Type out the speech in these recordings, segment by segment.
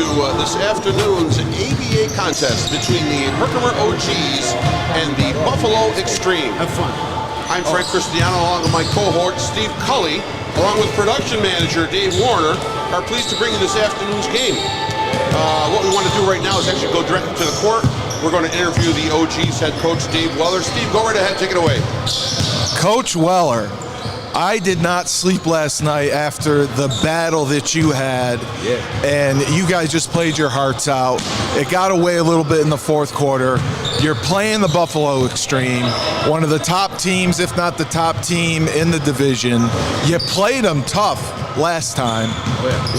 this afternoon's ABA contest between the Herkimer OGs and the Buffalo Extreme. Have fun. I'm Frank Cristiano, along with my cohort Steve Cully, along with production manager Dave Warner, are pleased to bring you this afternoon's game. What we want to do right now is actually go directly to the court. We're going to interview the OGs head coach Dave Weller. Steve, go right ahead, take it away. Coach Weller, I did not sleep last night after the battle that you had, and you guys just played your hearts out. It got away a little bit in the fourth quarter. You're playing the Buffalo Extreme, one of the top teams, if not the top team in the division. You played them tough last time.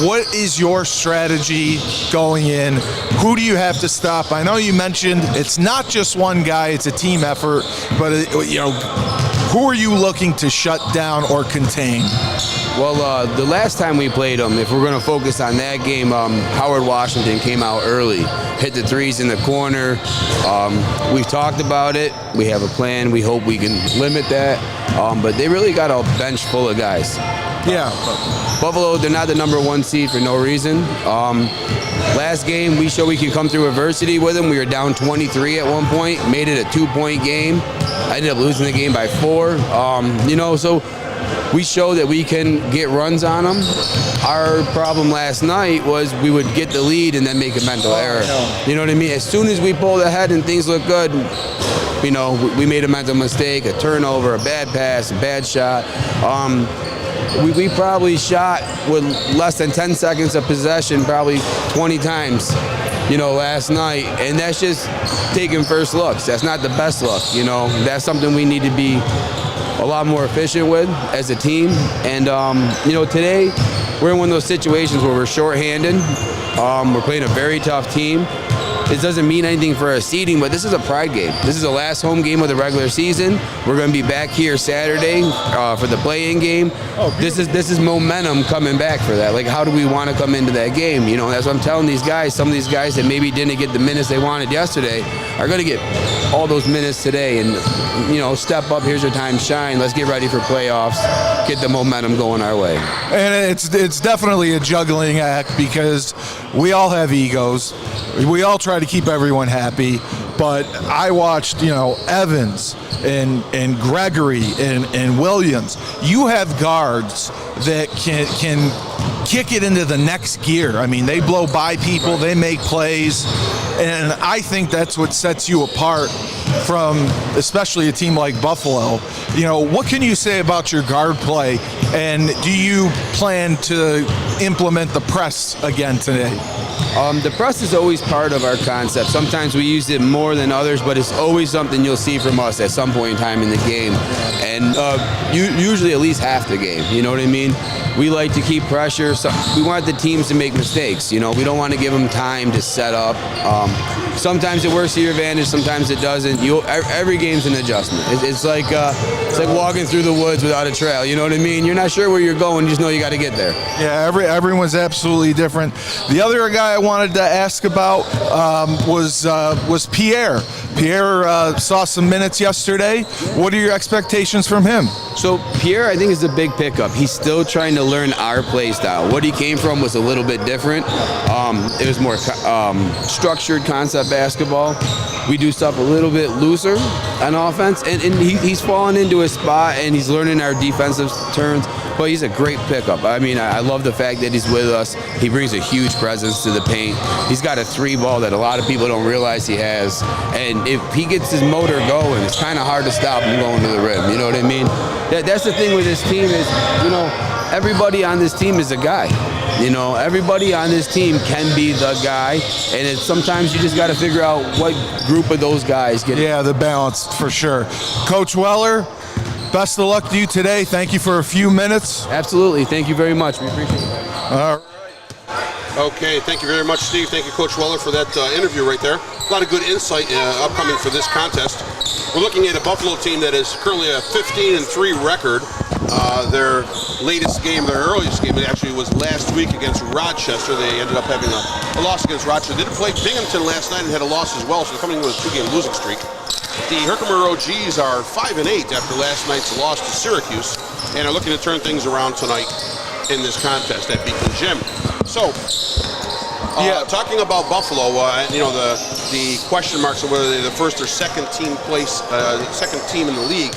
What is your strategy going in? Who do you have to stop? I know you mentioned it's not just one guy, it's a team effort, but who are you looking to shut down or contain? Well, the last time we played them, if we're going to focus on that game, Howard Washington came out early, hit the threes in the corner. We've talked about it. We have a plan. We hope we can limit that. But they really got a bench full of guys. Yeah. Buffalo, they're not the #1 seed for no reason. Last game, we showed we can come through adversity with them. We were down 23 at one point, made it a 2-point game. I ended up losing the game by 4. So we show that we can get runs on them. Our problem last night was we would get the lead and then make a mental error. You know what I mean? As soon as we pulled ahead and things looked good, we made a mental mistake, a turnover, a bad pass, a bad shot. We probably shot with less than 10 seconds of possession probably 20 times, last night. And that's just taking first looks. That's not the best look, That's something we need to be a lot more efficient with as a team. And, today we're in one of those situations where we're shorthanded. We're playing a very tough team. This doesn't mean anything for our seeding, but this is a pride game. This is the last home game of the regular season. We're going to be back here Saturday for the play-in game. This is momentum coming back for that. Like, how do we want to come into that game? That's what I'm telling these guys. Some of these guys that maybe didn't get the minutes they wanted yesterday are going to get all those minutes today. And, step up. Here's your time to shine. Let's get ready for playoffs. Get the momentum going our way. And it's definitely a juggling act because we all have egos. We all try to keep everyone happy, but I watched, Evans and Gregory and Williams. You have guards that can kick it into the next gear. I mean, they blow by people, they make plays, and I think that's what sets you apart from especially a team like Buffalo. What can you say about your guard play, and do you plan to implement the press again today? The press is always part of our concept. Sometimes we use it more than others, but it's always something you'll see from us at some point in time in the game. And usually at least half the game, you know what I mean? We like to keep pressure. So we want the teams to make mistakes. We don't want to give them time to set up. Sometimes it works to your advantage, sometimes it doesn't. Every game's an adjustment. It's like walking through the woods without a trail, you know what I mean? You're not sure where you're going, you just know you got to get there. Yeah, everyone's absolutely different. The other guy I wanted to ask about was Pierre. Pierre saw some minutes yesterday. What are your expectations from him? So Pierre, I think, is a big pickup. He's still trying to learn our play style. What he came from was a little bit different. It was more structured concept basketball. We do stuff a little bit looser on offense, and he's fallen into his spot, and he's learning our defensive turns. But he's a great pickup. I mean, I love the fact that he's with us. He brings a huge presence to the paint. He's got a 3 ball that a lot of people don't realize he has. And if he gets his motor going, it's kind of hard to stop him going to the rim. You know what I mean? That's the thing with this team is, everybody on this team is a guy. Everybody on this team can be the guy, and sometimes you just got to figure out what group of those guys get. Yeah, the balance for sure. Coach Weller, best of luck to you today. Thank you for a few minutes. Absolutely. Thank you very much. We appreciate it. All right. Okay, thank you very much, Steve. Thank you, Coach Weller, for that interview right there. A lot of good insight upcoming for this contest. We're looking at a Buffalo team that is currently a 15-3 record. Their latest game, their earliest game, it actually was last week against Rochester. They ended up having a loss against Rochester. They did play Binghamton last night and had a loss as well, so they're coming with a 2-game losing streak. The Herkimer OGs are 5-8 after last night's loss to Syracuse, and are looking to turn things around tonight in this contest at Beacon Gym. So, Talking about Buffalo, the question marks of whether they're the first or second team in the league.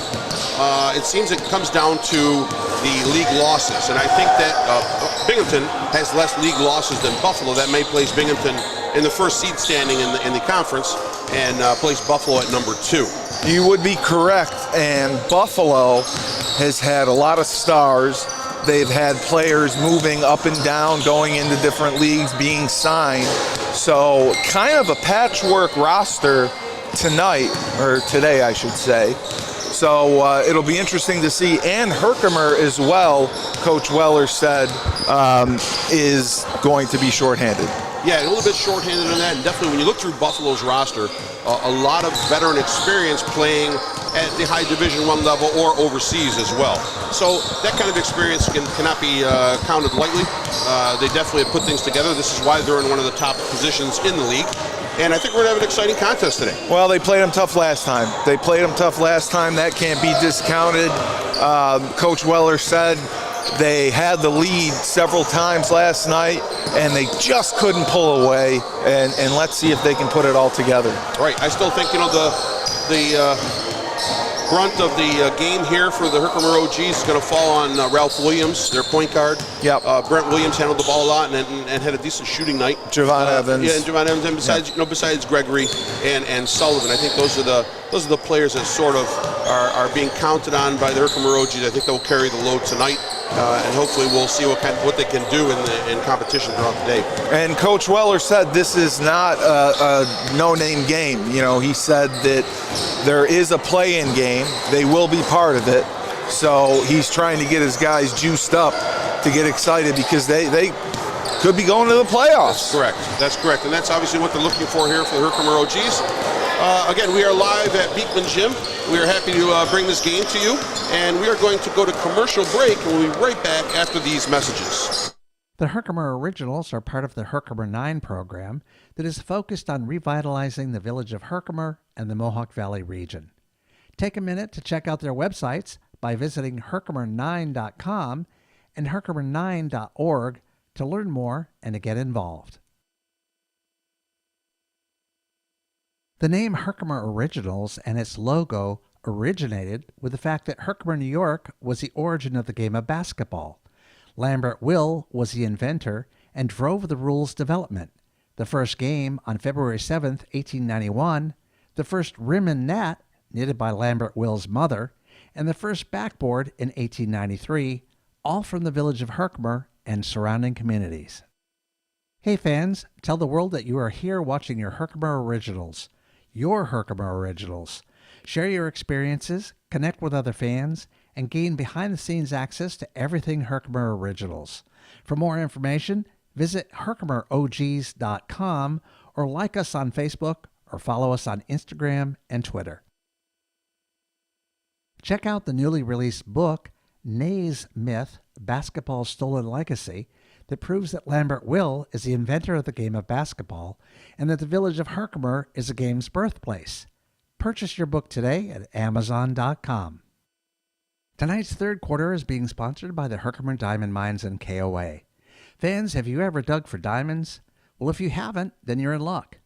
It seems it comes down to the league losses, and I think that Binghamton has less league losses than Buffalo. That may place Binghamton in the first seed standing in the conference and place Buffalo at number 2. You would be correct, and Buffalo has had a lot of stars. They've had players moving up and down, going into different leagues, being signed. So kind of a patchwork roster tonight, or today I should say. So it'll be interesting to see. And Herkimer as well, Coach Weller said, is going to be shorthanded. Yeah, a little bit shorthanded on that, and definitely when you look through Buffalo's roster, a lot of veteran experience playing at the high Division I level or overseas as well. So that kind of experience cannot be counted lightly. They definitely have put things together. This is why they're in one of the top positions in the league. And I think we're going to have an exciting contest today. Well, they played them tough last time. That can't be discounted. Coach Weller said they had the lead several times last night, and they just couldn't pull away. And let's see if they can put it all together. Right. I still think, the brunt of the game here for the Herkimer OGs is going to fall on Ralph Williams, their point guard. Yep. Brent Williams handled the ball a lot and had a decent shooting night. Javon Evans. Yeah, and Javon Evans. And besides Gregory and Sullivan, I think those are the players that sort of are being counted on by the Herkimer OGs. I think they'll carry the load tonight, and hopefully we'll see what they can do in competition throughout the day. And Coach Weller said this is not a no-name game. He said that there is a play-in game. They will be part of it. So he's trying to get his guys juiced up to get excited because they could be going to the playoffs. That's correct. And that's obviously what they're looking for here for the Herkimer OGs. Again, we are live at Beekman Gym. We are happy to bring this game to you. And we are going to go to commercial break, and we'll be right back after these messages. The Herkimer Originals are part of the Herkimer 9 program that is focused on revitalizing the village of Herkimer and the Mohawk Valley region. Take a minute to check out their websites by visiting herkimer9.com and herkimer9.org to learn more and to get involved. The name Herkimer Originals and its logo originated with the fact that Herkimer, New York was the origin of the game of basketball. Lambert Will was the inventor and drove the rules development. The first game on February 7, 1891, the first rim and net knitted by Lambert Will's mother, and the first backboard in 1893, all from the village of Herkimer and surrounding communities. Hey fans, tell the world that you are here watching your Herkimer Originals. Your Herkimer Originals. Share your experiences, connect with other fans, and gain behind-the-scenes access to everything Herkimer Originals. For more information, visit herkimerogs.com or like us on Facebook or follow us on Instagram and Twitter. Check out the newly released book, Naismith Myth, Basketball's Stolen Legacy, that proves that Lambert Will is the inventor of the game of basketball and that the village of Herkimer is the game's birthplace. Purchase your book today at Amazon.com. Tonight's third quarter is being sponsored by the Herkimer Diamond Mines and KOA. Fans, have you ever dug for diamonds? Well, if you haven't, then you're in luck.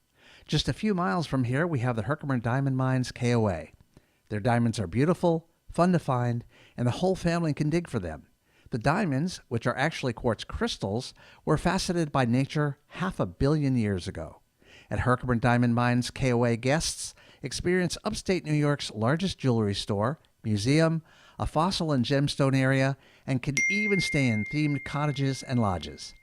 Just a few miles from here, we have the Herkimer Diamond Mines KOA. Their diamonds are beautiful, fun to find, and the whole family can dig for them. The diamonds, which are actually quartz crystals, were faceted by nature 500 million years ago. At Herkimer Diamond Mines, KOA guests experience upstate New York's largest jewelry store, museum, a fossil and gemstone area, and can even stay in themed cottages and lodges.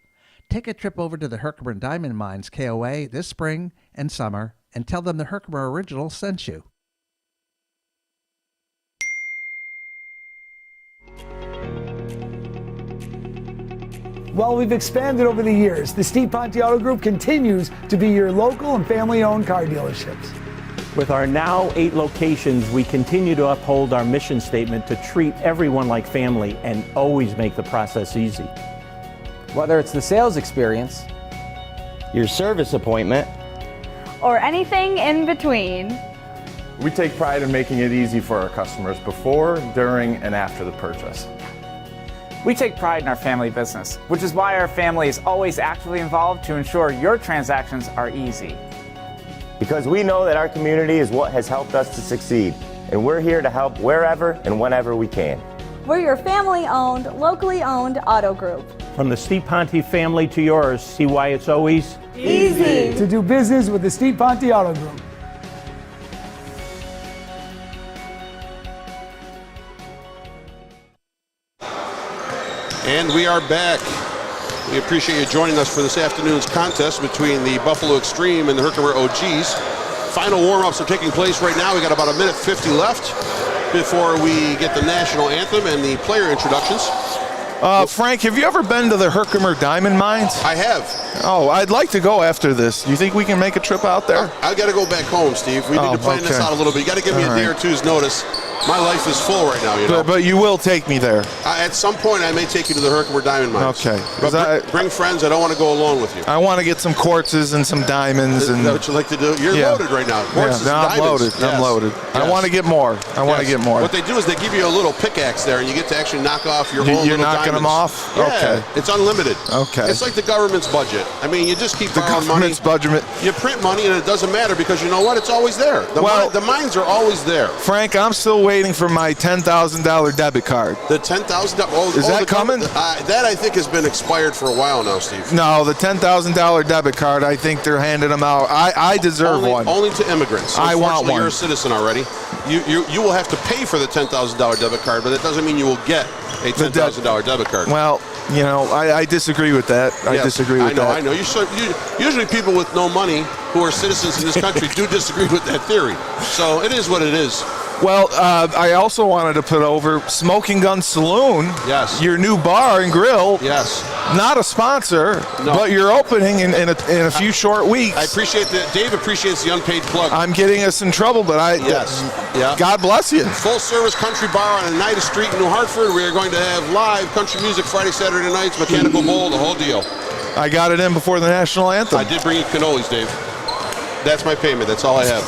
Take a trip over to the Herkimer Diamond Mines KOA this spring and summer and tell them the Herkimer Original sent you. While we've expanded over the years, the Steve Ponte Auto Group continues to be your local and family-owned car dealerships. With our now 8 locations, we continue to uphold our mission statement to treat everyone like family and always make the process easy. Whether it's the sales experience, your service appointment, or anything in between, we take pride in making it easy for our customers before, during, and after the purchase. We take pride in our family business, which is why our family is always actively involved to ensure your transactions are easy. Because we know that our community is what has helped us to succeed, and we're here to help wherever and whenever we can. We're your family-owned, locally owned auto group. From the Steve Ponte family to yours, see why it's always easy to do business with the Steve Ponte Auto Group. And we are back. We appreciate you joining us for this afternoon's contest between the Buffalo Extreme and the Herkimer OGs. Final warm-ups are taking place right now. We got about 1:50 left before we get the national anthem and the player introductions. Frank, have you ever been to the Herkimer Diamond Mines? I have. Oh, I'd like to go after this. You think we can make a trip out there? I got to go back home, Steve. We need to plan this out a little bit. You got to give me a day or two's notice. My life is full right now, you know. But you will take me there. At some point, I may take you to the Herkimer Diamond Mines. Okay. But bring friends. I don't want to go alone with you. I want to get some quartzes and some diamonds. Is that what you like to do? You're loaded right now. Quartzes, I'm diamonds. loaded. Yes. I'm loaded. Yes. I want to get more. I want to get more. What they do is they give you a little pickaxe there, and you get to actually knock off your own You're little knocking diamonds. them off? Yeah, Okay. it's unlimited. Okay. It's like the government's budget. I mean, you just keep The borrowing money. government's budget. You print money, and it doesn't matter because you know what? It's always there. The mines are always there. Frank, I'm still waiting for my $10,000 debit card. The $10,000. Is that coming? That I think has been expired for a while now, Steve. No, the $10,000 debit card. I think they're handing them out. I deserve one. Only to immigrants. I want one. You're a citizen already. You will have to pay for the $10,000 debit card, but that doesn't mean you will get a $10,000 debit card. Well, you know, I disagree with that. I disagree with that. I know. Usually people with no money who are citizens in this country do disagree with that theory. So it is what it is. Well, I also wanted to put over Smoking Gun Saloon. Yes. Your new bar and grill. Yes. Not a sponsor, No. but you're opening in a few short weeks. I appreciate that. Dave appreciates the unpaid plug. I'm getting us in trouble, but God bless you. Full service country bar on Oneida Street in New Hartford. We are going to have live country music Friday, Saturday nights, mechanical bowl, the whole deal. I got it in before the national anthem. I did bring you cannolis, Dave. That's my payment. That's all I have.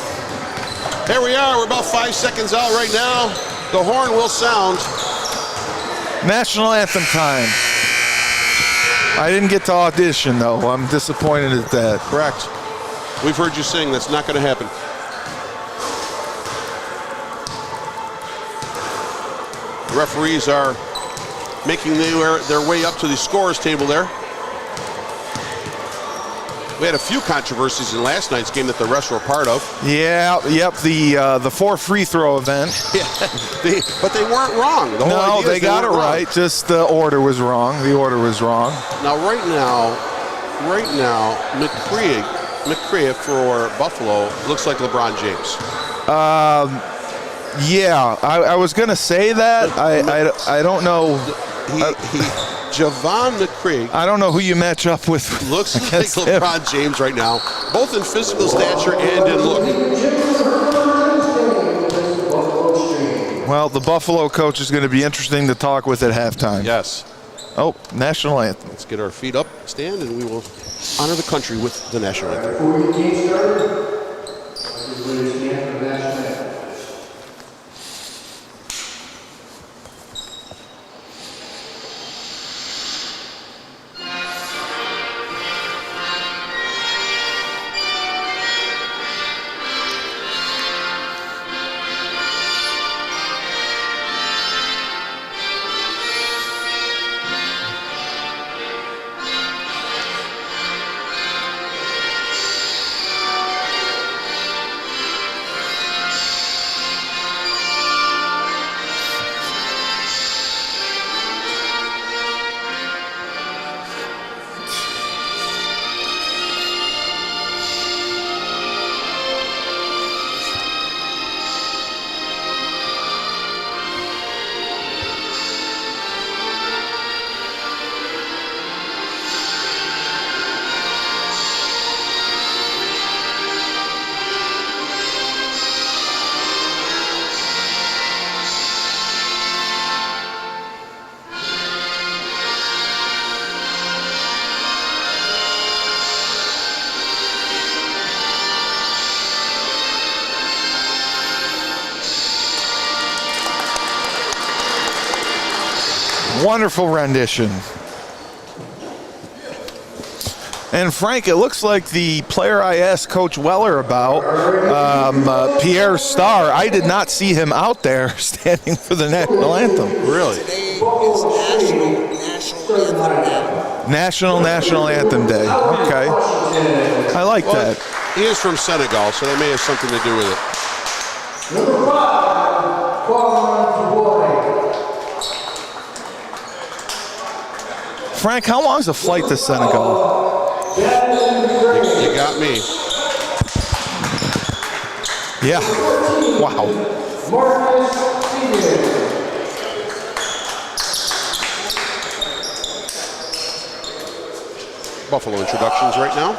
Here we are. We're about 5 seconds out right now. The horn will sound. National anthem time. I didn't get to audition, though. I'm disappointed at that. Correct. We've heard you sing. That's not going to happen. The referees are making their way up to the scorers table there. We had a few controversies in last night's game that the refs were part of. The 4 free throw event. Yeah, but they weren't wrong. No, they got it right. Just the order was wrong. The order was wrong. Now, right now, McCrea for Buffalo looks like LeBron James. I was going to say that. I don't know. Javon McCrea. I don't know who you match up with. Looks like LeBron James right now, both in physical stature and in look. Well, the Buffalo coach is going to be interesting to talk with at halftime. Yes. Oh, national anthem. Let's get our feet up, stand, and we will honor the country with the national anthem. Wonderful rendition. And Frank, it looks like the player I asked Coach Weller about, Pierre Starr, I did not see him out there standing for the national anthem. Really? Today is National Anthem Day. Okay. I like that. He is from Senegal, so that may have something to do with it. Number 5, Frank, how long is a flight to Senegal? You got me. Yeah. Wow. Buffalo introductions right now.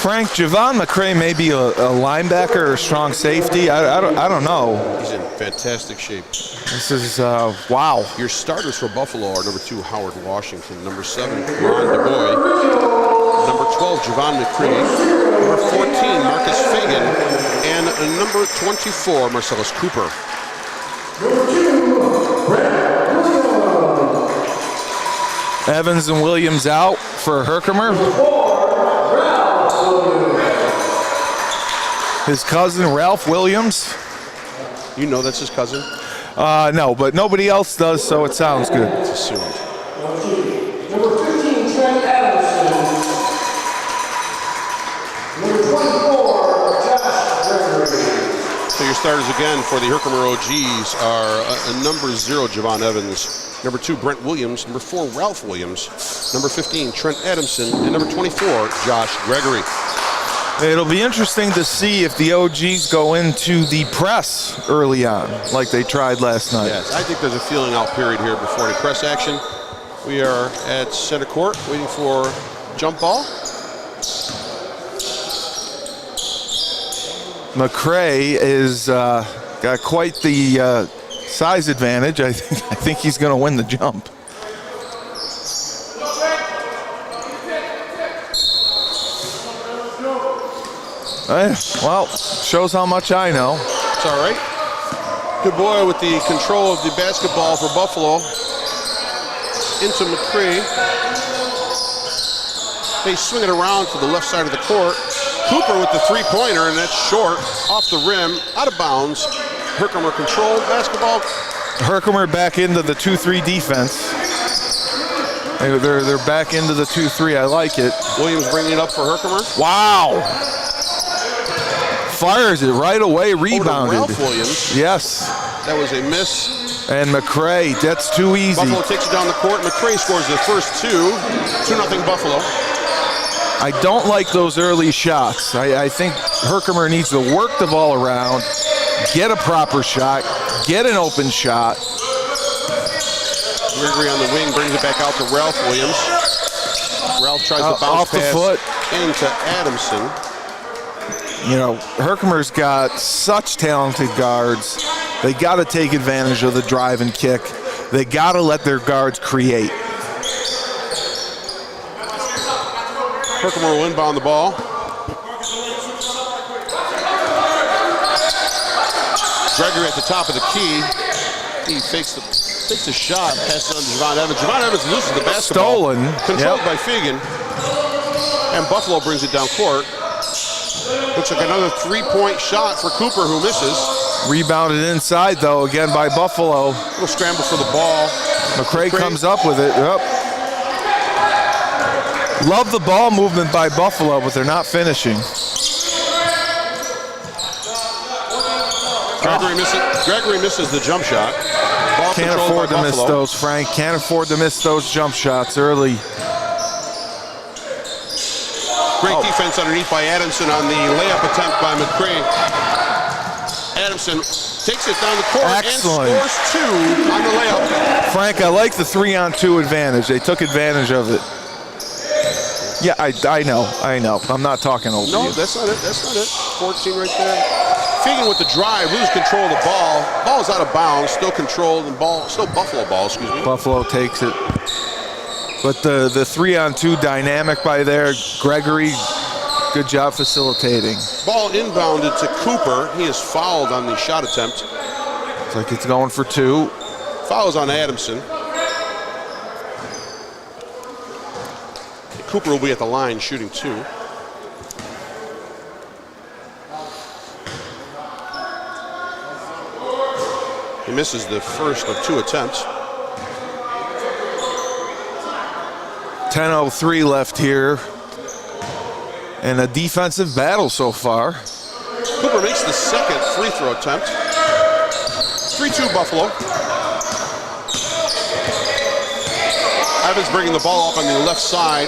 Frank, Javon McCray may be a linebacker or a strong safety. I don't know. He's in fantastic shape. This is, wow. Your starters for Buffalo are number 2, Howard Washington, number 7, Ron DeBoy, number 12, Javon McCray, number 14, Marcus Fagan, and number 24, Marcellus Cooper. Evans and Williams out for Herkimer. His cousin, Ralph Williams. You know that's his cousin? No, but nobody else does, so it sounds good. It's assumed. Number 15, Trent Adamson. Number 24, Josh Gregory. So your starters again for the Herkimer OGs are number 0, Javon Evans, number 2, Brent Williams, number 4, Ralph Williams, number 15, Trent Adamson, and number 24, Josh Gregory. It'll be interesting to see if the OGs go into the press early on, like they tried last night. Yes, I think there's a feeling out period here before any press action. We are at center court waiting for jump ball. McCray is got quite the size advantage. I think he's going to win the jump. Well, shows how much I know. It's all right. Good boy with the control of the basketball for Buffalo. Into McCray. They swing it around to the left side of the court. Cooper with the three-pointer, and that's short, off the rim, out of bounds. Herkimer controlled basketball. Herkimer back into the 2-3 defense. They're back into the 2-3. I like it. Williams bringing it up for Herkimer. Wow. Fires it right away, rebounded. Ralph Williams. Yes. That was a miss. And McCray, that's too easy. Buffalo takes it down the court. McCray scores the first 2. 2-0 Buffalo. I don't like those early shots. I think Herkimer needs to work the ball around, get a proper shot, get an open shot. Gregory on the wing brings it back out to Ralph Williams. Ralph tries to bounce off the pass foot into Adamson. You know, Herkimer's got such talented guards. They got to take advantage of the drive and kick. They got to let their guards create. Herkimer will inbound the ball. Gregory at the top of the key. He takes the shot, passes on to Javon Evans. Javon Evans loses the basketball. Stolen. Controlled by Fagan. And Buffalo brings it down court. Looks like another three-point shot for Cooper, who misses. Rebounded inside, though, again by Buffalo. Little scramble for the ball. McCray comes up with it. Yep. Love the ball movement by Buffalo, but they're not finishing. Gregory misses the jump shot. Ball Can't afford to miss those, Frank. Can't afford to miss those jump shots early. Great defense underneath by Adamson on the layup attempt by McCray. Adamson takes it down the court. Excellent. And scores 2 on the layup. Frank, I like the 3-on-2 advantage. They took advantage of it. Yeah, I know. I'm not talking over you. No, that's not it. 14 right there. Fagan with the drive, loses control of the ball. Ball is out of bounds, still controlled, and still Buffalo ball, excuse me. Buffalo takes it. But the 3-on-2 dynamic by there, Gregory, Good job facilitating. Ball inbounded to Cooper. He is fouled on the shot attempt. Looks like it's going for 2. Fouls on Adamson. Cooper will be at the line shooting 2. He misses the first of 2 attempts. 10:03 left here. And a defensive battle so far. Cooper makes the second free throw attempt. 3-2 Buffalo. Evans bringing the ball up on the left side.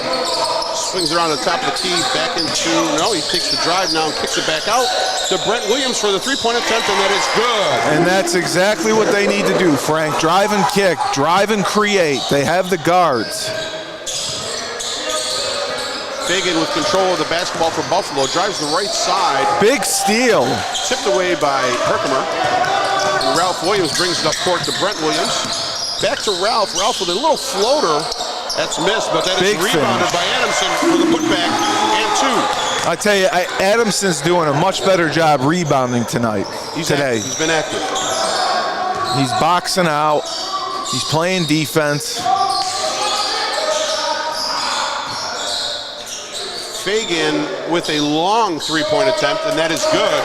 Swings around the top of the key, back into, no, he takes the drive now and kicks it back out to Brent Williams for the three-point attempt, and that is good. And that's exactly what they need to do, Frank. Drive and kick, drive and create. They have the guards. Fagan with control of the basketball for Buffalo, drives the right side. Big steal. Tipped away by Herkimer. And Ralph Williams brings it up court to Brent Williams. Back to Ralph. Ralph with a little floater. That's missed, but that is rebounded by Adamson for the putback and 2. I tell you, Adamson's doing a much better job rebounding today. He's been active. He's boxing out. He's playing defense. Fagan with a long three-point attempt, and that is good.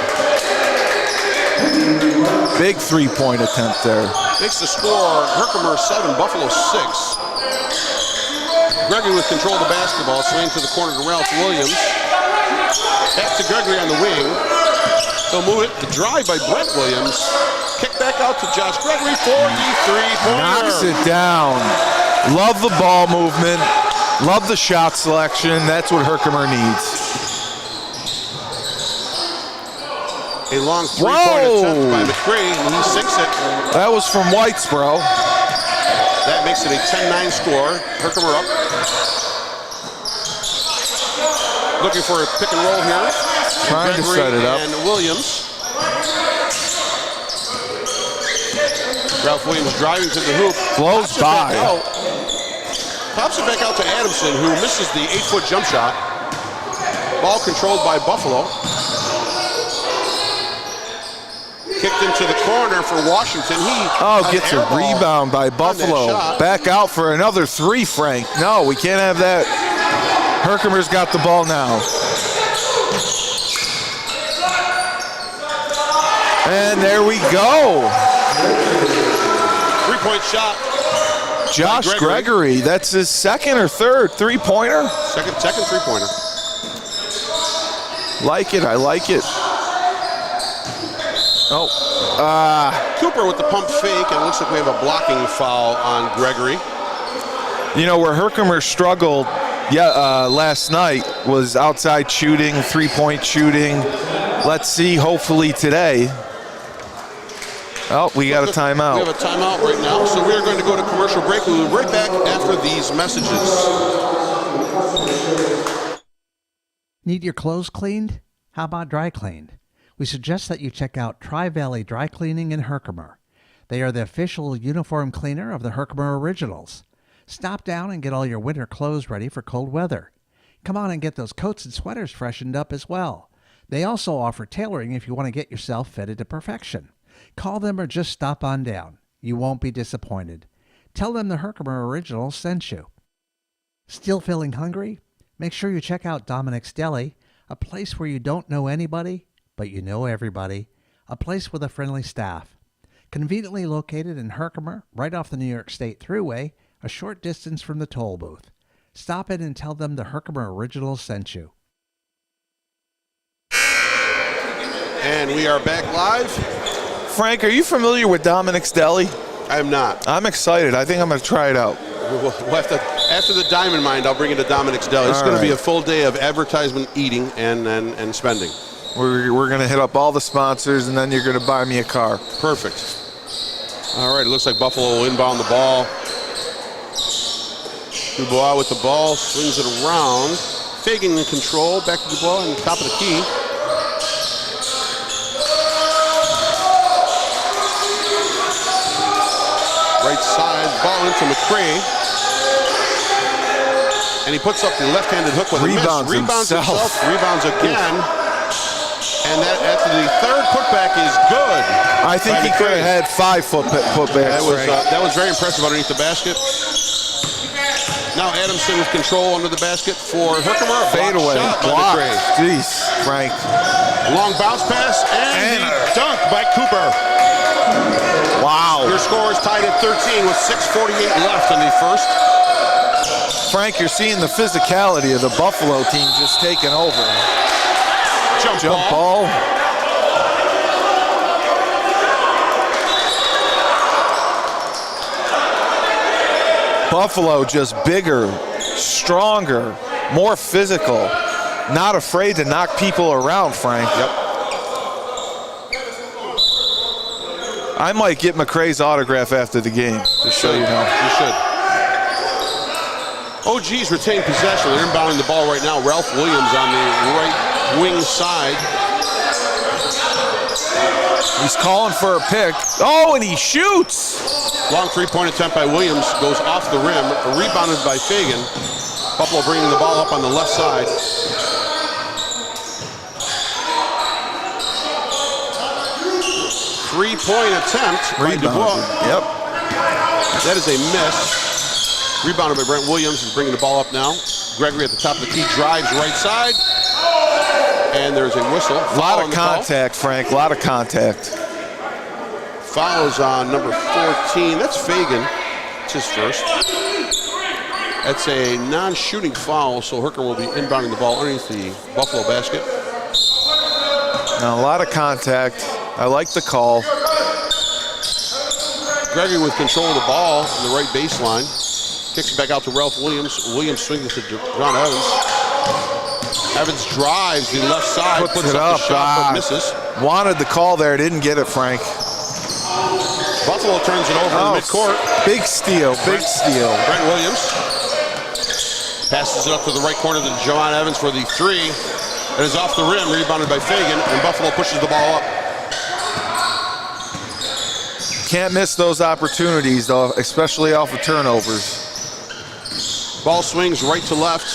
Big three-point attempt there. Makes the score Herkimer 7, Buffalo 6. Gregory with control of the basketball, swinging to the corner to Ralph Williams. Back to Gregory on the wing. They'll move it. The drive by Brent Williams. Kick back out to Josh Gregory for the three-pointer. Knocks it down. Love the ball movement. Love the shot selection. That's what Herkimer needs. A long three-point attempt by McCree, and he sinks it. That was from Whitesboro. That makes it a 10-9 score. Herkimer up. Looking for a pick and roll here. Trying to set it up. And Williams. Ralph Williams driving to the hoop. Blows by. Pops it back out to Adamson, who misses the 8-foot jump shot. Ball controlled by Buffalo. Kicked into the corner for Washington. Gets a rebound by Buffalo. Back out for another 3, Frank. No, we can't have that. Herkimer's got the ball now. And there we go. 3-point shot. Josh Gregory. That's his second or third three-pointer. Second three-pointer. Like it. I like it. Cooper with the pump fake, and it looks like we have a blocking foul on Gregory. You know, where Herkimer struggled last night was outside shooting, three-point shooting. Let's see, hopefully today. Oh, we got a timeout. We have a timeout right now, so we are going to go to commercial break. We'll be right back after these messages. Need your clothes cleaned? How about dry cleaned? We suggest that you check out Tri-Valley Dry Cleaning in Herkimer. They are the official uniform cleaner of the Herkimer Originals. Stop down and get all your winter clothes ready for cold weather. Come on and get those coats and sweaters freshened up as well. They also offer tailoring if you want to get yourself fitted to perfection. Call them or just stop on down. You won't be disappointed. Tell them the Herkimer Originals sent you. Still feeling hungry? Make sure you check out Dominic's Deli, a place where you don't know anybody, but you know everybody, a place with a friendly staff. Conveniently located in Herkimer, right off the New York State Thruway, a short distance from the toll booth. Stop in and tell them the Herkimer Originals sent you. And we are back live. Frank, are you familiar with Dominic's Deli? I am not. I'm excited. I think I'm going to try it out. We'll have to, after the Diamond Mine, I'll bring it to Dominic's Deli. It's going to be a full day of advertisement, eating, and spending. We're going to hit up all the sponsors, and then you're going to buy me a car. Perfect. All right, it looks like Buffalo will inbound the ball. Dubois with the ball, swings it around. Fagan in control, back to Dubois on the top of the key. Right side, ball into McCray. And he puts up the left-handed hook with a miss. Rebounds himself. Rebounds again. And that after the third putback is good. I think he could have had 5 putbacks. That was very impressive underneath the basket. Now Adamson with control under the basket for Herkimer. Fade away. Block. Jeez, Frank. Long bounce pass and the dunk by Cooper. Wow. Your score is tied at 13 with 6:48 left in the first. Frank, you're seeing the physicality of the Buffalo team just taking over. Jump ball. Buffalo just bigger, stronger, more physical, not afraid to knock people around, Frank. Yep. I might get McCrae's autograph after the game, just so you know. You should. OG's retain possession. They're inbounding the ball right now. Ralph Williams on the right wing side. He's calling for a pick. Oh, and he shoots. Long three-point attempt by Williams goes off the rim, rebounded by Fagan. Buffalo bringing the ball up on the left side. Three-point attempt by Dubois. Yep. That is a miss. Rebounded by Brent Williams. He's bringing the ball up now. Gregory at the top of the key drives right side. And there's a whistle. A lot of contact, Frank. A lot of contact. Fouls on number 14. That's Fagan. It's his first. That's a non-shooting foul, so Herkimer will be inbounding the ball underneath the Buffalo basket. Now, a lot of contact. I like the call. Gregory with control of the ball on the right baseline. Kicks it back out to Ralph Williams. Williams swings it to John Evans. Evans drives the left side, puts it up the shot, but misses. Wanted the call there, didn't get it, Frank. Buffalo turns it over in the midcourt. Big steal, big steal. Brent Williams passes it up to the right corner to John Evans for the three. It is off the rim, rebounded by Fagan, and Buffalo pushes the ball up. Can't miss those opportunities, though, especially off of turnovers. Ball swings right to left.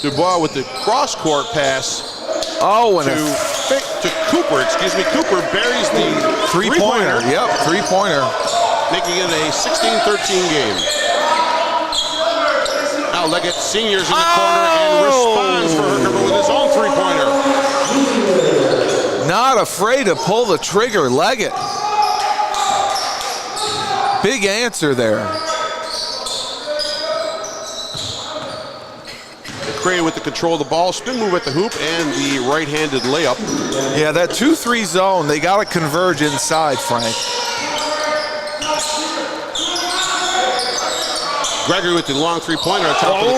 Dubois with the cross-court pass. Oh, and to Cooper, excuse me. Cooper buries the three-pointer. Yep, three-pointer. Making it a 16-13 game. Now Leggett Sr.'s in the corner and responds for Herkimer with his own three-pointer. Not afraid to pull the trigger, Leggett. Big answer there. McCrae with the control of the ball, spin move at the hoop, and the right-handed layup. Yeah, that 2-3 zone, they got to converge inside, Frank. Gregory with the long three-pointer on top of the key,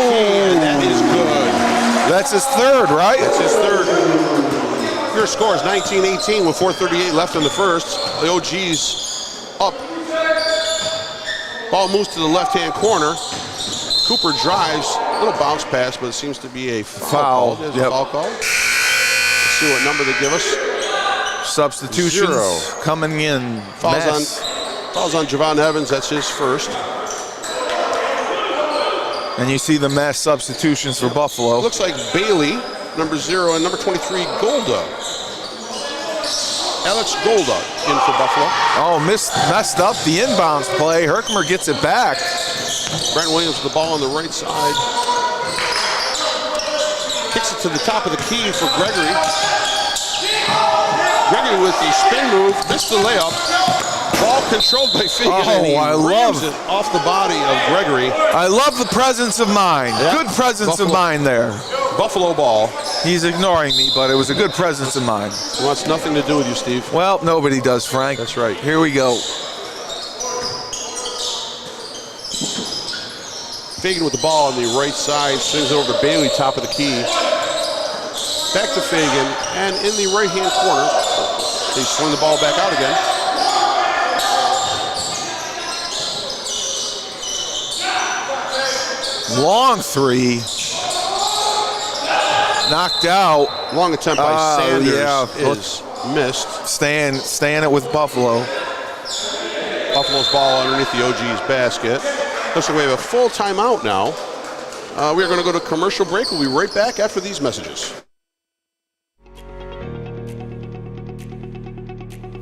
and that is good. That's his third, right? That's his third. Your score is 19-18 with 4:38 left in the first. The OG's up. Ball moves to the left-hand corner. Cooper drives, a little bounce pass, but it seems to be a foul. There's a foul call. Let's see what number they give us. Substitutions 0 coming in. Fouls on Javon Evans, that's his first. And you see the mass substitutions for Buffalo. Looks like Bailey, number 0, and number 23, Golda. Alex Golda in for Buffalo. Oh, messed up the inbounds play. Herkimer gets it back. Brent Williams with the ball on the right side. Kicks it to the top of the key for Gregory. Gregory with the spin move, missed the layup. Ball controlled by Fagan, and he rams it off the body of Gregory. I love the presence of mind. Yep. Good presence of mind there. Buffalo ball. He's ignoring me, but it was a good presence of mind. It wants nothing to do with you, Steve. Well, nobody does, Frank. That's right. Here we go. Fagan with the ball on the right side, swings it over to Bailey, top of the key. Back to Fagan, and in the right-hand corner, they swing the ball back out again. Long three. Knocked out. Long attempt by Sanders is missed. Staying it with Buffalo. Buffalo's ball underneath the OG's basket. Looks like we have a full timeout now. We are going to go to commercial break. We'll be right back after these messages.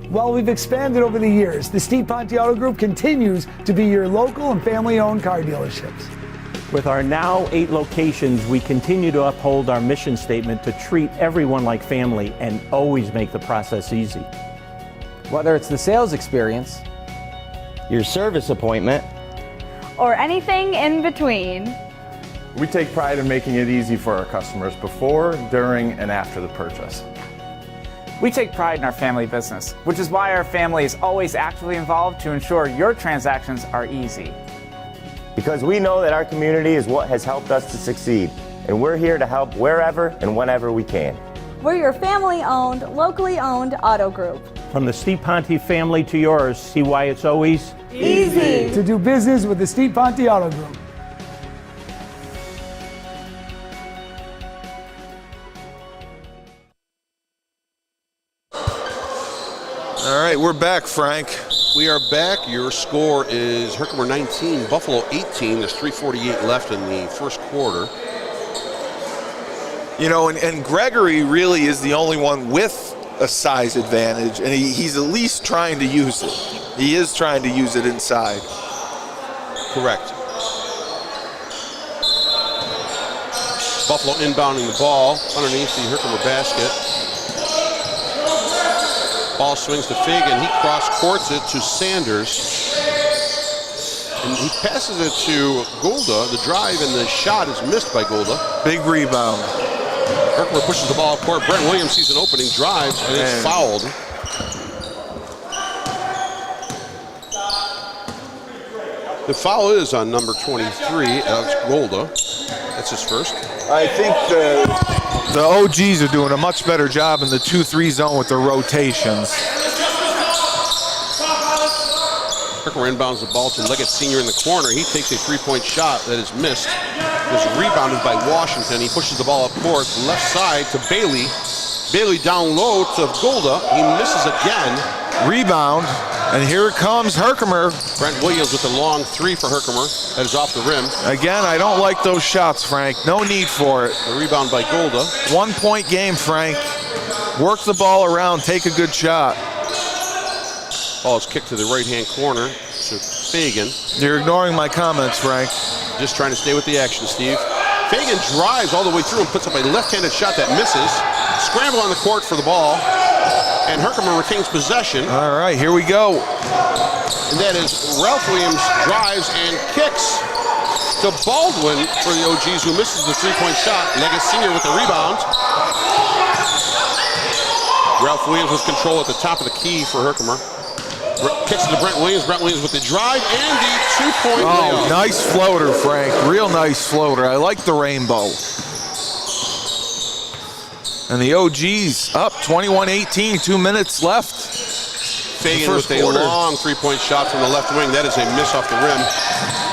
While we've expanded over the years, the Steve Ponte Auto Group continues to be your local and family-owned car dealerships. With our now 8 locations, we continue to uphold our mission statement to treat everyone like family and always make the process easy. Whether it's the sales experience, Your service appointment, or anything in between. We take pride in making it easy for our customers before, during, and after the purchase. We take pride in our family business, which is why our family is always actively involved to ensure your transactions are easy. because we know that our community is what has helped us to succeed, and we're here to help wherever and whenever we can. We're your family-owned, locally owned auto group. From the Steve Ponte family to yours, see why it's always easy to do business with the Steve Ponte Auto Group. All right, we're back, Frank. We are back. Your score is Herkimer 19, Buffalo 18. There's 3:48 left in the first quarter. You know, and Gregory really is the only one with a size advantage, and he's at least trying to use it. He is trying to use it inside. Correct. Buffalo inbounding the ball underneath the Herkimer basket. Ball swings to Fagan. He cross-courts it to Sanders. And he passes it to Golda. The drive and the shot is missed by Golda. Big rebound. Herkimer pushes the ball up court. Brent Williams sees an opening, drives, and it's fouled. The foul is on number 23, Alex Golda. That's his first. I think the OGs are doing a much better job in the 2-3 zone with their rotations. Herkimer inbounds the ball to Leggett Sr. in the corner. He takes a three-point shot that is missed. It was rebounded by Washington. He pushes the ball up court, left side to Bailey. Bailey down low to Golda. He misses again. Rebound, and here comes Herkimer. Brent Williams with a long three for Herkimer. That is off the rim. Again, I don't like those shots, Frank. No need for it. A rebound by Golda. 1 point game, Frank. Work the ball around, take a good shot. Ball is kicked to the right-hand corner to Fagan. You're ignoring my comments, Frank. Just trying to stay with the action, Steve. Fagan drives all the way through and puts up a left-handed shot that misses. Scramble on the court for the ball. And Herkimer retains possession. All right, here we go. And that is Ralph Williams drives and kicks to Baldwin for the OGs, who misses the three-point shot. Leggett Sr. with the rebound. Ralph Williams with control at the top of the key for Herkimer. Kicks to Brent Williams. Brent Williams with the drive and the two-point layup. Nice floater, Frank. Real nice floater. I like the rainbow. And the OGs up 21-18, 2 minutes left. Fagan with a long three-point shot from the left wing. That is a miss off the rim.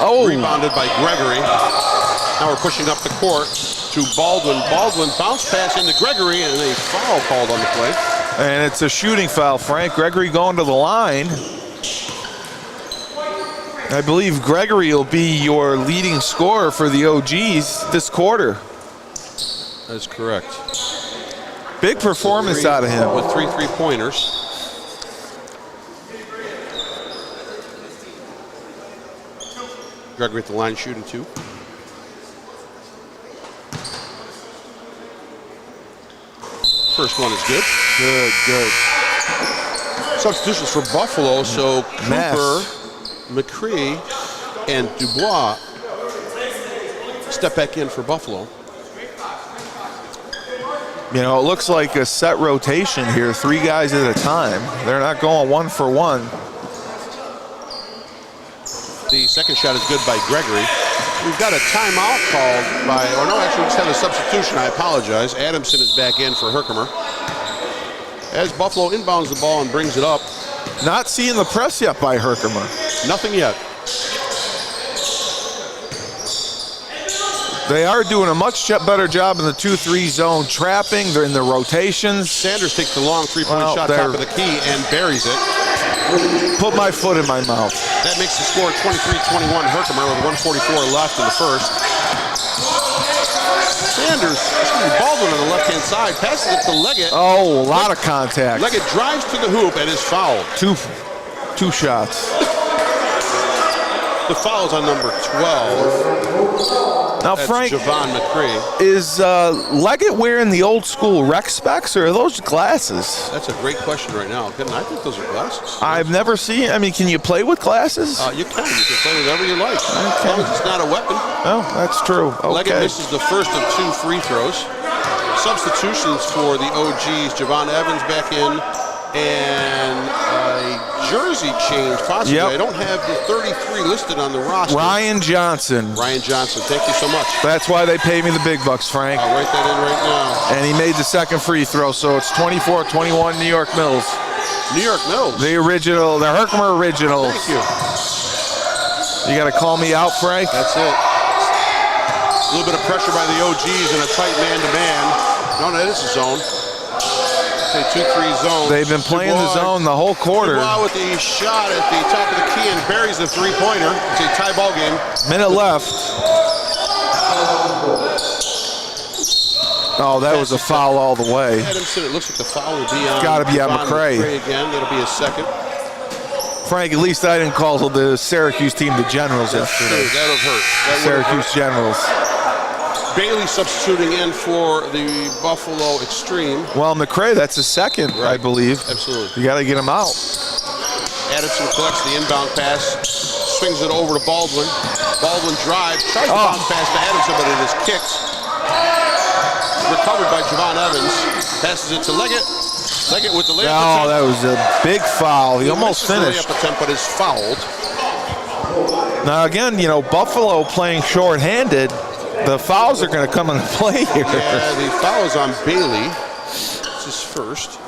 Oh. Rebounded by Gregory. Now we're pushing up the court to Baldwin. Baldwin bounce pass into Gregory and a foul called on the play. And it's a shooting foul, Frank. Gregory going to the line. I believe Gregory will be your leading scorer for the OGs this quarter. That is correct. Big performance out of him. With 3 3-pointers. Gregory at the line shooting 2. First one is good. Good. Substitutions for Buffalo, so Cooper, McCree, and Dubois step back in for Buffalo. You know, it looks like a set rotation here, 3 guys at a time. They're not going 1 for 1. The second shot is good by Gregory. We've got a timeout called by, or no, actually we just had a substitution, I apologize. Adamson is back in for Herkimer. As Buffalo inbounds the ball and brings it up. Not seeing the press yet by Herkimer. Nothing yet. They are doing a much better job in the 2-3 zone trapping. They're in the rotations. Sanders takes the long three-point shot top of the key and buries it. Put my foot in my mouth. That makes the score 23-21 Herkimer with 1:44 left in the first. Baldwin on the left-hand side, passes it to Leggett. Oh, a lot of contact. Leggett drives to the hoop and is fouled. Two shots. The foul's on number 12. Now, That's Frank, Javon McCree. Is Leggett wearing the old school rec specs, or are those glasses? That's a great question right now. I think those are glasses. I've never seen. I mean, can you play with glasses? You can. You can play whatever you like. As long as it's not a weapon. Oh, that's true. Okay. Leggett misses the first of 2 free throws. Substitutions for the OGs. Javon Evans back in. And a jersey change, possibly. Yep. I don't have the 33 listed on the roster. Ryan Johnson. Ryan Johnson, thank you so much. That's why they pay me the big bucks, Frank. I'll write that in right now. And he made the second free throw, so it's 24-21 New York Mills. New York Mills. The original, the Herkimer Originals. Thank you. You got to call me out, Frank? That's it. A little bit of pressure by the OGs and a tight man-to-man. No, that is a zone. 2-3 zone. They've been playing the zone the whole quarter. Dubois with the shot at the top of the key and buries the three-pointer. It's a tie ball game. Minute left. Oh, that was a foul all the way. Adamson, it looks like the foul will be on. Got to be on McCray McCray again. That'll be a second. Frank, at least I didn't call the Syracuse team the Generals yesterday. That would hurt. Syracuse Generals. Bailey substituting in for the Buffalo Extreme. Well, McCray, that's a second, right. I believe. Absolutely. You got to get him out. Adamson collects the inbound pass, swings it over to Baldwin. Baldwin drives, tries to bounce pass to Adamson, but it is kicked. Recovered by Javon Evans. Passes it to Leggett. Leggett with the layup attempt. Oh, that was a big foul. He almost finished. The layup attempt, but is fouled. Now, again, Buffalo playing short-handed. The fouls are going to come into play here. Yeah, the foul is on Bailey. It's his first.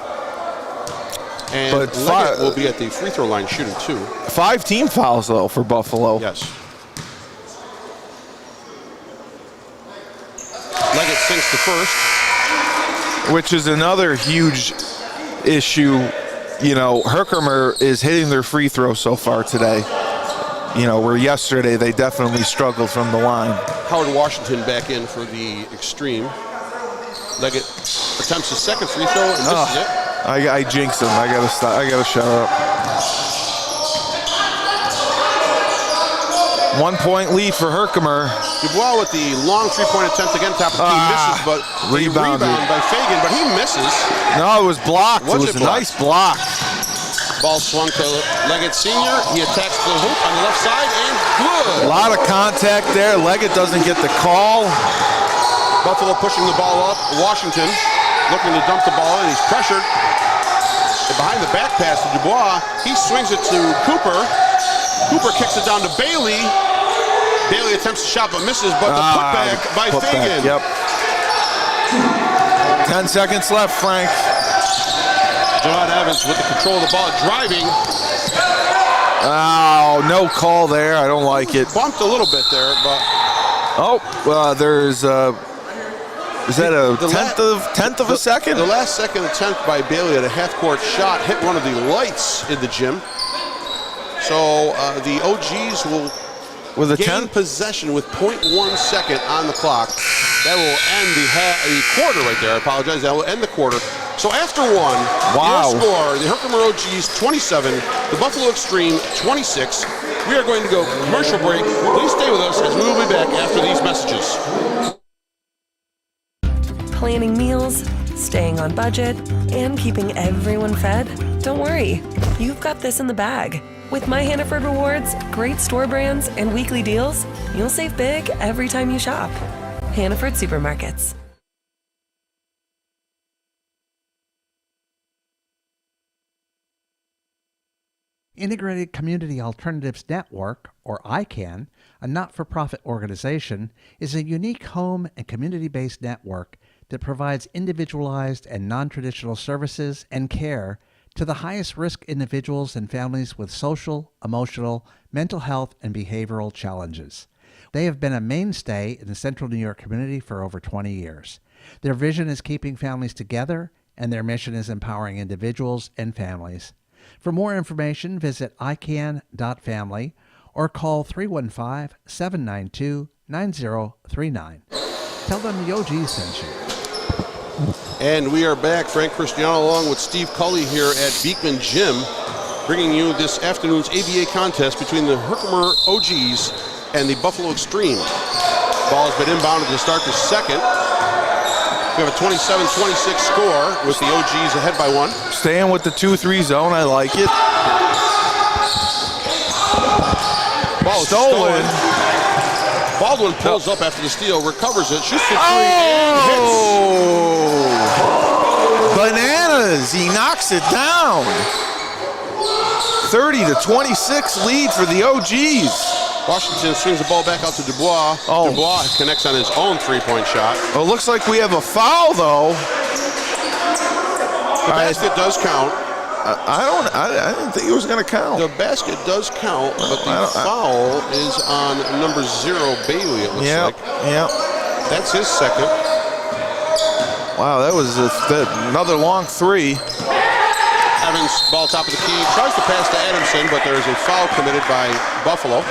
And Leggett will be at the free throw line shooting 2. 5 team fouls, though, for Buffalo. Yes. Leggett sinks the first. Which is another huge issue. Herkimer is hitting their free throw so far today. Where yesterday they definitely struggled from the line. Howard Washington back in for the Extreme. Leggett attempts his second free throw and misses it. I jinxed him. I gotta stop. I gotta shut up. 1 point lead for Herkimer. Dubois with the long three-point attempt again, top of the key, misses, but rebound by Fagan, but he misses. No, it was blocked. It was a nice block. Ball swung to Leggett Sr. He attacks the hoop on the left side and good. A lot of contact there. Leggett doesn't get the call. Buffalo pushing the ball up. Washington looking to dump the ball in. He's pressured. And behind the back pass to Dubois. He swings it to Cooper. Cooper kicks it down to Bailey. Bailey attempts to shot but misses, but the putback by Fagan. Yep. 10 seconds left, Frank. John Evans with the control of the ball, driving. Oh, no call there. I don't like it. Bumped a little bit there, but there's is that a tenth of a second? The last second attempt by Bailey at a half-court shot hit one of the lights in the gym. So the OGs will gain possession with 0.1 second on the clock. That will end the quarter right there. I apologize. That will end the quarter. So after one, your score, the Herkimer OGs 27, the Buffalo Extreme 26. We are going to go commercial break. Please stay with us as we will be back after these messages. Planning meals, staying on budget, and keeping everyone fed? Don't worry, you've got this in the bag. With My Hannaford Rewards, great store brands, and weekly deals, you'll save big every time you shop. Hannaford Supermarkets. Integrated Community Alternatives Network, or ICANN, a not-for-profit organization, is a unique home and community-based network that provides individualized and non-traditional services and care to the highest risk individuals and families with social, emotional, mental health, and behavioral challenges. They have been a mainstay in the Central New York community for over 20 years. Their vision is keeping families together, and their mission is empowering individuals and families. For more information, visit ican.family or call 315-792-9039. Tell them the OG sent you. And we are back. Frank Cristiano along with Steve Cully here at Beekman Gym, bringing you this afternoon's ABA contest between the Herkimer OGs and the Buffalo Extreme. Ball has been inbounded to start the second. We have a 27-26 score with the OGs ahead by 1. Staying with the 2-3 zone, I like it. Ball stolen. Baldwin pulls up after the steal, recovers it, shoots the 3, and hits. Bananas! He knocks it down. 30-26 lead for the OGs. Washington swings the ball back out to Dubois. Dubois connects on his own three-point shot. Well, it looks like we have a foul, though. The basket does count. I didn't think it was going to count. The basket does count, but the foul is on number 0, Bailey, it looks like. Yep. That's his second. Wow, that was another long 3. Evans, ball top of the key, tries to pass to Adamson, but there is a foul committed by Buffalo.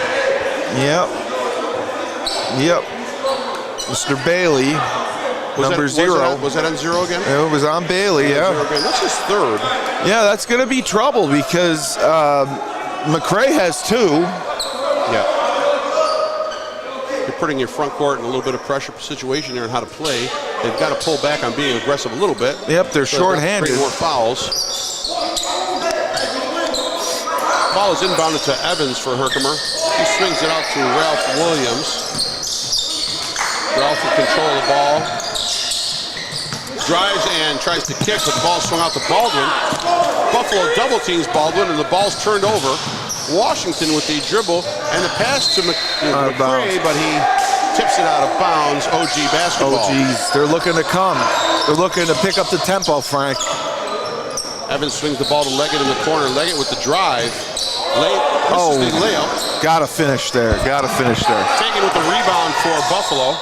Yep. Mr. Bailey, number 0. Was that on 0 again? It was on Bailey, yeah. That's his third. Yeah, that's going to be trouble because McRae has 2. Yeah. You're putting your front court in a little bit of pressure situation here on how to play. They've got to pull back on being aggressive a little bit. Yep, they're short-handed. Create more fouls. Ball is inbounded to Evans for Herkimer. He swings it out to Ralph Williams. Ralph in control of the ball. Drives and tries to kick, but the ball swung out to Baldwin. Buffalo double teams Baldwin, and the ball's turned over. Washington with the dribble and the pass to McRae, but he tips it out of bounds. OG basketball. OGs, they're looking to come. They're looking to pick up the tempo, Frank. Evans swings the ball to Leggett in the corner. Leggett with the drive. Misses the layup. Gotta finish there. Taken with the rebound for Buffalo.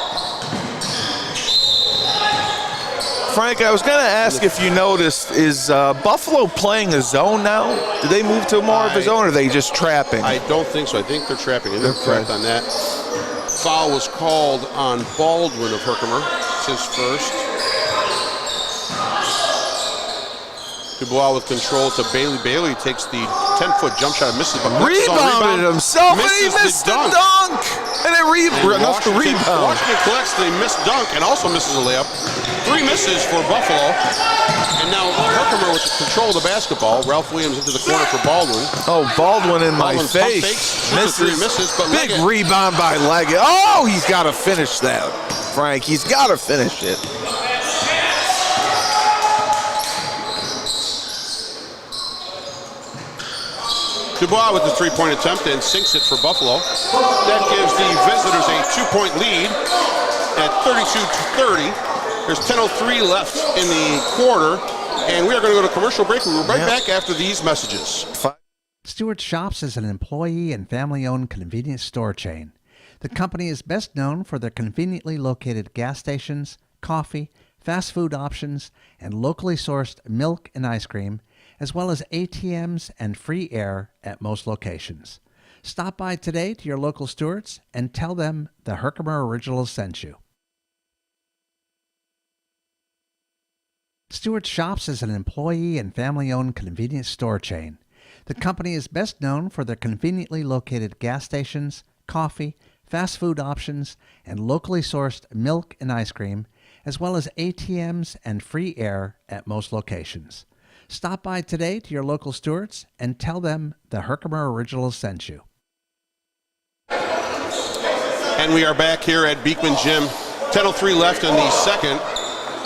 Frank, I was going to ask if you noticed, is Buffalo playing a zone now? Did they move to more of a zone, or are they just trapping? I don't think so. I think they're trapping. And they're correct on that. Foul was called on Baldwin of Herkimer. It's his first. Dubois with control to Bailey. Bailey takes the 10-foot jump shot, misses, but rebounded himself, and he missed the dunk. And it rebound. Washington collects the missed dunk and also misses a layup. 3 misses for Buffalo. And now Herkimer with control of the basketball. Ralph Williams into the corner for Baldwin. Baldwin in my face. Misses, but big Leggett. Rebound by Leggett. Oh, he's got to finish that, Frank. He's got to finish it. Dubois with the 3-point attempt and sinks it for Buffalo. That gives the visitors a 2-point lead at 32-30. There's 10:03 left in the quarter, and we are going to go to commercial break. We'll be right back after these messages. Stewart Shops is an employee and family-owned convenience store chain. The company is best known for their conveniently located gas stations, coffee, fast food options, and locally sourced milk and ice cream, as well as ATMs and free air at most locations. Stop by today to your local Stewarts and tell them the Herkimer Originals sent you. Stewart Shops is an employee and family-owned convenience store chain. The company is best known for their conveniently located gas stations, coffee, fast food options, and locally sourced milk and ice cream, as well as ATMs and free air at most locations. Stop by today to your local Stewarts and tell them the Herkimer Originals sent you. And we are back here at Beekman Gym. 10:03 left in the second.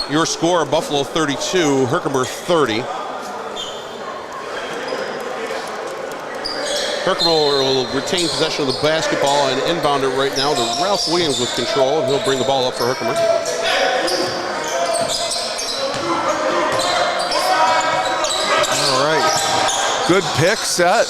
Your score, Buffalo 32, Herkimer 30. Herkimer will retain possession of the basketball and inbound it right now to Ralph Williams with control, and he'll bring the ball up for Herkimer. All right. Good pick set.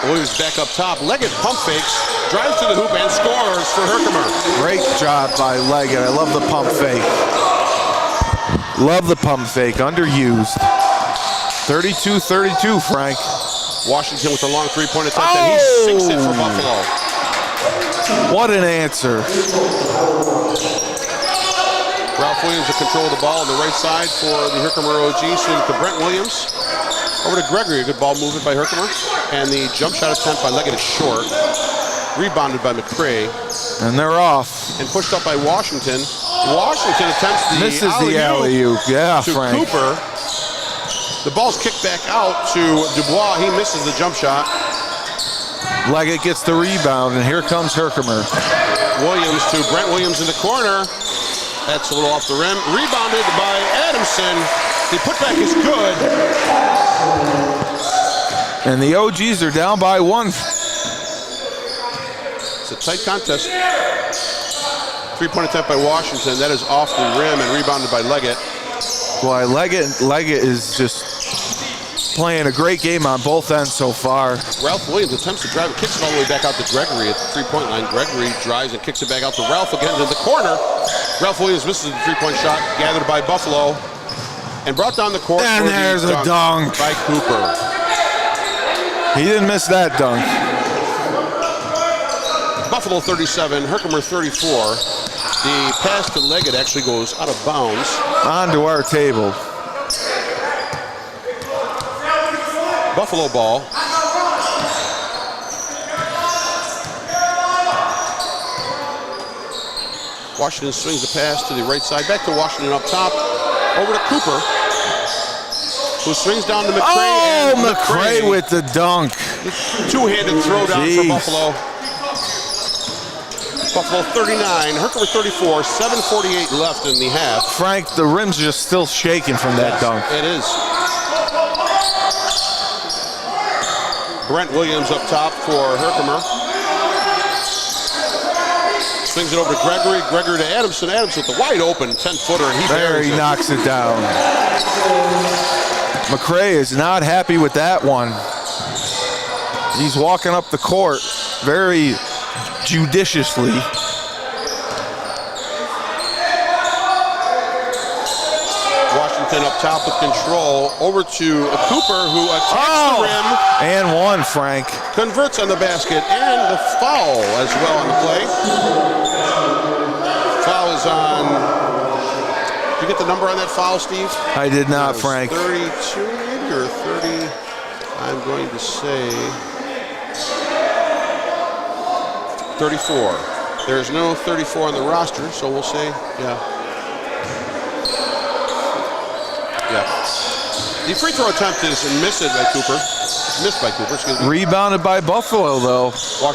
Williams back up top. Leggett pump fakes, drives to the hoop, and scores for Herkimer. Great job by Leggett. I love the pump fake. Love the pump fake, underused. 32-32, Frank. Washington with a long three-point attempt, and he sinks it for Buffalo. What an answer. Ralph Williams will control the ball on the right side for the Herkimer OG. Swing to Brent Williams. Over to Gregory, a good ball movement by Herkimer. And the jump shot attempt by Leggett is short. Rebounded by McCray. And they're off. And pushed up by Washington. Washington attempts the Misses the alley-oop. Yeah, to Frank. Cooper. The ball's kicked back out to Dubois. He misses the jump shot. Leggett gets the rebound, and here comes Herkimer. Williams to Brent Williams in the corner. That's a little off the rim. Rebounded by Adamson. The putback is good. And the OGs are down by 1. It's a tight contest. Three-point attempt by Washington. That is off the rim and rebounded by Leggett. Boy, Leggett is just playing a great game on both ends so far. Ralph Williams attempts to drive and kicks it all the way back out to Gregory at the three-point line. Gregory drives and kicks it back out to Ralph again to the corner. Ralph Williams misses the three-point shot, gathered by Buffalo, and brought down the court. And there's a dunk by Cooper. He didn't miss that dunk. Buffalo 37, Herkimer 34. The pass to Leggett actually goes out of bounds. Onto our table. Buffalo ball. Washington swings the pass to the right side. Back to Washington up top. Over to Cooper, who swings down to McCray. Oh, and McCray with the dunk. Two-handed throw down for Buffalo. Buffalo 39, Herkimer 34, 7:48 left in the half. Frank, the rim's just still shaking from that dunk. It is. Brent Williams up top for Herkimer. Swings it over to Gregory. Gregory to Adamson. Adamson with the wide open 10-footer, and he buries it. Knocks it down. McCray is not happy with that one. He's walking up the court very judiciously. Washington up top with control. Over to Cooper, who attacks the rim. And one, Frank. Converts on the basket, and the foul as well on the play. Foul is on. Did you get the number on that foul, Steve? I did not, Frank. 32 maybe, or 30. I'm going to say 34. There's no 34 on the roster, so we'll say, yeah. The free throw attempt is missed by Cooper. Excuse me. Rebounded by Buffalo, though.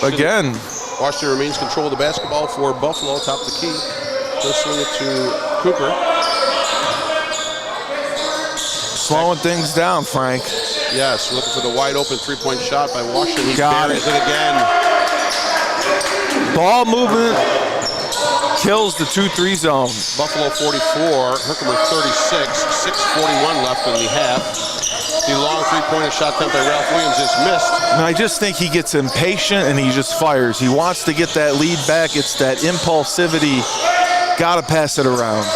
Again. Washington remains control of the basketball for Buffalo, top of the key. They'll swing it to Cooper. Slowing things down, Frank. Yes, looking for the wide open three-point shot by Washington. He Got buries it again. Ball movement kills the 2-3 zone. Buffalo 44, Herkimer 36, 6:41 left in the half. The long three-pointer shot attempt by Ralph Williams is missed. And I just think he gets impatient and he just fires. He wants to get that lead back. It's that impulsivity. Got to pass it around.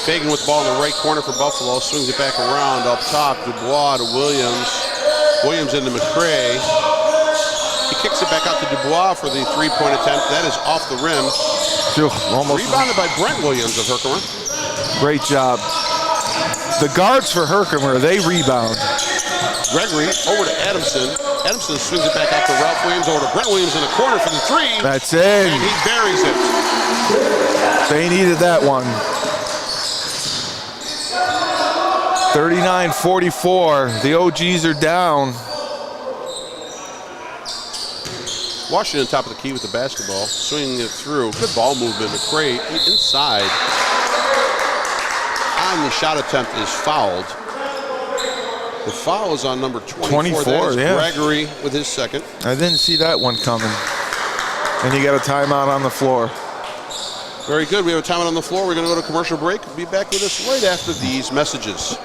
Fagan with the ball in the right corner for Buffalo. Swings it back around up top. Dubois to Williams. Williams into McCray. He kicks it back out to Dubois for the three-point attempt. That is off the rim. Almost rebounded by Brent Williams of Herkimer. Great job. The guards for Herkimer, they rebound. Gregory over to Adamson. Adamson swings it back out to Ralph Williams, over to Brent Williams in the corner for the three. That's in. And he buries it. They needed that one. 39-44. The OGs are down. Washington top of the key with the basketball, swinging it through. Good ball movement. McCray inside. On the shot attempt is fouled. The foul is on number 24. That is Gregory with his second. I didn't see that one coming. And you got a timeout on the floor. Very good. We have a timeout on the floor. We're going to go to commercial break. Be back with us right after these messages.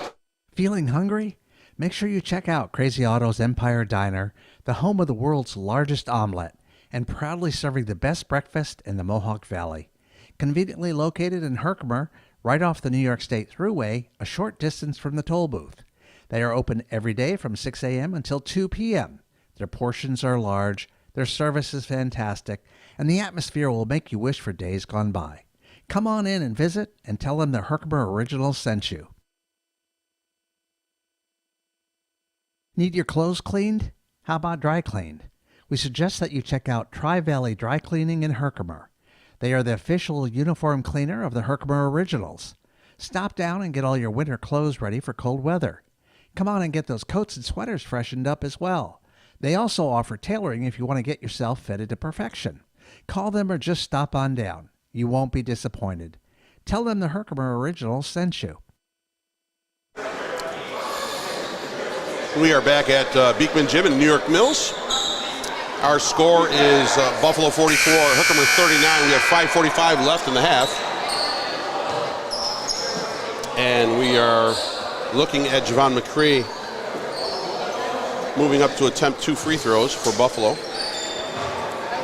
Feeling hungry? Make sure you check out Crazy Otto's Empire Diner, the home of the world's largest omelet, and proudly serving the best breakfast in the Mohawk Valley. Conveniently located in Herkimer, right off the New York State Thruway, a short distance from the toll booth. They are open every day from 6 a.m. until 2 p.m. Their portions are large, their service is fantastic, and the atmosphere will make you wish for days gone by. Come on in and visit and tell them the Herkimer Originals sent you. Need your clothes cleaned? How about dry cleaned? We suggest that you check out Tri-Valley Dry Cleaning in Herkimer. They are the official uniform cleaner of the Herkimer Originals. Stop down and get all your winter clothes ready for cold weather. Come on and get those coats and sweaters freshened up as well. They also offer tailoring if you want to get yourself fitted to perfection. Call them or just stop on down. You won't be disappointed. Tell them the Herkimer Originals sent you. We are back at Beekman Gym in New York Mills. Our score is Buffalo 44, Herkimer 39. We have 5:45 left in the half. And we are looking at Javon McCree moving up to attempt 2 free throws for Buffalo.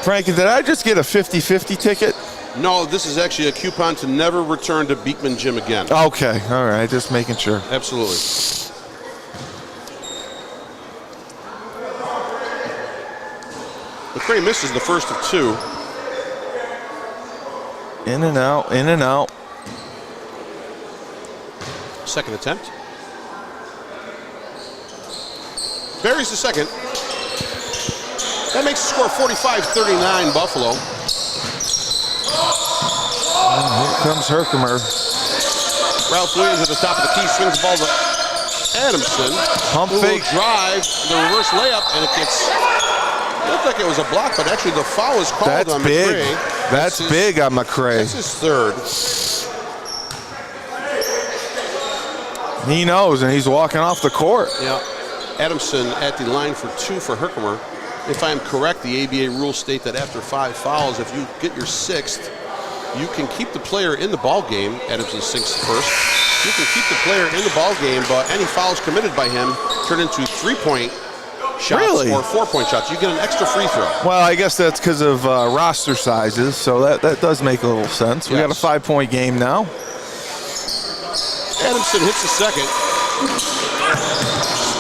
Frankie, did I just get a 50-50 ticket? No, this is actually a coupon to never return to Beekman Gym again. Okay, all right, just making sure. Absolutely. McCree misses the first of 2. In and out, in and out. Second attempt. Buries the second. That makes the score 45-39 Buffalo. And here comes Herkimer. Ralph Williams at the top of the key swings the ball to Adamson. Pump who fake. will drive the reverse layup, and it gets. Looked like it was a block, but actually the foul is called That's on big. McCree. That's big on McCree. That's his third. He knows, and he's walking off the court. Yeah. Adamson at the line for 2 for Herkimer. If I am correct, the ABA rules state that after 5 fouls, if you get your 6th, you can keep the player in the ball game. Adamson sinks first. You can keep the player in the ball game, but any fouls committed by him turn into 3-point shots or 4-point shots. You get an extra free throw. Well, I guess that's because of roster sizes, so that does make a little sense. We got a 5-point game now. Adamson hits the second.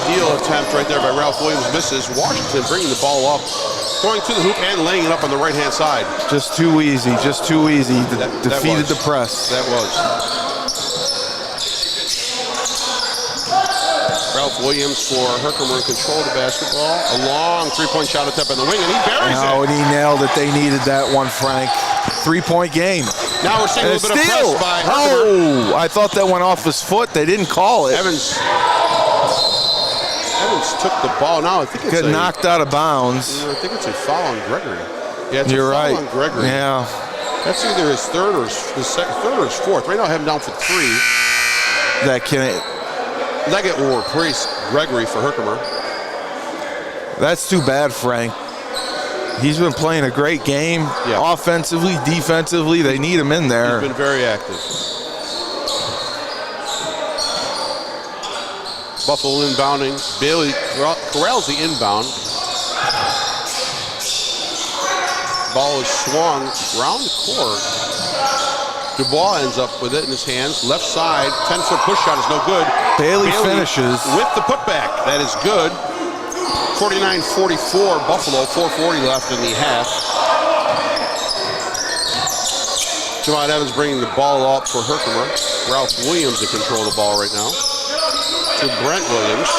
Steal attempt right there by Ralph Williams misses. Washington bringing the ball up, going to the hoop and laying it up on the right-hand side. Just too easy, just too easy. Defeated the press. That was. Ralph Williams for Herkimer in control of the basketball. A long 3-point shot attempt on the wing, and he buries it. Oh, and he nailed it. They needed that one, Frank. 3-point game. Now we're seeing a little bit of press by Herkimer. Oh, I thought that went off his foot. They didn't call it. Evans took the ball. Now I think it's got knocked out of bounds. I think it's a foul on Gregory. Yeah, it's You're a foul right. on Gregory. Yeah. That's either his third or his fourth. Right now I have him down for 3. That can. Leggett will replace Gregory for Herkimer. That's too bad, Frank. He's been playing a great game, offensively, defensively. They need him in there. He's been very active. Buffalo inbounding. Bailey corrals the inbound. Ball is swung round the court. Dubois ends up with it in his hands. Left side, 10-foot push shot is no good. Bailey finishes. With the putback. That is good. 49-44 Buffalo, 4:40 left in the half. Javon Evans bringing the ball up for Herkimer. Ralph Williams in control of the ball right now. To Brent Williams.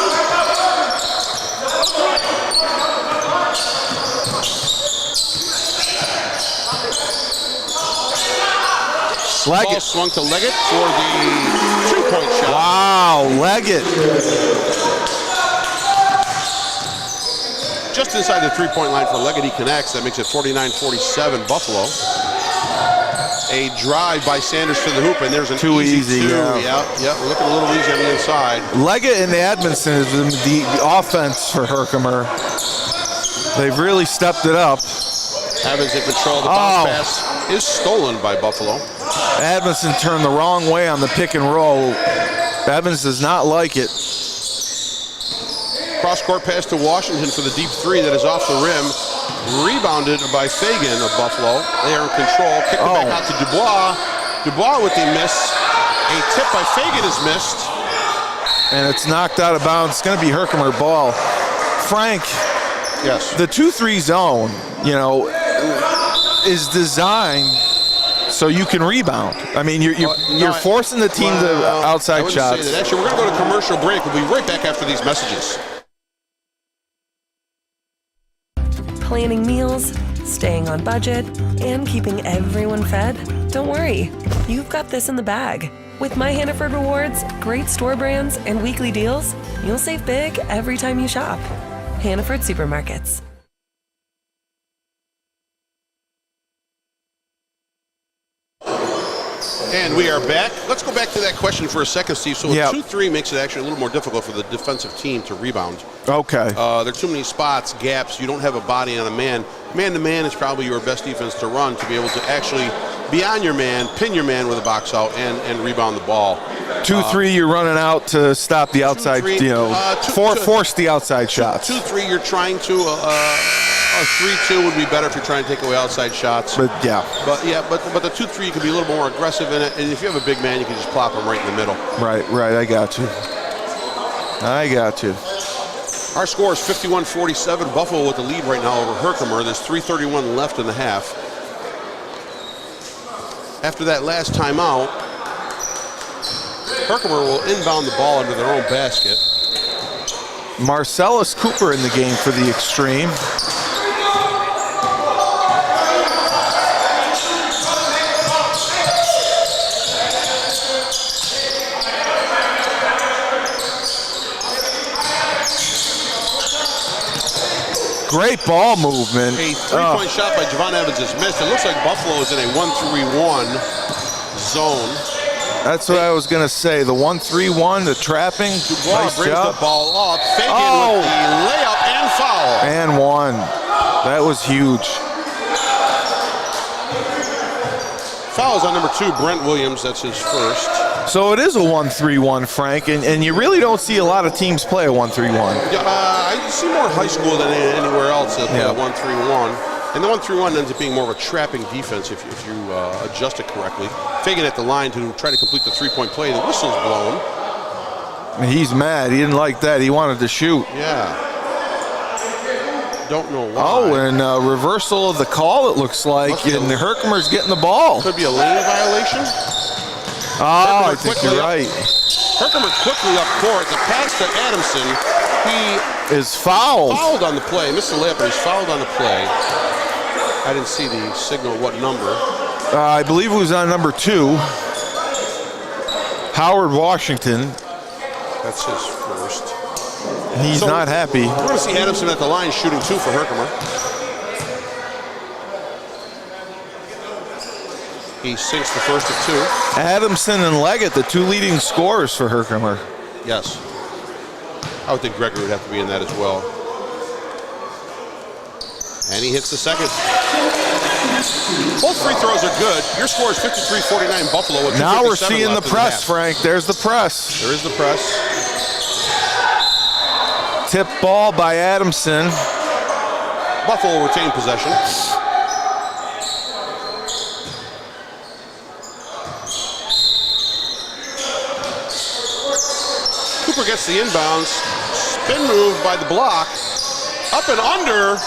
Leggett. Ball swung to Leggett for the 2-point shot. Wow, Leggett. Just inside the 3-point line for Leggett, he connects. That makes it 49-47 Buffalo. A drive by Sanders to the hoop, and there's an Too easy, 2. yeah. We're looking a little easy on the inside. Leggett and Edmondson is the offense for Herkimer. They've really stepped it up. Evans in control. The bounce pass is stolen by Buffalo. Edmondson turned the wrong way on the pick and roll. Evans does not like it. Cross-court pass to Washington for the deep 3 that is off the rim. Rebounded by Fagan of Buffalo. They are in control. Kick it back out to Dubois. Dubois with the miss. A tip by Fagan is missed. And it's knocked out of bounds. It's going to be Herkimer ball. Frank, yes. The 2-3 zone, is designed so you can rebound. I mean, you're forcing the team to outside shots. Say that. Actually, we're going to go to commercial break. We'll be right back after these messages. Planning meals, staying on budget, and keeping everyone fed? Don't worry, you've got this in the bag. With My Hannaford Rewards, great store brands, and weekly deals, you'll save big every time you shop. Hannaford Supermarkets. And we are back. Let's go back to that question for a second, Steve. So a 2-3 makes it actually a little more difficult for the defensive team to rebound. Okay. There are too many spots, gaps. You don't have a body on a man. Man-to-man is probably your best defense to run, to be able to actually be on your man, pin your man with a box out, and rebound the ball. 2-3, you're running out to stop the outside, force the outside shots. 2-3, you're trying to. A 3-2 would be better if you're trying to take away outside shots. But the 2-3 you can be a little more aggressive in it, and if you have a big man, you can just plop him right in the middle. Right. I got you. Our score is 51-47. Buffalo with the lead right now over Herkimer. There's 3:31 left in the half. After that last timeout, Herkimer will inbound the ball into their own basket. Marcellus Cooper in the game for the Extreme. Great ball movement. A three-point shot by Javon Evans is missed. It looks like Buffalo is in a 1-3-1 zone. That's what I was going to say. The 1-3-1, the trapping. Dubois brings the ball up. Fagan with the layup and foul. And one. That was huge. Fouls on number 2, Brent Williams. That's his first. So it is a 1-3-1, Frank, and you really don't see a lot of teams play a 1-3-1. I see more high school than anywhere else that play a 1-3-1. And the 1-3-1 ends up being more of a trapping defense if you adjust it correctly. Fagan at the line to try to complete the three-point play. The whistle's blown. He's mad. He didn't like that. He wanted to shoot. Yeah. Don't know why. Oh, and reversal of the call, it looks like, and Herkimer's getting the ball. Could be a lane violation. Oh, I think you're right. Herkimer quickly up court. The pass to Adamson. He is fouled. Fouled on the play. Missed the layup, but he's fouled on the play. I didn't see the signal. What number? I believe it was on number 2. Howard Washington. That's his first. He's not happy. We're going to see Adamson at the line shooting 2 for Herkimer. He sinks the first of 2. Adamson and Leggett, the 2 leading scorers for Herkimer. Yes. I would think Gregory would have to be in that as well. And he hits the second. Both free throws are good. Your score is 53-49 Buffalo. With now we're seeing the press, Frank. There's the press. There is the press. Tip ball by Adamson. Buffalo retain possession. Cooper gets the inbounds. Spin move by the block. Up and under.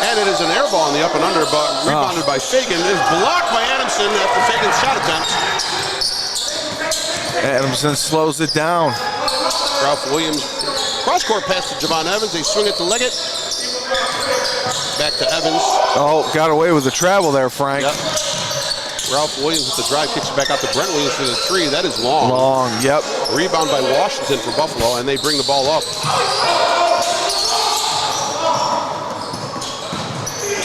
And it is an air ball in the up and under, but rebounded by Fagan. It is blocked by Adamson after Fagan's shot attempt. Adamson slows it down. Ralph Williams. Cross-court pass to Javon Evans. They swing it to Leggett. Back to Evans. Oh, got away with the travel there, Frank. Yep. Ralph Williams with the drive, kicks it back out to Brent Williams for the 3. That is long. Long, yep. Rebound by Washington for Buffalo, and they bring the ball up.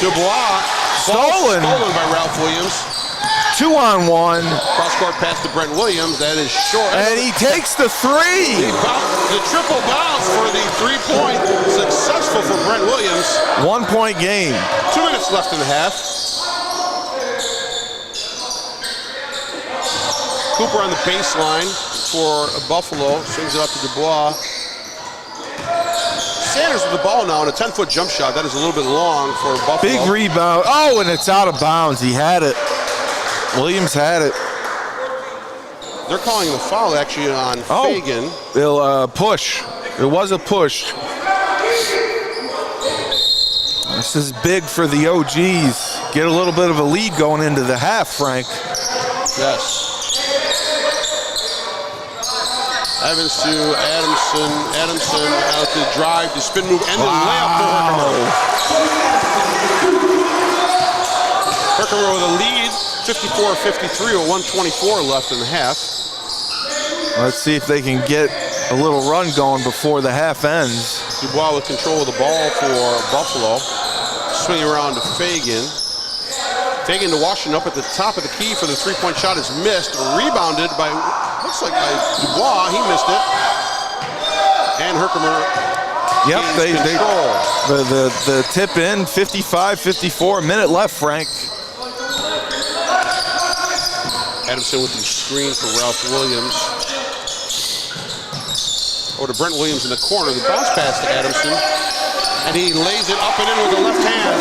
Dubois. Stolen by Ralph Williams. 2-on-1. Cross-court pass to Brent Williams. That is short. And he takes the 3. The triple bounce for the 3-point. Successful for Brent Williams. 1-point game. 2 minutes left in the half. Cooper on the baseline for Buffalo. Swings it up to Dubois. Sanders with the ball now on a 10-foot jump shot. That is a little bit long for Buffalo. Big rebound. Oh, and it's out of bounds. He had it. Williams had it. They're calling the foul actually on Fagan. They'll push. It was a push. This is big for the OGs. Get a little bit of a lead going into the half, Frank. Yes. Evans to Adamson. Adamson out to drive, to spin move, and the layup for Herkimer. Herkimer with a lead, 54-53 with 124 left in the half. Let's see if they can get a little run going before the half ends. Dubois with control of the ball for Buffalo. Swinging around to Fagan. Fagan to Washington up at the top of the key for the three-point shot is missed. Rebounded by, looks like by Dubois. He missed it. And Herkimer gains control. The tip in, 55-54, a minute left, Frank. Adamson with the screen for Ralph Williams. Over to Brent Williams in the corner. The bounce pass to Adamson. And he lays it up and in with the left hand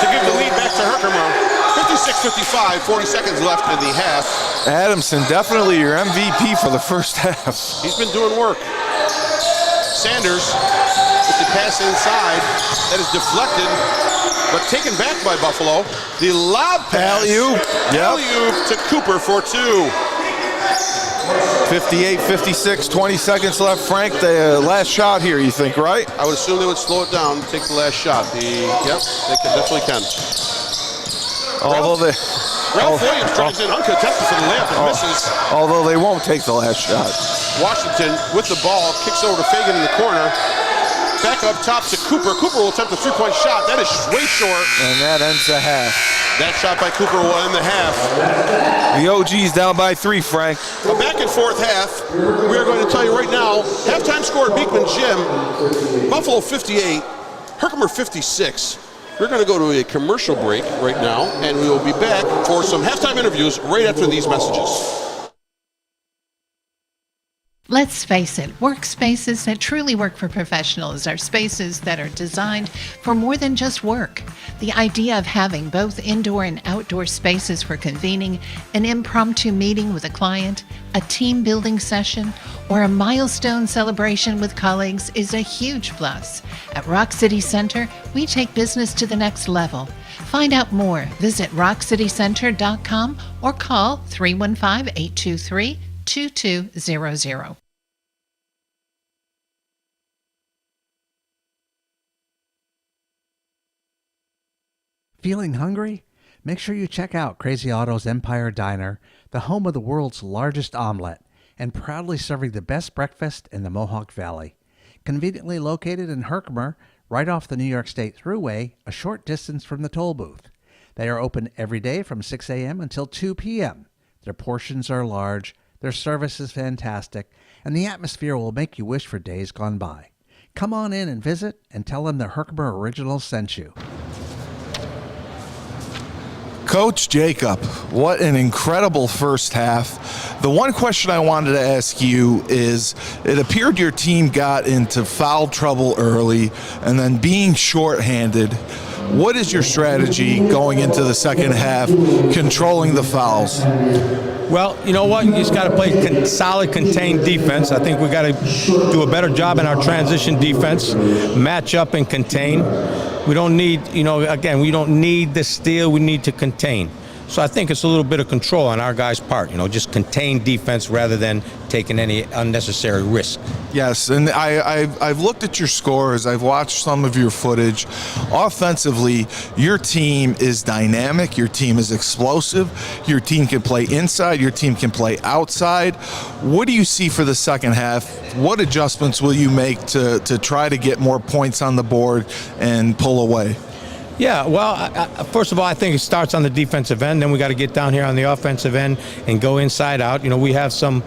to give the lead back to Herkimer. 56-55, 40 seconds left in the half. Adamson, definitely your MVP for the first half. He's been doing work. Sanders with the pass inside. That is deflected, but taken back by Buffalo. The lob pass. Alley-oop to Cooper for two. 58-56, 20 seconds left. Frank, the last shot here, you think, right? I would assume they would slow it down and take the last shot. Definitely can. Ralph Williams drives in uncontested for the layup and misses. Although they won't take the last shot. Washington with the ball, kicks over to Fagan in the corner. Back up top to Cooper. Cooper will attempt a three-point shot. That is way short. And that ends the half. That shot by Cooper will end the half. The OG's down by 3, Frank. A back and forth half. We are going to tell you right now, halftime score at Beekman Gym, Buffalo 58, Herkimer 56. We're going to go to a commercial break right now, and we will be back for some halftime interviews right after these messages. Let's face it, workspaces that truly work for professionals are spaces that are designed for more than just work. The idea of having both indoor and outdoor spaces for convening an impromptu meeting with a client, a team building session, or a milestone celebration with colleagues is a huge plus. At Rock City Center, we take business to the next level. Find out more. Visit rockcitycenter.com or call 315-823-2200. Feeling hungry? Make sure you check out Crazy Otto's Empire Diner, the home of the world's largest omelet, and proudly serving the best breakfast in the Mohawk Valley. Conveniently located in Herkimer, right off the New York State Thruway, a short distance from the toll booth. They are open every day from 6 a.m. until 2 p.m. Their portions are large, their service is fantastic, and the atmosphere will make you wish for days gone by. Come on in and visit and tell them the Herkimer Originals sent you. Coach Jacob, what an incredible first half. The one question I wanted to ask you is, it appeared your team got into foul trouble early and then being shorthanded. What is your strategy going into the second half, controlling the fouls? Well, you know what? You just got to play solid, contained defense. I think we got to do a better job in our transition defense, match up and contain. We don't need, we don't need the steal. We need to contain. So I think it's a little bit of control on our guys' part, just contain defense rather than taking any unnecessary risk. Yes, and I've looked at your scores. I've watched some of your footage. Offensively, your team is dynamic. Your team is explosive. Your team can play inside. Your team can play outside. What do you see for the second half? What adjustments will you make to try to get more points on the board and pull away? Yeah, well, first of all, I think it starts on the defensive end. Then we got to get down here on the offensive end and go inside out. We have some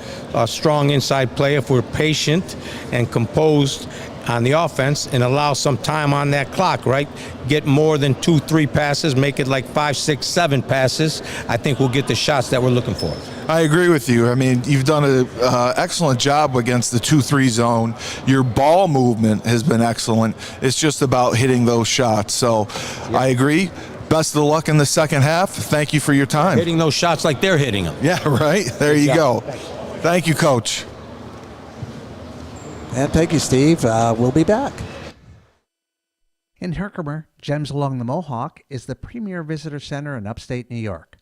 strong inside play if we're patient and composed on the offense and allow some time on that clock, right? Get more than 2-3 passes, make it like 5, 6, 7 passes. I think we'll get the shots that we're looking for. I agree with you. I mean, you've done an excellent job against the 2-3 zone. Your ball movement has been excellent. It's just about hitting those shots. So I agree. best of luck in the second half. Thank you for your time. Hitting those shots like they're hitting them. Yeah, right. There you go. Thank you, Coach. And thank you, Steve. We'll be back. In Herkimer, Gems Along the Mohawk is the premier visitor center in upstate New York.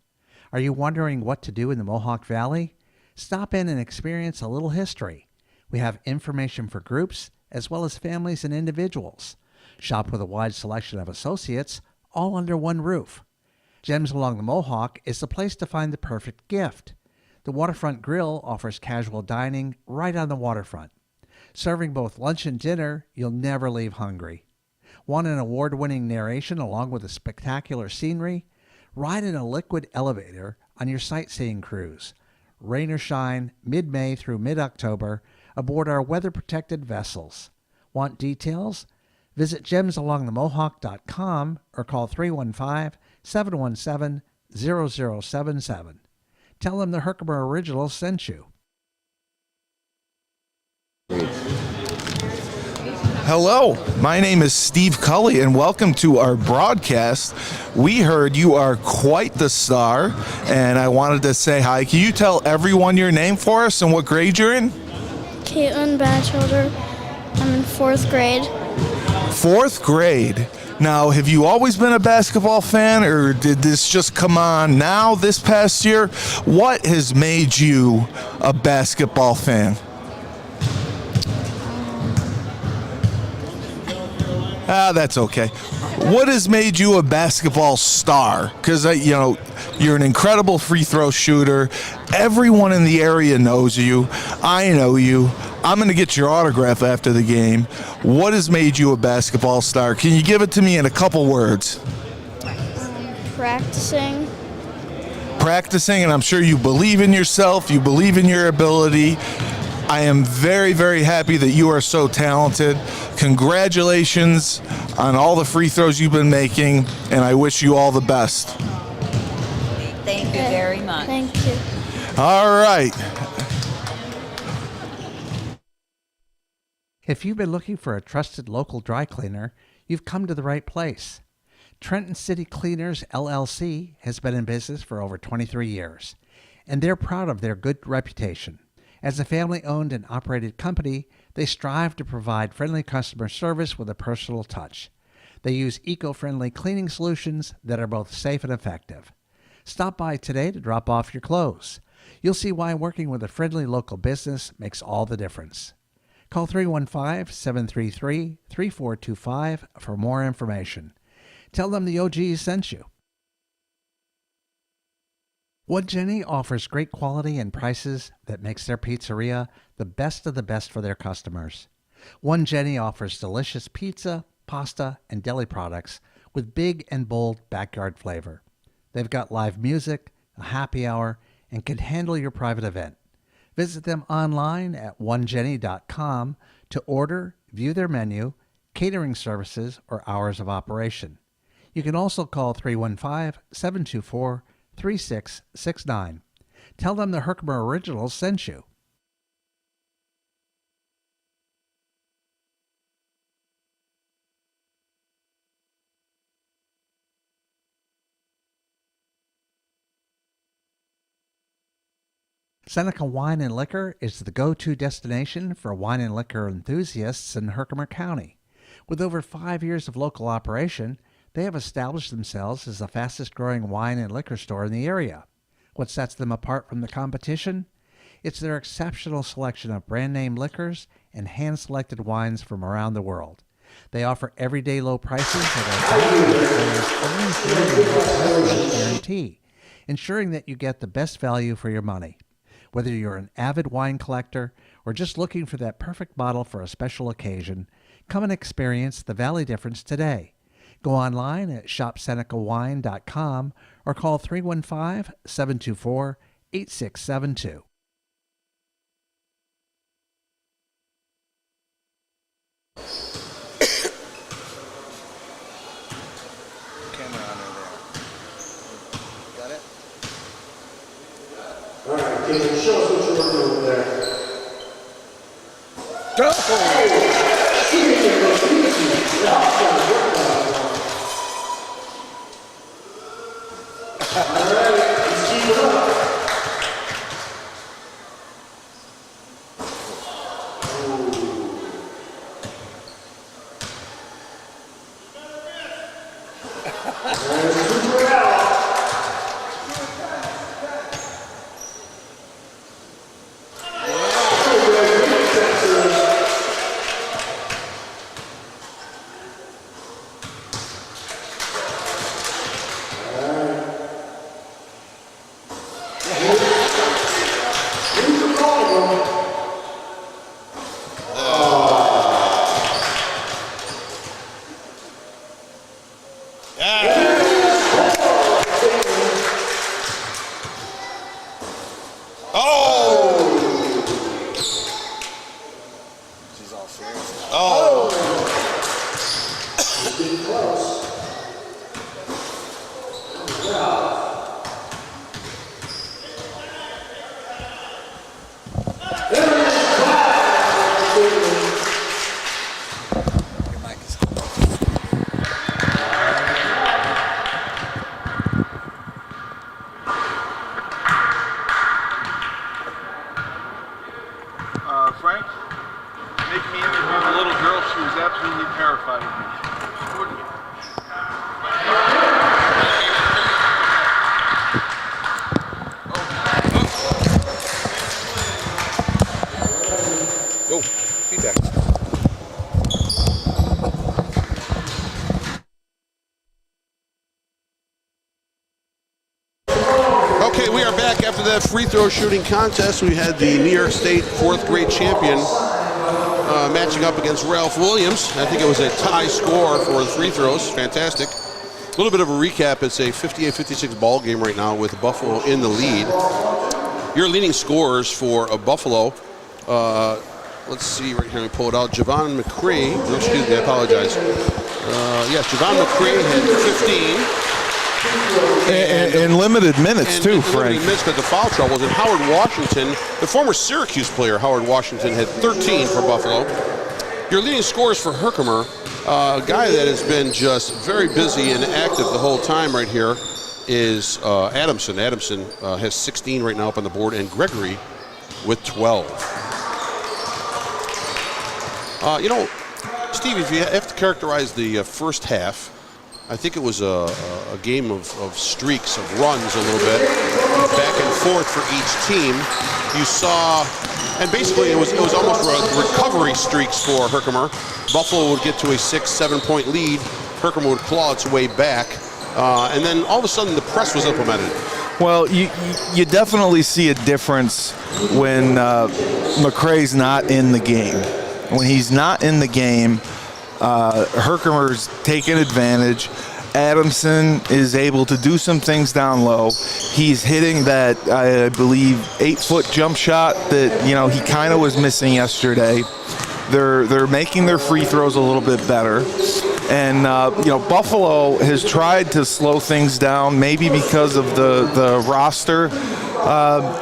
Are you wondering what to do in the Mohawk Valley? Stop in and experience a little history. We have information for groups as well as families and individuals. Shop with a wide selection of associates, all under one roof. Gems Along the Mohawk is the place to find the perfect gift. The Waterfront Grill offers casual dining right on the waterfront. Serving both lunch and dinner, you'll never leave hungry. Want an award-winning narration along with a spectacular scenery? Ride in a liquid elevator on your sightseeing cruise. Rain or shine, mid-May through mid-October, aboard our weather-protected vessels. Want details? Visit gemsalongthemohawk.com or call 315-717-0077. Tell them the Herkimer Originals sent you. Hello, my name is Steve Cully, and welcome to our broadcast. We heard you are quite the star, and I wanted to say hi. Can you tell everyone your name for us and what grade you're in? Caitlin Batchelder. I'm in 4th grade. 4th grade. Now, have you always been a basketball fan, or did this just come on now this past year? What has made you a basketball fan? That's okay. What has made you a basketball star? Because, you're an incredible free throw shooter. Everyone in the area knows you. I know you. I'm going to get your autograph after the game. What has made you a basketball star? Can you give it to me in a couple words? Practicing. Practicing, and I'm sure you believe in yourself. You believe in your ability. I am very, very happy that you are so talented. Congratulations on all the free throws you've been making, and I wish you all the best. Thank you very much. Thank you. All right. If you've been looking for a trusted local dry cleaner, you've come to the right place. Trenton City Cleaners, LLC, has been in business for over 23 years, and they're proud of their good reputation. As a family-owned and operated company, they strive to provide friendly customer service with a personal touch. They use eco-friendly cleaning solutions that are both safe and effective. Stop by today to drop off your clothes. You'll see why working with a friendly local business makes all the difference. Call 315-733-3425 for more information. Tell them the OG sent you. One Jenny offers great quality and prices that makes their pizzeria the best of the best for their customers. One Jenny offers delicious pizza, pasta, and deli products with big and bold backyard flavor. They've got live music, a happy hour, and can handle your private event. Visit them online at onejenny.com to order, view their menu, catering services, or hours of operation. You can also call 315-724-3669. Tell them the Herkimer Originals sent you. Seneca Wine and Liquor is the go-to destination for wine and liquor enthusiasts in Herkimer County. With over 5 years of local operation, they have established themselves as the fastest-growing wine and liquor store in the area. What sets them apart from the competition? It's their exceptional selection of brand-name liquors and hand-selected wines from around the world. They offer everyday low prices that are guarantee, ensuring that you get the best value for your money. Whether you're an avid wine collector or just looking for that perfect bottle for a special occasion, come and experience the Valley difference today. Go online at shopsenecawine.com or call 315-724-8672. All right, can you show us what you're working over there? Frank, make me interview the little girl. She was absolutely terrified of me. Go, feedback. Okay, we are back after that free throw shooting contest. We had the New York State fourth grade champion matching up against Ralph Williams. I think it was a tie score for the free throws. Fantastic. A little bit of a recap. It's a 58-56 ball game right now with Buffalo in the lead. Your leading scorers for Buffalo, let's see right here, let me pull it out. Javon McCree, no, excuse me, I apologize. Yes, Javon McCree had 15. In limited minutes, too, Frank. Limited minutes because of foul troubles. And Howard Washington, the former Syracuse player, Howard Washington, had 13 for Buffalo. Your leading scorers for Herkimer, a guy that has been just very busy and active the whole time right here, is Adamson. Adamson has 16 right now up on the board, and Gregory with 12. You know, Steve, if you have to characterize the first half, I think it was a game of streaks, of runs a little bit, back and forth for each team. You saw, and basically it was almost recovery streaks for Herkimer. Buffalo would get to a 6-7 point lead. Herkimer would claw its way back. And then all of a sudden the press was implemented. Well, you definitely see a difference when McCrae's not in the game. When he's not in the game, Herkimer's taking advantage. Adamson is able to do some things down low. He's hitting that, I believe, 8-foot jump shot that, you know, he kind of was missing yesterday. They're making their free throws a little bit better. And, you know, Buffalo has tried to slow things down, maybe because of the roster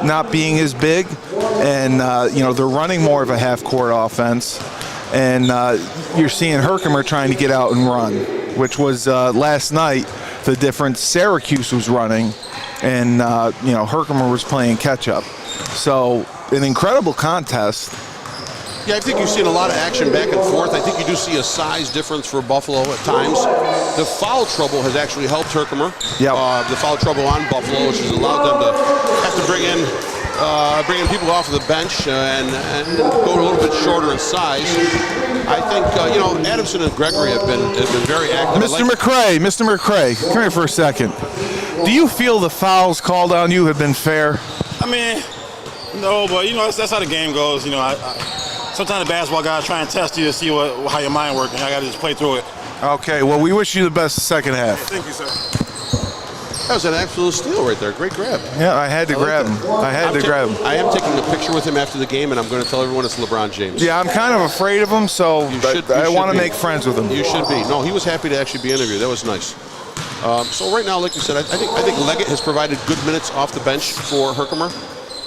not being as big. And, you know, they're running more of a half-court offense. And you're seeing Herkimer trying to get out and run, which was last night the difference. Syracuse was running, and, you know, Herkimer was playing catch-up. So an incredible contest. Yeah, I think you've seen a lot of action back and forth. I think you do see a size difference for Buffalo at times. The foul trouble has actually helped Herkimer. Yep. The foul trouble on Buffalo, which has allowed them to have to bring in people off of the bench and go a little bit shorter in size. I think, you know, Adamson and Gregory have been very active. Mr. McCrae, come here for a second. Do you feel the fouls called on you have been fair? I mean, no, but, you know, that's how the game goes. You know, sometimes the basketball guys try and test you to see how your mind works, and I got to just play through it. Okay, well, we wish you the best second half. Thank you, sir. That was an absolute steal right there. Great grab. Yeah, I had to grab him. I am taking a picture with him after the game, and I'm going to tell everyone it's LeBron James. Yeah, I'm kind of afraid of him, so I want to make friends with him. You should be. No, he was happy to actually be interviewed. That was nice. So right now, like you said, I think Leggett has provided good minutes off the bench for Herkimer.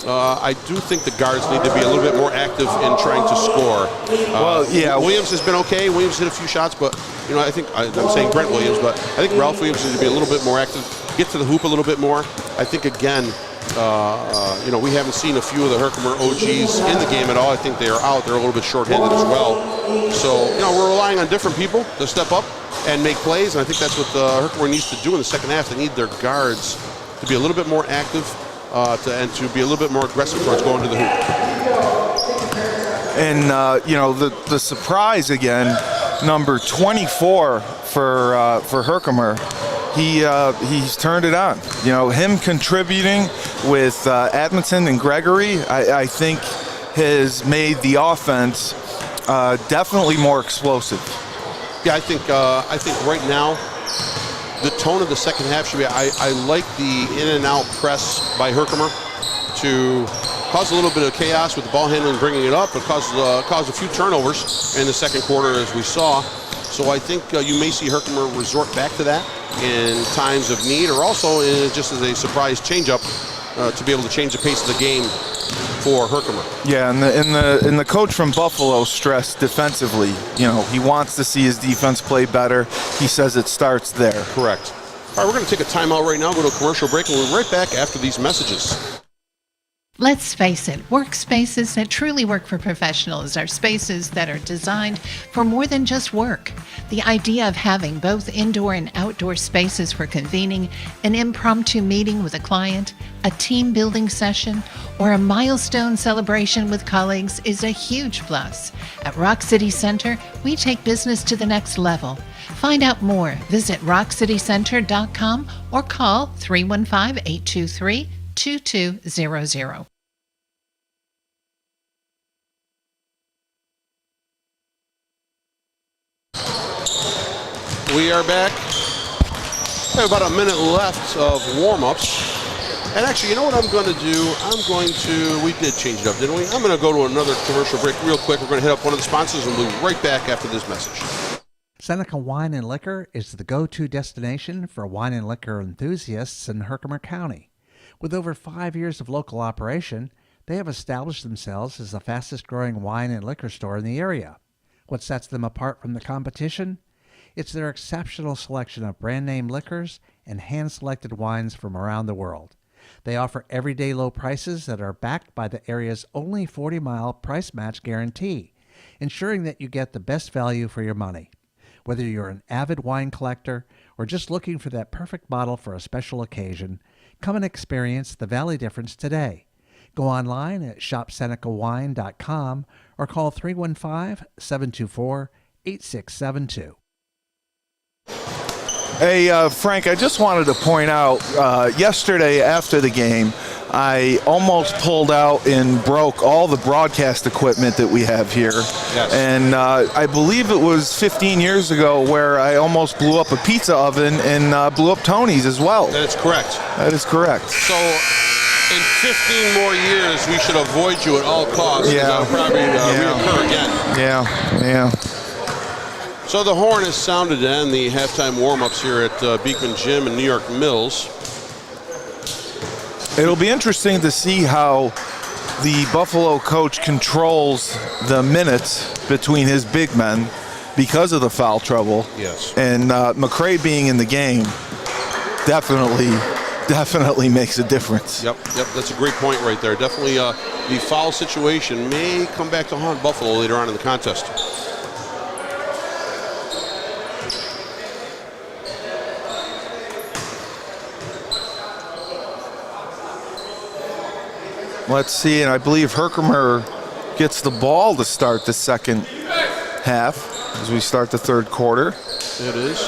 I do think the guards need to be a little bit more active in trying to score. Well, yeah. Williams has been okay. Williams hit a few shots, but, you know, I think, I'm saying Brent Williams, but I think Ralph Williams needs to be a little bit more active, get to the hoop a little bit more. I think, again, We haven't seen a few of the Herkimer OGs in the game at all. I think they are out. They're a little bit shorthanded as well. So, we're relying on different people to step up and make plays, and I think that's what Herkimer needs to do in the second half. They need their guards to be a little bit more active and to be a little bit more aggressive towards going to the hoop. And, the surprise again, number 24 for Herkimer, he's turned it on. Him contributing with Edmonton and Gregory, I think has made the offense definitely more explosive. Yeah, I think right now the tone of the second half should be, I like the in and out press by Herkimer to cause a little bit of chaos with the ball handling, bringing it up, but cause a few turnovers in the second quarter as we saw. So I think you may see Herkimer resort back to that in times of need, or also just as a surprise changeup to be able to change the pace of the game for Herkimer. Yeah, and the coach from Buffalo stressed defensively. He wants to see his defense play better. He says it starts there. Correct. All right, we're going to take a timeout right now, go to a commercial break, and we'll be right back after these messages. Let's face it, workspaces that truly work for professionals are spaces that are designed for more than just work. The idea of having both indoor and outdoor spaces for convening an impromptu meeting with a client, a team building session, or a milestone celebration with colleagues is a huge plus. At Rock City Center, we take business to the next level. Find out more. Visit rockcitycenter.com or call 315-823-2200. We are back. We have about a minute left of warm-ups. And actually, you know what I'm going to do? We did change it up, didn't we? I'm going to go to another commercial break real quick. We're going to hit up one of the sponsors and we'll be right back after this message. Seneca Wine and Liquor is the go-to destination for wine and liquor enthusiasts in Herkimer County. With over 5 years of local operation, they have established themselves as the fastest-growing wine and liquor store in the area. What sets them apart from the competition? It's their exceptional selection of brand-name liquors and hand-selected wines from around the world. They offer everyday low prices that are backed by the area's only 40-mile price match guarantee, ensuring that you get the best value for your money. Whether you're an avid wine collector or just looking for that perfect bottle for a special occasion, come and experience the Valley difference today. Go online at shopsenecawine.com or call 315-724-8672. Hey, Frank, I just wanted to point out, yesterday after the game, I almost pulled out and broke all the broadcast equipment that we have here. Yes. And I believe it was 15 years ago where I almost blew up a pizza oven and blew up Tony's as well. That is correct. That is correct. So in 15 more years, we should avoid you at all costs. Yeah. That'll probably reoccur again. Yeah. So the horn is sounded to end the halftime warm-ups here at Beekman Gym in New York Mills. It'll be interesting to see how the Buffalo coach controls the minutes between his big men because of the foul trouble. Yes. And McCray being in the game definitely makes a difference. Yep, that's a great point right there. Definitely the foul situation may come back to haunt Buffalo later on in the contest. Let's see, and I believe Herkimer gets the ball to start the second half as we start the third quarter. It is.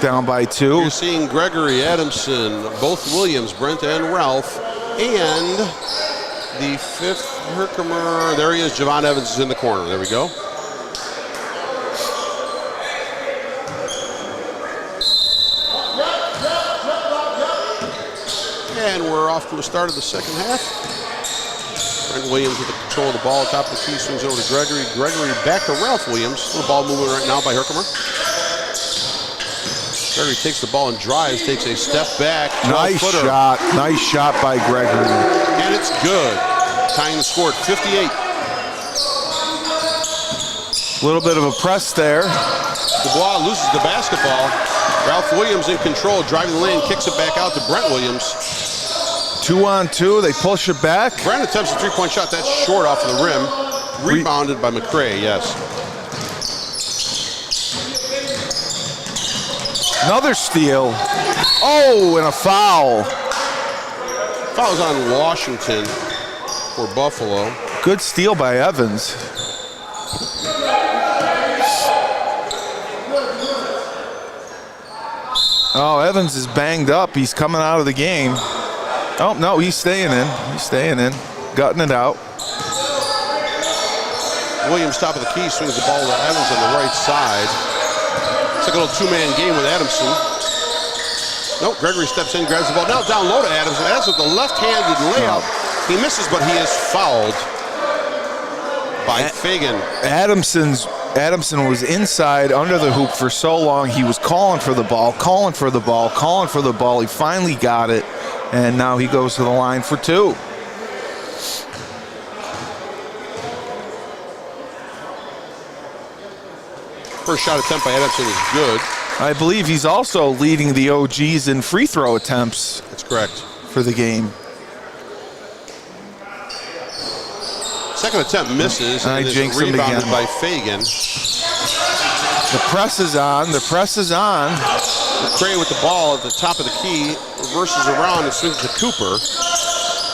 Down by 2. You're seeing Gregory, Adamson, both Williams, Brent and Ralph, and the fifth Herkimer, there he is, Javon Evans is in the corner. There we go. And we're off to a start of the second half. Brent Williams with the control of the ball. Top of the key swings over to Gregory. Gregory back to Ralph Williams. Little ball movement right now by Herkimer. Gregory takes the ball and drives, takes a step back. Nice shot. Nice shot by Gregory. And it's good. Tying the score at 58. A little bit of a press there. Dubois loses the basketball. Ralph Williams in control, driving the lane, kicks it back out to Brent Williams. 2-on-2. They push it back. Brandon attempts a three-point shot. That's short off of the rim. Rebounded by McCray, yes. Another steal. Oh, and a foul. Foul's on Washington for Buffalo. Good steal by Evans. Oh, Evans is banged up. He's coming out of the game. Oh, no, he's staying in. He's staying in. Gutting it out. Williams, top of the key, swings the ball to Evans on the right side. It's like a little two-man game with Adamson. Nope, Gregory steps in, grabs the ball. Now down low to Adamson. Adams with the left-handed layup. He misses, but he is fouled by Fagan. Adamson was inside under the hoop for so long. He was calling for the ball, calling for the ball, calling for the ball. He finally got it, and now he goes to the line for two. First shot attempt by Adamson is good. I believe he's also leading the OGs in free throw attempts. That's correct. For the game. Second attempt misses, and is rebounded by Fagan. The press is on. The press is on. McCray with the ball at the top of the key, reverses around and swings to Cooper.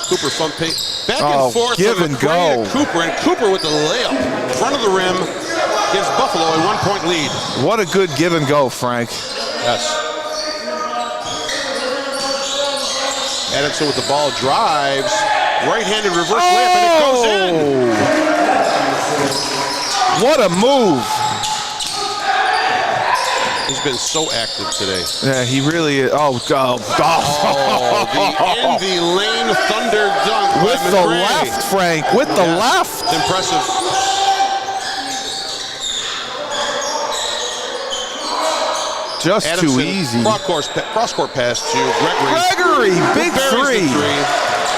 Cooper front page. Back and forth give from and McCray go. to Cooper, and Cooper with the layup. Front of the rim, gives Buffalo a 1-point lead. What a good give and go, Frank. Yes. Adamson with the ball, drives. Right-handed reverse layup, and it goes in. What a move. He's been so active today. Yeah, he really is. The in the lane thunder dunk with by the McCray. left, Frank. With the left. It's impressive. Just Adamson, too easy. Cross-court pass to Gregory. Gregory, big three.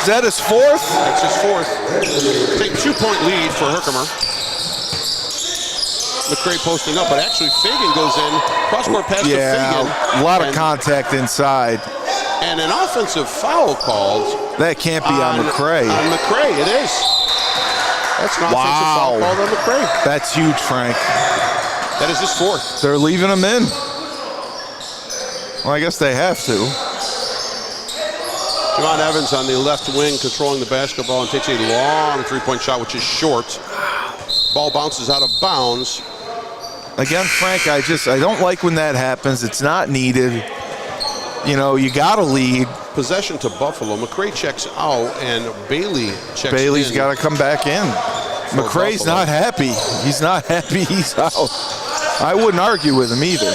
Is that his fourth? That's his fourth. Take 2-point lead for Herkimer. McCray posting up, but actually Fagan goes in. Cross-court pass to Fagan. A lot of contact inside. And an offensive foul called. That can't be on McCray. On McCray, it is. That's an offensive foul called on McCray. That's huge, Frank. That is his fourth. They're leaving him in. Well, I guess they have to. Javon Evans on the left wing controlling the basketball and takes a long three-point shot, which is short. Ball bounces out of bounds. Again, Frank, I don't like when that happens. It's not needed. You know, you got to lead. Possession to Buffalo. McCray checks out, and Bailey checks in. Bailey's got to come back in. McCray's not happy. He's not happy. He's out. I wouldn't argue with him either.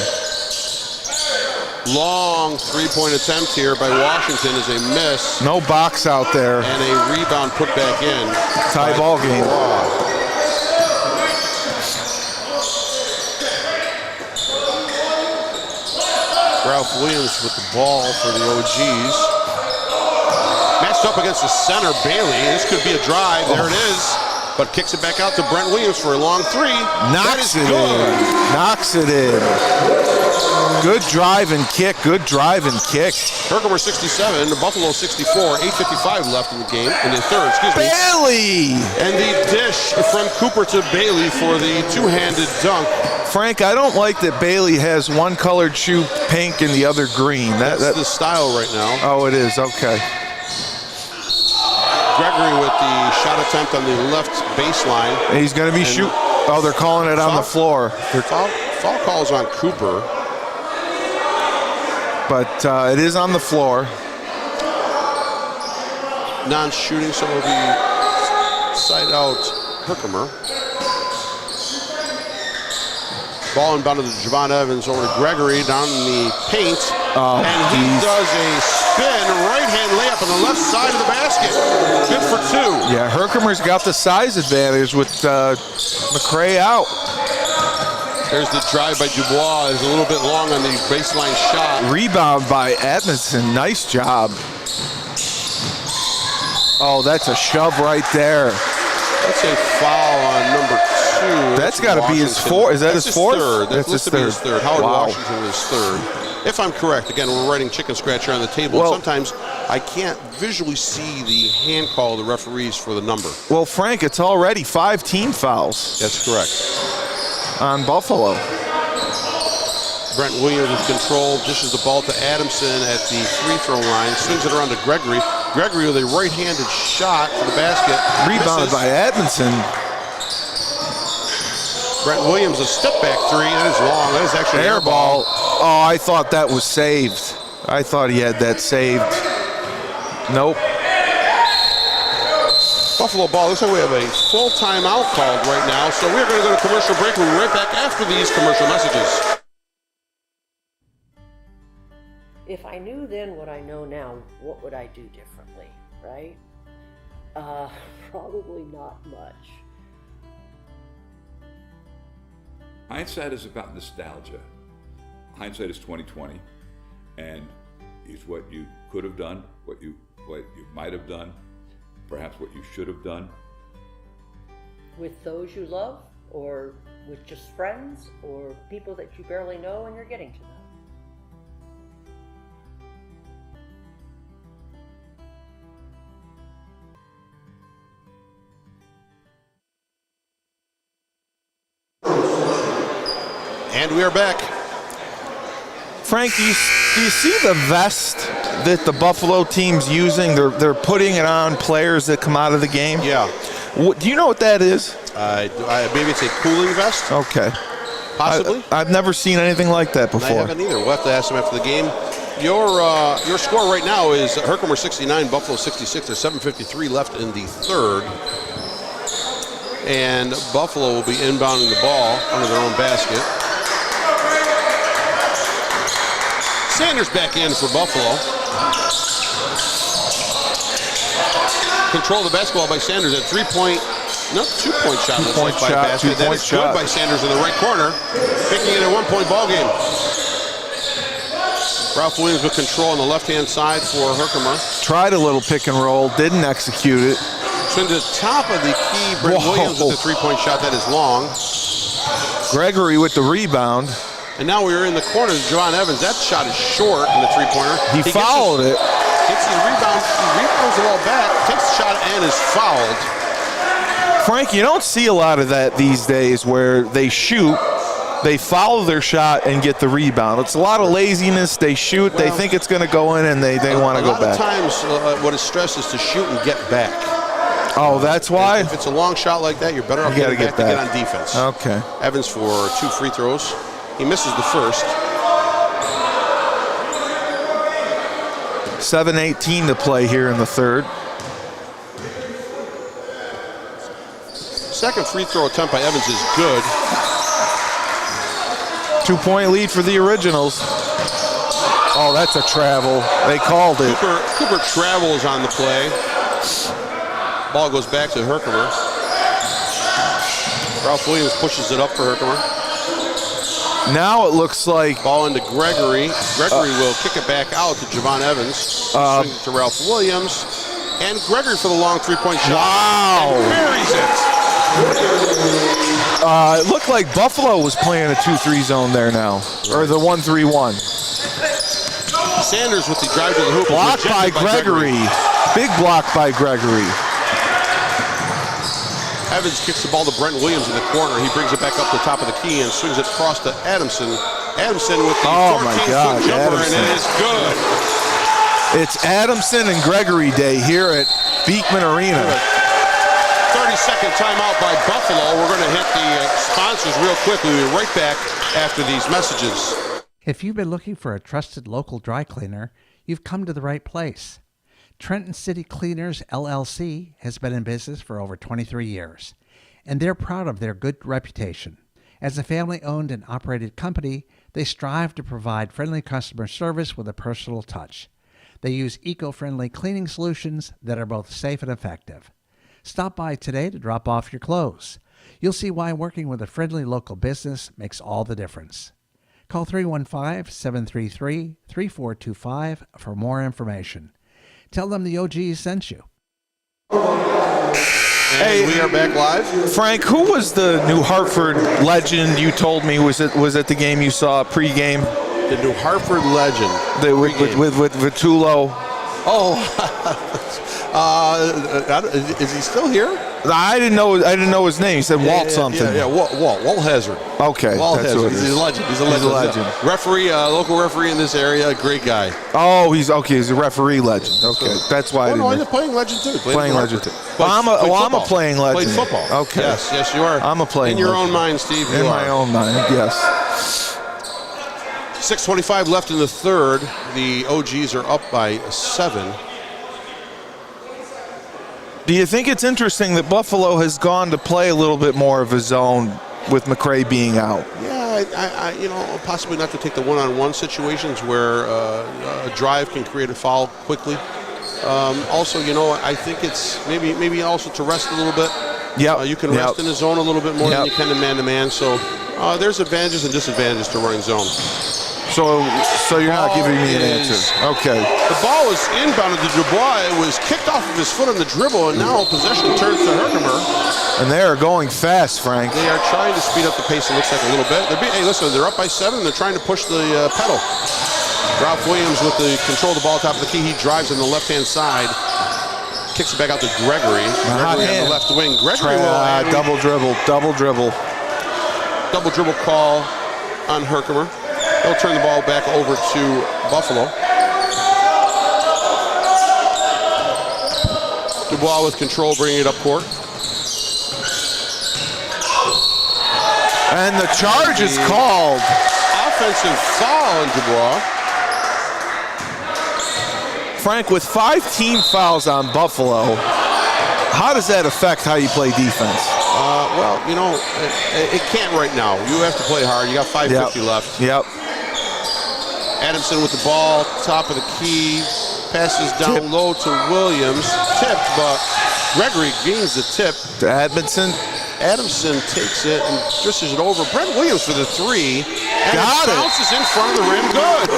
Long three-point attempt here by Washington is a miss. No box out there. And a rebound put back in. Tie ball game. Ralph Williams with the ball for the OGs. Matched up against the center, Bailey. This could be a drive. There it is. But kicks it back out to Brent Williams for a long three. Knocks it in. Knocks it in. Good drive and kick. Good drive and kick. Herkimer 67, Buffalo 64. 8:55 left in the game. In the third, excuse me. Bailey! And the dish from Cooper to Bailey for the two-handed dunk. Frank, I don't like that Bailey has one colored shoe pink and the other green. That's the style right now. Oh, it is. Okay. Gregory with the shot attempt on the left baseline. And he's going to be shoot. Oh, they're calling it on the floor. Foul calls on Cooper. But it is on the floor. Non-shooting, so it'll be side out Herkimer. Ball inbounded to Javon Evans over to Gregory down in the paint. And he does a spin right-hand layup on the left side of the basket. Good for two. Yeah, Herkimer's got the size advantage with McCray out. There's the drive by Dubois. Is a little bit long on the baseline shot. Rebound by Edmondson. Nice job. Oh, that's a shove right there. That's a foul on number 2. That's got to be his fourth. Is that his fourth? Third. That's his third. Howard Wow. Washington is third. If I'm correct, again, we're writing chicken scratch here on the table. Well, sometimes I can't visually see the hand call of the referees for the number. Well, Frank, it's already 5 team fouls. That's correct. On Buffalo. Brent Williams with control, dishes the ball to Adamson at the free throw line, swings it around to Gregory. Gregory with a right-handed shot for the basket. Rebounded by Adamson. Brent Williams, a step-back three. That is long. That is actually an air ball. Oh, I thought that was saved. I thought he had that saved. Nope. Buffalo ball. Looks like we have a full timeout called right now. So we're going to go to commercial break. We'll be right back after these commercial messages. If I knew then what I know now, what would I do differently, right? Probably not much. Hindsight is about nostalgia. Hindsight is 20/20, and is what you could have done, what you might have done, perhaps what you should have done. With those you love, or with just friends, or people that you barely know and you're getting to know. And we are back. Frank, do you see the vest that the Buffalo team's using? They're putting it on players that come out of the game? Yeah. Do you know what that is? Maybe it's a cooling vest? Okay. Possibly. I've never seen anything like that before. I haven't either. We'll have to ask them after the game. Your score right now is Herkimer 69, Buffalo 66. There's 7:53 left in the third. And Buffalo will be inbounding the ball under their own basket. Sanders back in for Buffalo. Control the basketball by Sanders at 2-point shot. Two-point shot. That is good by Sanders in the right corner, making it a 1-point ball game. Ralph Williams with control on the left-hand side for Herkimer. Tried a little pick and roll, didn't execute it. To the top of the key, Brent Williams with the 3-point shot that is long. Gregory with the rebound. And now we're in the corner. Javon Evans, that shot is short in the three-pointer. He fouled it. Gets his rebound. He rebounds the ball back, takes the shot, and is fouled. Frank, you don't see a lot of that these days where they shoot, they foul their shot, and get the rebound. It's a lot of laziness. They shoot, they think it's going to go in, and they want to go back. A lot of times what is stressed is to shoot and get back. Oh, that's why? If it's a long shot like that, you're better off getting back to get on defense. Okay. Evans for 2 free throws. He misses the first. 7:18 to play here in the third. Second free throw attempt by Evans is good. 2-point lead for the Originals. Oh, that's a travel. They called it. Cooper travels on the play. Ball goes back to Herkimer. Ralph Williams pushes it up for Herkimer. Now it looks like... Ball into Gregory. Gregory will kick it back out to Javon Evans. Swings it to Ralph Williams. And Gregory for the long 3-point shot. Wow. And buries it. It looked like Buffalo was playing a 2-3 zone there now. Or the 1-3-1. Sanders with the drive to the hoop. Blocked by Gregory. Big block by Gregory. Evans kicks the ball to Brent Williams in the corner. He brings it back up the top of the key and swings it across to Adamson. Adamson with the 14-foot jumper, and it is good. It's Adamson and Gregory Day here at Beekman Arena. 30-second timeout by Buffalo. We're going to hit the sponsors real quick. We'll be right back after these messages. If you've been looking for a trusted local dry cleaner, you've come to the right place. Trenton City Cleaners, LLC, has been in business for over 23 years, and they're proud of their good reputation. As a family-owned and operated company, they strive to provide friendly customer service with a personal touch. They use eco-friendly cleaning solutions that are both safe and effective. Stop by today to drop off your clothes. You'll see why working with a friendly local business makes all the difference. Call 315-733-3425 for more information. Tell them the OGs sent you. Hey, we are back live. Frank, who was the New Hartford legend you told me was at the game you saw pregame? The New Hartford legend. With Vitullo. Oh, is he still here? I didn't know his name. He said Walt something. Yeah, Walt Hazard. Okay, Walt that's Hazard. what it is. He's a legend. He's a legend. Referee, local referee in this area, great guy. Oh, he's a referee legend. Okay, that's why. No, he's a playing legend too. Playing legend too. I'm a playing legend. Played football. Okay. Yes, you are. I'm a playing. In your legend. own mind, Steve. In my own mind, yes. 6:25 left in the third. The OGs are up by 7. Do you think it's interesting that Buffalo has gone to play a little bit more of a zone with McCray being out? Yeah, I possibly not to take the one-on-one situations where a drive can create a foul quickly. Also, I think it's maybe also to rest a little bit. Yeah, you can rest in the zone a little bit more than you can in man-to-man. So there's advantages and disadvantages to running zone. So you're not giving me an answer. Okay. The ball was inbounded to Dubois. It was kicked off of his foot on the dribble, and now possession turns to Herkimer. And they are going fast, Frank. They are trying to speed up the pace, it looks like, a little bit. Hey, listen, they're up by 7. They're trying to push the pedal. Ralph Williams with the control of the ball top of the key. He drives on the left-hand side. Kicks it back out to Gregory. Gregory on the left wing. Gregory will double dribble. Double dribble call on Herkimer. They'll turn the ball back over to Buffalo. Dubois with control, bringing it up court. And the charge is called. Offensive foul on Dubois. Frank, with 5 team fouls on Buffalo, how does that affect how you play defense? Well, it can't right now. You have to play hard. You got 5:50 left. Yep. Adamson with the ball, top of the key, passes down low to Williams, tipped, but Gregory gains the tip. To Adamson. Adamson takes it and dishes it over. Brent Williams for the 3. And Got it. Bounces in front of the rim. Good.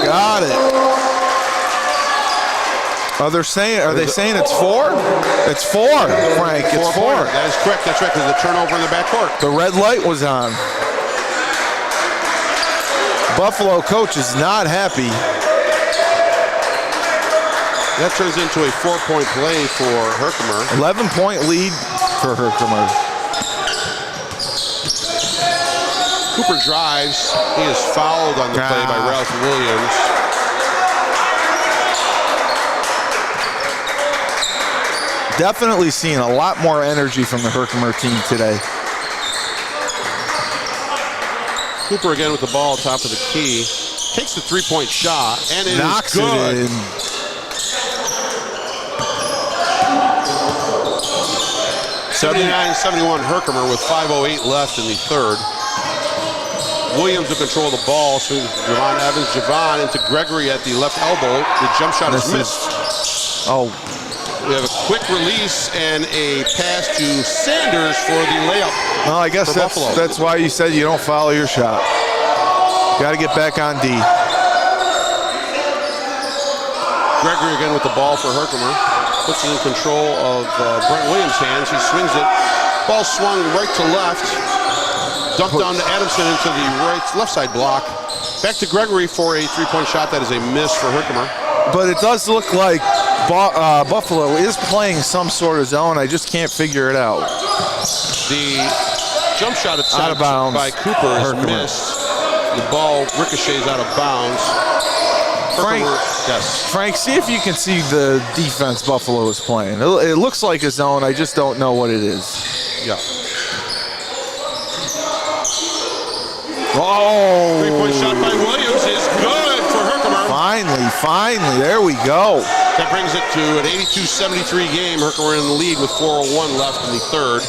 Got it. Are they saying it's 4? It's 4, Frank. It's 4. That is correct. That's right, because the turnover in the backcourt. The red light was on. Buffalo coach is not happy. That turns into a 4-point play for Herkimer. 11-point lead for Herkimer. Cooper drives. He is fouled on the play by Ralph Williams. Definitely seeing a lot more energy from the Herkimer team today. Cooper again with the ball, top of the key. Takes the 3-point shot, and it knocks is good. It in. '79-71 Herkimer with 5:08 left in the third. Williams will control the ball. So Javon Evans, Javon into Gregory at the left elbow. The jump shot is missed. Oh. We have a quick release and a pass to Sanders for the layup. Well, I guess that's why you said you don't follow your shot. Got to get back on D. Gregory again with the ball for Herkimer. Puts it in control of Brent Williams' hands. He swings it. Ball swung right to left. Dumped down to Adamson into the left side block. Back to Gregory for a 3-point shot. That is a miss for Herkimer. But it does look like Buffalo is playing some sort of zone. I just can't figure it out. The jump shot attempt out of bounds by Cooper is missed. The ball ricochets out of bounds. Frank, see if you can see the defense Buffalo is playing. It looks like a zone. I just don't know what it is. Yeah. Oh! 3-point shot by Williams is good for Herkimer. Finally, there we go. That brings it to an 82-73 game. Herkimer in the lead with 4:01 left in the third.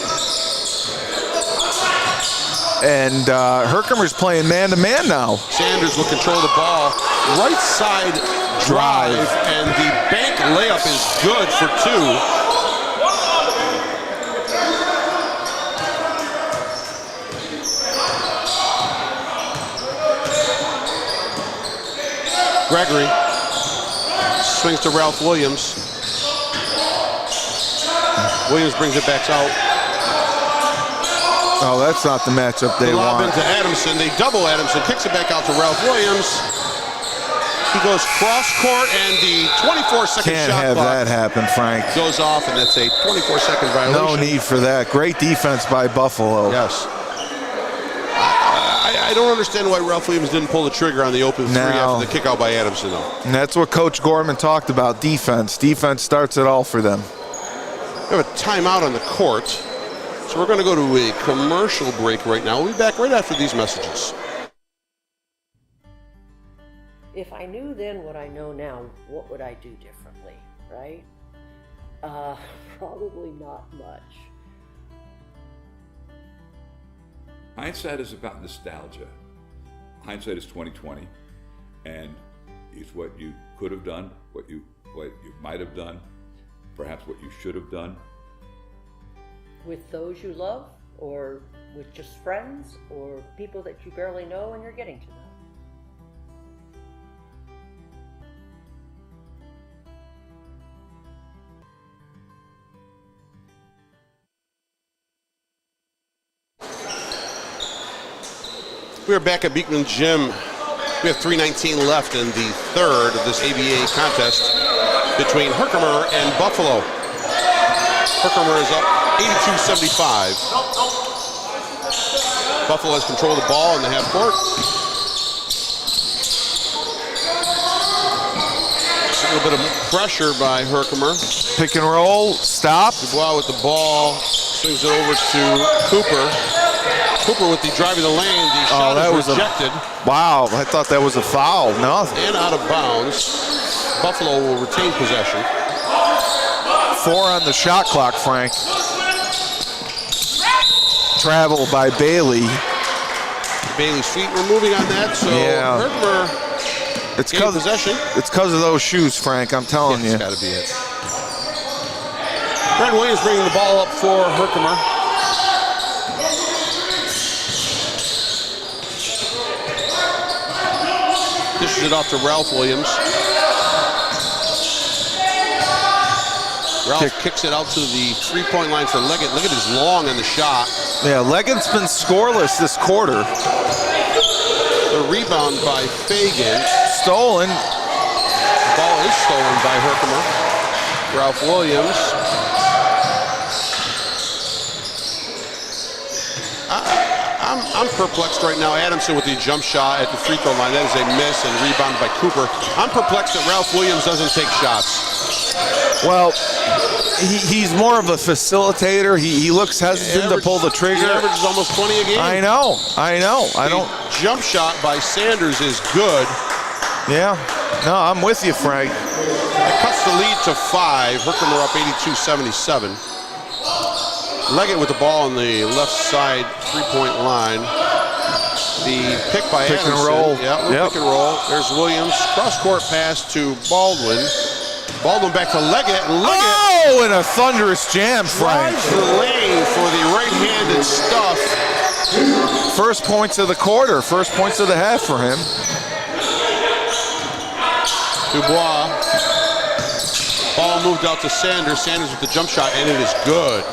And Herkimer's playing man-to-man now. Sanders will control the ball. Right side drive, and the bank layup is good for 2. Gregory swings to Ralph Williams. Williams brings it back out. Oh, that's not the matchup they lob want. into Adamson. They double Adamson, kicks it back out to Ralph Williams. He goes cross court, and the 24-second Can't shot have clock that happen, Frank. goes off, and that's a 24-second violation. No need for that. Great defense by Buffalo. Yes. I don't understand why Ralph Williams didn't pull the trigger on the open three after the kick out by Adamson, though. And that's what Coach Gorman talked about, defense. Defense starts it all for them. We have a timeout on the court, so we're going to go to a commercial break right now. We'll be back right after these messages. If I knew then what I know now, what would I do differently, right? Probably not much. Hindsight is about nostalgia. Hindsight is 20/20, and it's what you could have done, what you might have done, perhaps what you should have done. With those you love, or with just friends, or people that you barely know and you're getting to know. We are back at Beekman Gym. We have 3:19 left in the third of this ABA contest between Herkimer and Buffalo. Herkimer is up 82-75. Buffalo has control of the ball in the half court. A little bit of pressure by Herkimer. Pick and roll, stop. Dubois with the ball, swings it over to Cooper. Cooper with the drive in the lane. The shot is rejected. Wow, I thought that was a foul. No. And out of bounds. Buffalo will retain possession. 4 on the shot clock, Frank. Travel by Bailey. Bailey's feet were moving on that, so Herkimer gained possession. It's because of those shoes, Frank, I'm telling you. It's got to be it. Brad Williams bringing the ball up for Herkimer. Dishes it off to Ralph Williams. Ralph kicks it out to the three-point line for Leggett. Leggett is long on the shot. Yeah, Leggett's been scoreless this quarter. The rebound by Fagan. Stolen. The ball is stolen by Herkimer. Ralph Williams. I'm perplexed right now. Adamson with the jump shot at the free throw line. That is a miss and rebounded by Cooper. I'm perplexed that Ralph Williams doesn't take shots. Well, he's more of a facilitator. He looks hesitant to pull the trigger. He averages almost 20 a game. I know. The jump shot by Sanders is good. Yeah. No, I'm with you, Frank. That cuts the lead to 5. Herkimer up 82-77. Leggett with the ball on the left side three-point line. The pick by Adamson. And roll. Yeah, pick and roll. There's Williams. Cross-court pass to Baldwin. Baldwin back to Leggett. Oh, and a thunderous jam, Frank. Drives the lane for the right-handed stuff. First points of the quarter. First points of the half for him. Dubois. Ball moved out to Sanders. Sanders with the jump shot, and it is good.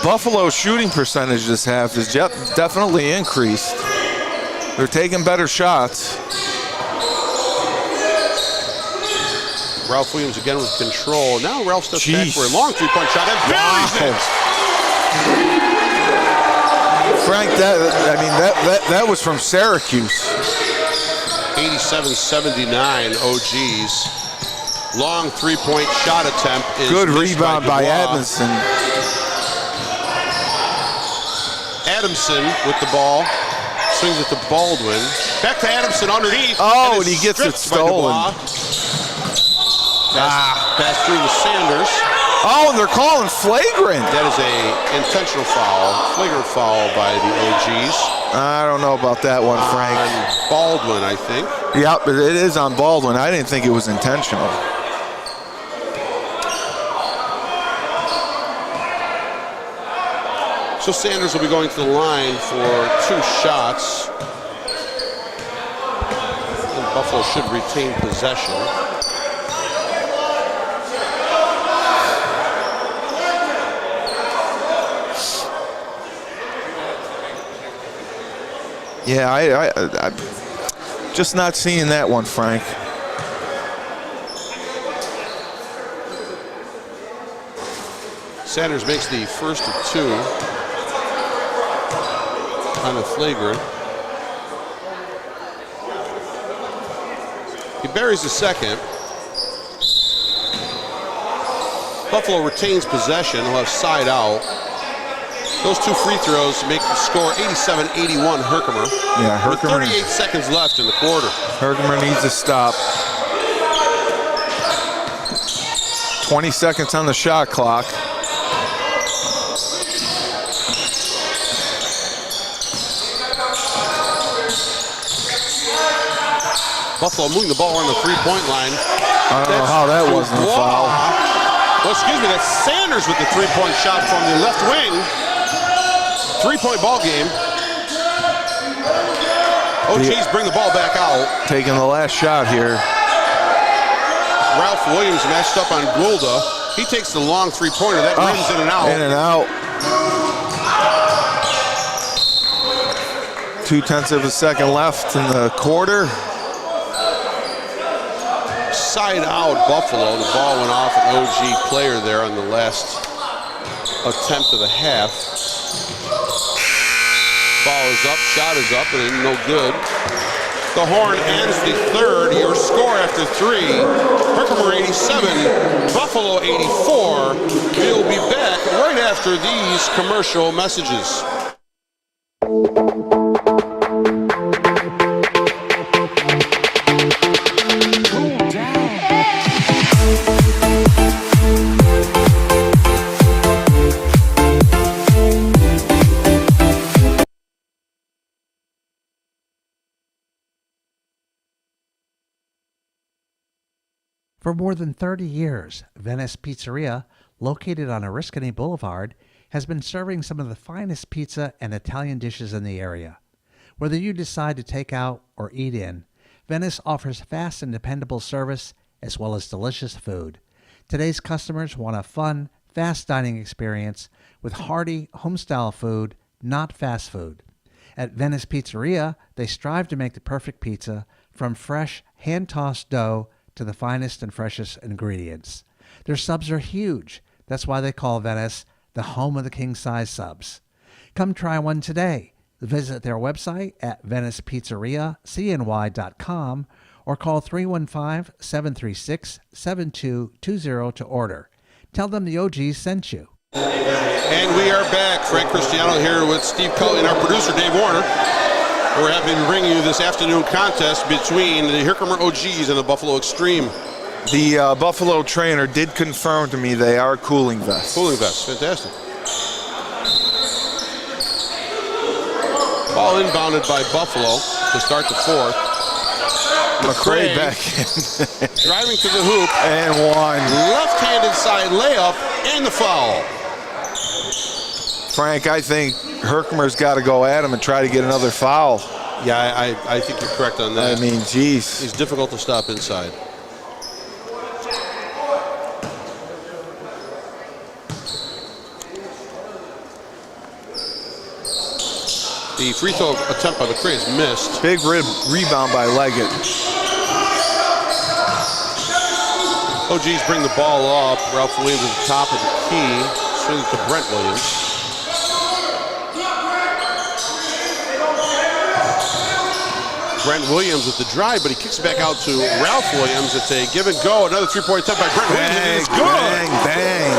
Buffalo's shooting percentage this half is definitely increased. They're taking better shots. Ralph Williams again with control. Now Ralph steps back for a long three-point shot and buries it. Frank, that was from Syracuse. 87-79 OGs. Long three-point shot attempt is good rebound by Adamson. Adamson with the ball. Swings it to Baldwin. Back to Adamson underneath. Oh, and he gets it stolen. Pass through to Sanders. Oh, and they're calling flagrant. That is a intentional foul. Flagrant foul by the OGs. I don't know about that one, Frank. On Baldwin, I think. Yeah, but it is on Baldwin. I didn't think it was intentional. So Sanders will be going to the line for 2 shots. And Buffalo should retain possession. Yeah, I'm just not seeing that one, Frank. Sanders makes the first of 2 on a flagrant. He buries the second. Buffalo retains possession. He'll have side out. Those 2 free throws make the score 87-81 Herkimer. Yeah, Herkimer. With 38 seconds left in the quarter. Herkimer needs to stop. 20 seconds on the shot clock. Buffalo moving the ball on the three-point line. I don't know how that wasn't a foul. Well, excuse me, that's Sanders with the three-point shot from the left wing. 3-point ball game. OGs bring the ball back out. Taking the last shot here. Ralph Williams matched up on Goulda. He takes the long three-pointer. That rims in and out. In and out. 0.2 of a second left in the quarter. Side out Buffalo. The ball went off an OG player there on the last attempt of the half. Ball is up, shot is up, and no good. The horn ends the third. Your score after 3, Herkimer 87, Buffalo 84. We'll be back right after these commercial messages. For more than 30 years, Venice Pizzeria, located on Oriskany Boulevard, has been serving some of the finest pizza and Italian dishes in the area. Whether you decide to take out or eat in, Venice offers fast and dependable service as well as delicious food. Today's customers want a fun, fast dining experience with hearty, home-style food, not fast food. At Venice Pizzeria, they strive to make the perfect pizza, from fresh, hand-tossed dough to the finest and freshest ingredients. Their subs are huge. That's why they call Venice the home of the king-size subs. Come try one today. Visit their website at venicepizzeriacny.com or call 315-736-7220 to order. Tell them the OGs sent you. And we are back. Frank Cristiano here with Steve Cully and our producer, Dave Warner. We're happy to bring you this afternoon contest between the Herkimer OGs and the Buffalo Extreme. The Buffalo trainer did confirm to me they are cooling vests. Cooling vests, fantastic. Ball inbounded by Buffalo to start the fourth. McCray back in. Driving to the hoop. And one. Left-handed side layup and the foul. Frank, I think Herkimer's got to go at him and try to get another foul. Yeah, I think you're correct on that. I mean, geez. He's difficult to stop inside. The free throw attempt by McCray is missed. Big rebound by Leggett. OGs bring the ball up. Ralph Williams at the top of the key. Swings to Brent Williams. Brent Williams with the drive, but he kicks it back out to Ralph Williams. It's a give and go. Another three-point attempt by Brent Williams. And it's good. Bang, bang.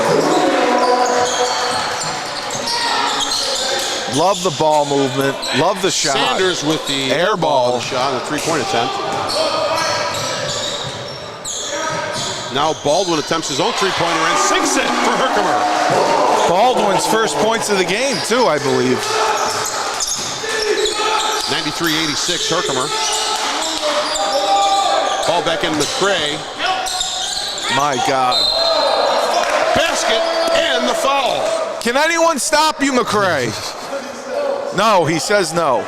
Love the ball movement. Love the shot. Sanders with the air ball shot on a three-point attempt. Now Baldwin attempts his own three-pointer and sinks it for Herkimer. Baldwin's first points of the game, too, I believe. 93-86 Herkimer. Ball back in McCray. My God. Basket and the foul. Can anyone stop you, McCray? No, he says no.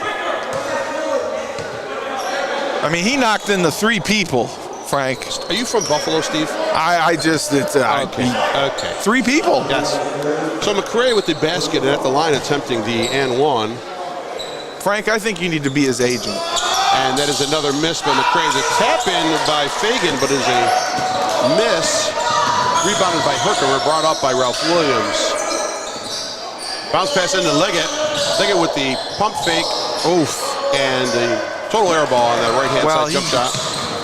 I mean, he knocked in the 3 people, Frank. Are you from Buffalo, Steve? Okay. 3 people. Yes. So McCray with the basket and at the line attempting the and one. Frank, I think you need to be his agent. And that is another miss by McCray. The tap in by Fagan, but is a miss. Rebounded by Herkimer, brought up by Ralph Williams. Bounce pass into Leggett. Leggett with the pump fake. Oof. And the total air ball on that right-hand side jump shot.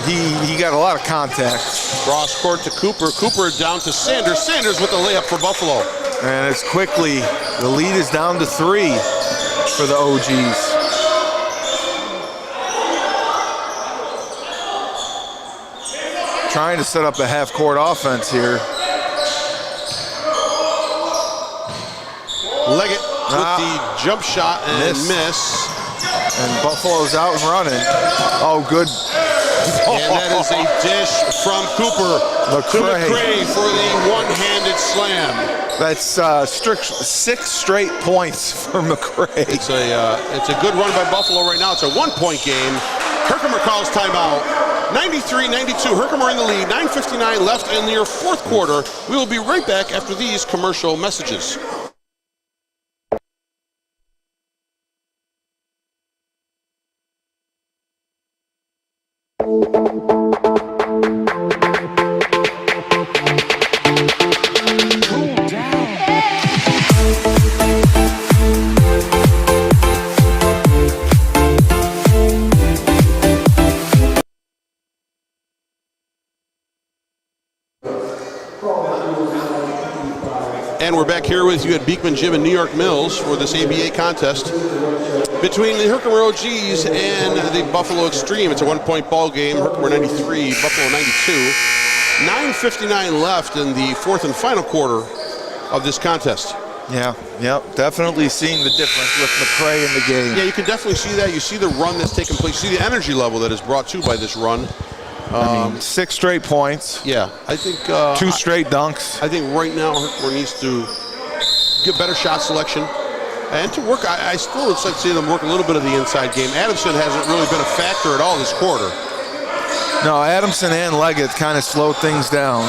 He got a lot of contact. Cross court to Cooper. Cooper down to Sanders. Sanders with the layup for Buffalo. And it's quickly, the lead is down to 3 for the OGs. Trying to set up a half-court offense here. Leggett with the jump shot and miss. And Buffalo's out and running. Oh, good. And that is a dish from Cooper to McCray for the one-handed slam. That's 6 straight points for McCray. It's a good run by Buffalo right now. It's a one-point game. Herkimer calls timeout. 93-92, Herkimer in the lead, 9:59 left in your fourth quarter. We will be right back after these commercial messages. And we're back here with you at Beekman Gym in New York Mills for this ABA contest between the Herkimer OGs and the Buffalo Extreme. It's a one-point ball game. Herkimer 93, Buffalo 92. 9:59 left in the fourth and final quarter of this contest. Yeah, definitely seeing the difference with McCray in the game. Yeah, you can definitely see that. You see the run that's taken place. You see the energy level that is brought to by this run. 6 straight points. Yeah, I think 2 straight dunks. I think right now Herkimer needs to get better shot selection and to work. I still would like to see them work a little bit of the inside game. Adamson hasn't really been a factor at all this quarter. No, Adamson and Leggett kind of slowed things down.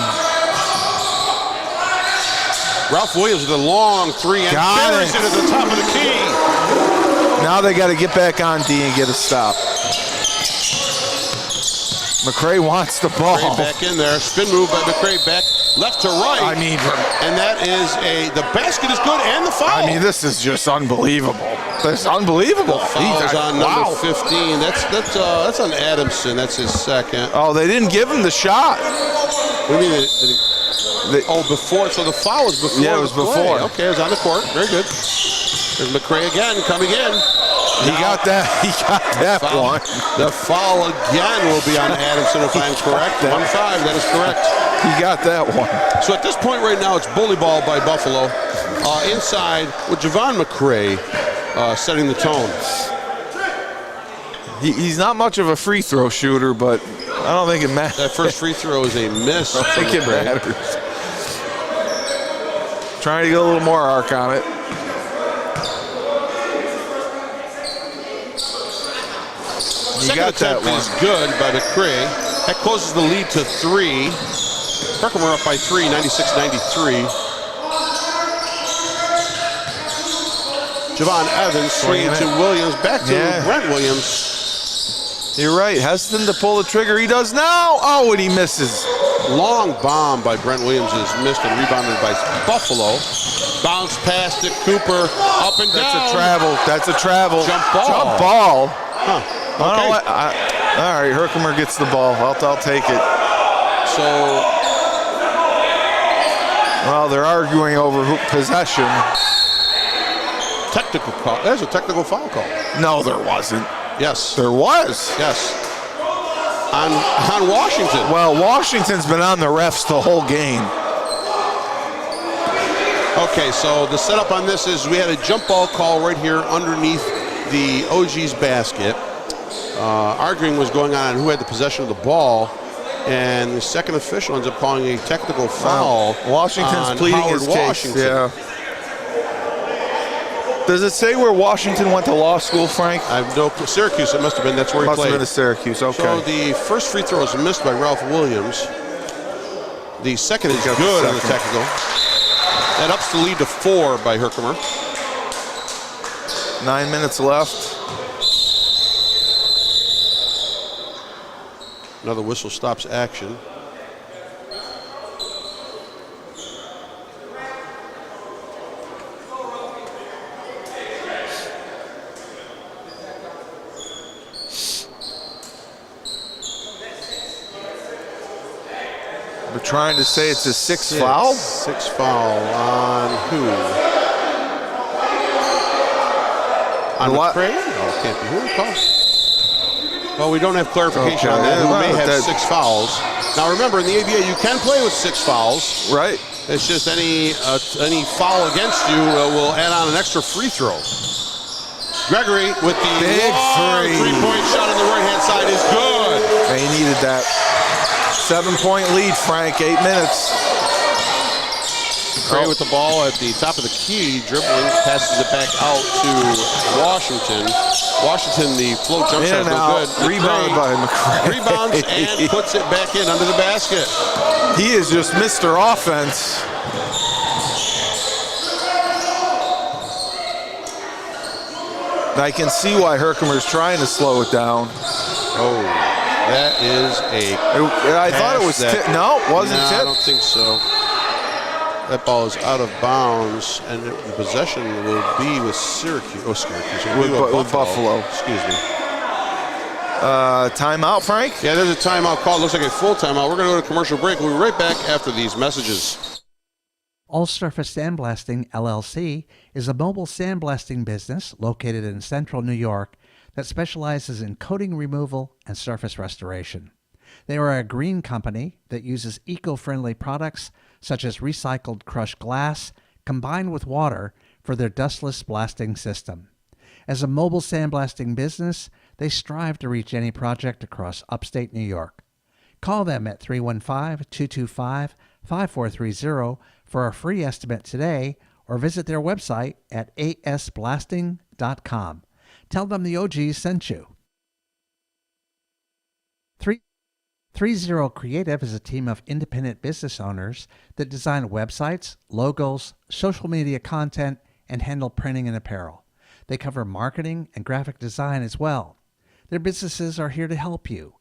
Ralph Williams with a long three and buries it at the top of the key. Now they got to get back on D and get a stop. McCray wants the ball. McCray back in there. Spin move by McCray back left to right. I mean, and that is the basket is good and the foul. I mean, this is just unbelievable. That's unbelievable. The foul is on number 15. That's on Adamson. That's his second. Oh, they didn't give him the shot. What do you mean? Before. So the foul was before. Yeah, it was before. Okay, it was on the court. Very good. There's McCray again coming in. He got that one. The foul again will be on Adamson if I'm correct. 1-5, that is correct. He got that one. So at this point right now, it's bully ball by Buffalo. Inside with Javon McCray setting the tone. He's not much of a free throw shooter, but I don't think it matters. That first free throw is a miss. I don't think it matters. Trying to get a little more arc on it. Second attempt is good by McCray. That closes the lead to 3. Herkimer up by 3, 96-93. Javon Evans swinging to Williams, back to Brent Williams. You're right, hesitant to pull the trigger. He does now. Oh, and he misses. Long bomb by Brent Williams is missed and rebounded by Buffalo. Bounce pass to Cooper, up and down. That's a travel. That's a travel. Jump ball. Jump ball. Huh. Okay. All right, Herkimer gets the ball. I'll take it. So, well, they're arguing over possession. Technical call. There's a technical foul call. No, there wasn't. Yes. There was. Yes. On Washington. Well, Washington's been on the refs the whole game. Okay, so the setup on this is we had a jump ball call right here underneath the OG's basket. Arguing was going on who had the possession of the ball, and the second official ends up calling a technical foul. Washington's pleading his case. Yeah. Does it say where Washington went to law school, Frank? I have no clue. Syracuse, it must have been. That's where he played. Must have been at Syracuse, okay. So the first free throw is missed by Ralph Williams. The second is good on the technical. That ups the lead to 4 by Herkimer. 9 minutes left. Another whistle stops action. We're trying to say it's a sixth foul. Sixth foul on who? On McCray? Oh, it can't be. Who calls? Well, we don't have clarification on that. Who may have 6 fouls. Now remember, in the ABA, you can play with 6 fouls. Right. It's just any foul against you will add on an extra free throw. Gregory with the big three-point shot on the right-hand side is good. They needed that. 7-point lead, Frank, 8 minutes. Gray with the ball at the top of the key, dribbling, passes it back out to Washington. Washington, the float jump shot is no good. Rebounded by McCray. Rebounds and puts it back in under the basket. He is just Mr. Offense. I can see why Herkimer's trying to slow it down. Oh, that is a I thought it was tipped. No, it wasn't tipped. I don't think so. That ball is out of bounds, and the possession will be with Syracuse. Oh, Syracuse. With Buffalo. Excuse me. Timeout, Frank? Yeah, there's a timeout call. It looks like a full timeout. We're going to go to commercial break. We'll be right back after these messages. All Surface Sandblasting, LLC, is a mobile sandblasting business located in central New York that specializes in coating removal and surface restoration. They are a green company that uses eco-friendly products such as recycled crushed glass combined with water for their dustless blasting system. As a mobile sandblasting business, they strive to reach any project across upstate New York. Call them at 315-225-5430 for a free estimate today or visit their website at asblasting.com. Tell them the OGs sent you. 30 Creative is a team of independent business owners that design websites, logos, social media content, and handle printing and apparel. They cover marketing and graphic design as well. Their businesses are here to help you.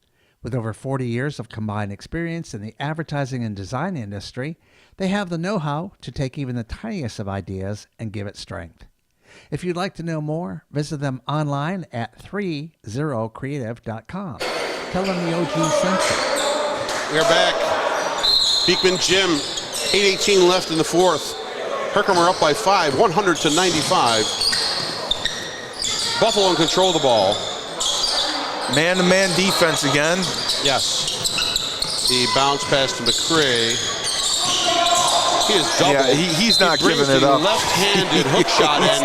With over 40 years of combined experience in the advertising and design industry, they have the know-how to take even the tiniest of ideas and give it strength. If you'd like to know more, visit them online at 30creative.com. Tell them the OG sent you. We are back. Beekman Gym, 8:18 left in the fourth. Herkimer up by 5, 100-95. Buffalo in control of the ball. Man-to-man defense again. Yes. The bounce pass to McCray. He is double. Yeah, he's not giving it up. Left-handed hook shot and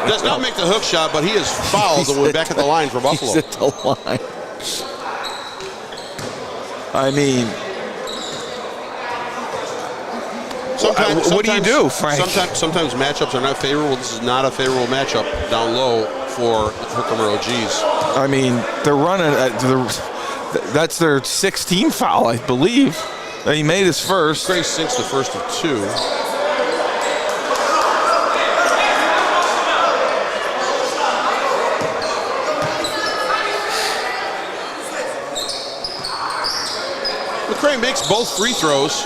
does not make the hook shot, but he is fouled and we're back at the line for Buffalo. He's at the line. I mean, what do you do, Frank? Sometimes matchups are not favorable. This is not a favorable matchup down low for Herkimer OGs. I mean, they're running. That's their 16th foul, I believe. He made his first. Gray sinks the first of 2. McCray makes both free throws.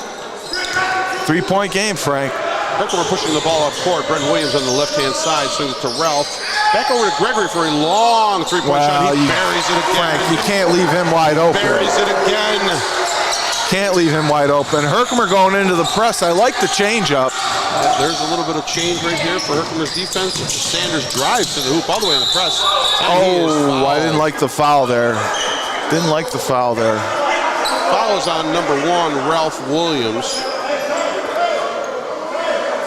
3-point game, Frank. Herkimer pushing the ball up court. Brent Williams on the left-hand side, swings it to Ralph. Back over to Gregory for a long three-point shot. He buries it again. Frank, you can't leave him wide open. Buries it again. Can't leave him wide open. Herkimer going into the press. I like the change-up. There's a little bit of change right here for Herkimer's defense. Sanders drives to the hoop all the way in the press. Oh, I didn't like the foul there. Didn't like the foul there. Foul is on number 1, Ralph Williams.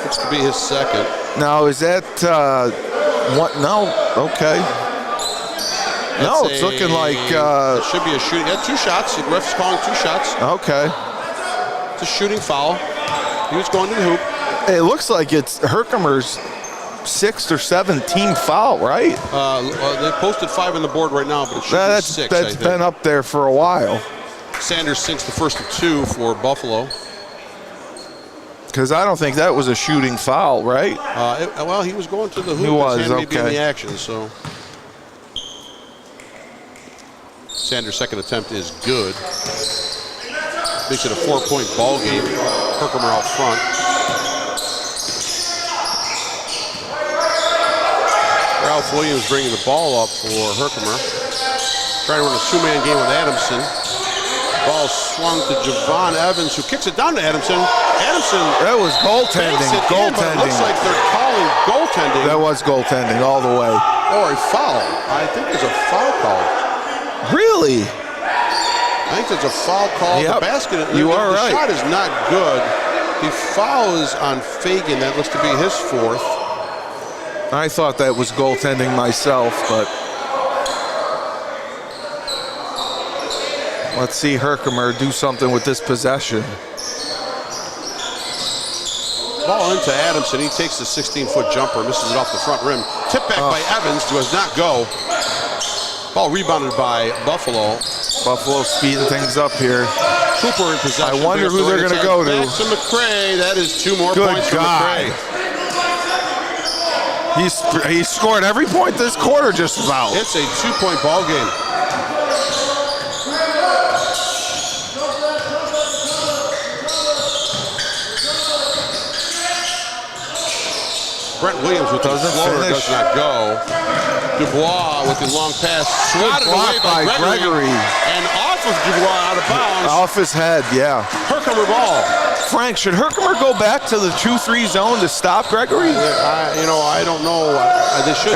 Which could be his second. Now, is that what? No, okay. No, it's looking like it should be a shooting. Yeah, 2 shots. The ref's calling 2 shots. Okay. It's a shooting foul. He was going to the hoop. It looks like it's Herkimer's 6th or 7th team foul, right? They posted 5 on the board right now, but it should be 6. That's been up there for a while. Sanders sinks the first of 2 for Buffalo. Because I don't think that was a shooting foul, right? Well, he was going to the hoop. He was, His hand may be in okay. the action, so. Sanders' second attempt is good. Makes it a 4-point ball game. Herkimer out front. Ralph Williams bringing the ball up for Herkimer. Trying to run a two-man game with Adamson. Ball swung to Javon Evans, who kicks it down to Adamson. Adamson. That was goaltending. It looks like they're calling goaltending. That was goaltending all the way. Or a foul. I think there's a foul call. Really? I think there's a foul call. Yep. The basket. You are the right. shot is not good. The foul is on Fagan. That looks to be his fourth. I thought that was goaltending myself, but let's see Herkimer do something with this possession. Ball into Adamson. He takes the 16-foot jumper, misses it off the front rim. Tip back by Evans, does not go. Ball rebounded by Buffalo. Buffalo speeding things up here. Cooper in possession. I wonder who they're going to go to. Back to McCray. That is 2 more Good points for God. McCray. He's scored every point this quarter just about. It's a 2-point ball game. Brent Williams with the floater does not go. Dubois with the long pass, swatted away by Gregory. And off of Dubois out of bounds. Off his head, yeah. Herkimer ball. Frank, should Herkimer go back to the 2-3 zone to stop Gregory? I don't know. They should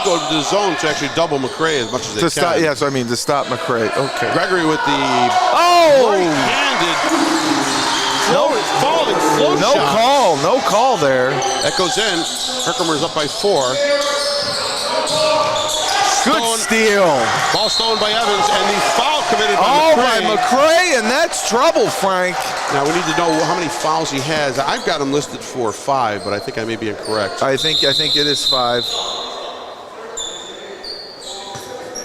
go to the zone to actually double McCray as much as they can. Stop, yes, I mean to stop McCray. Okay. Gregory with the right-handed falling float shot. No call there. That goes in. Herkimer's up by 4. Good steal. Ball stolen by Evans, and the foul committed by McCray. By McCray, and that's trouble, Frank. Now we need to know how many fouls he has. I've got him listed for 5, but I think I may be incorrect. I think it is 5.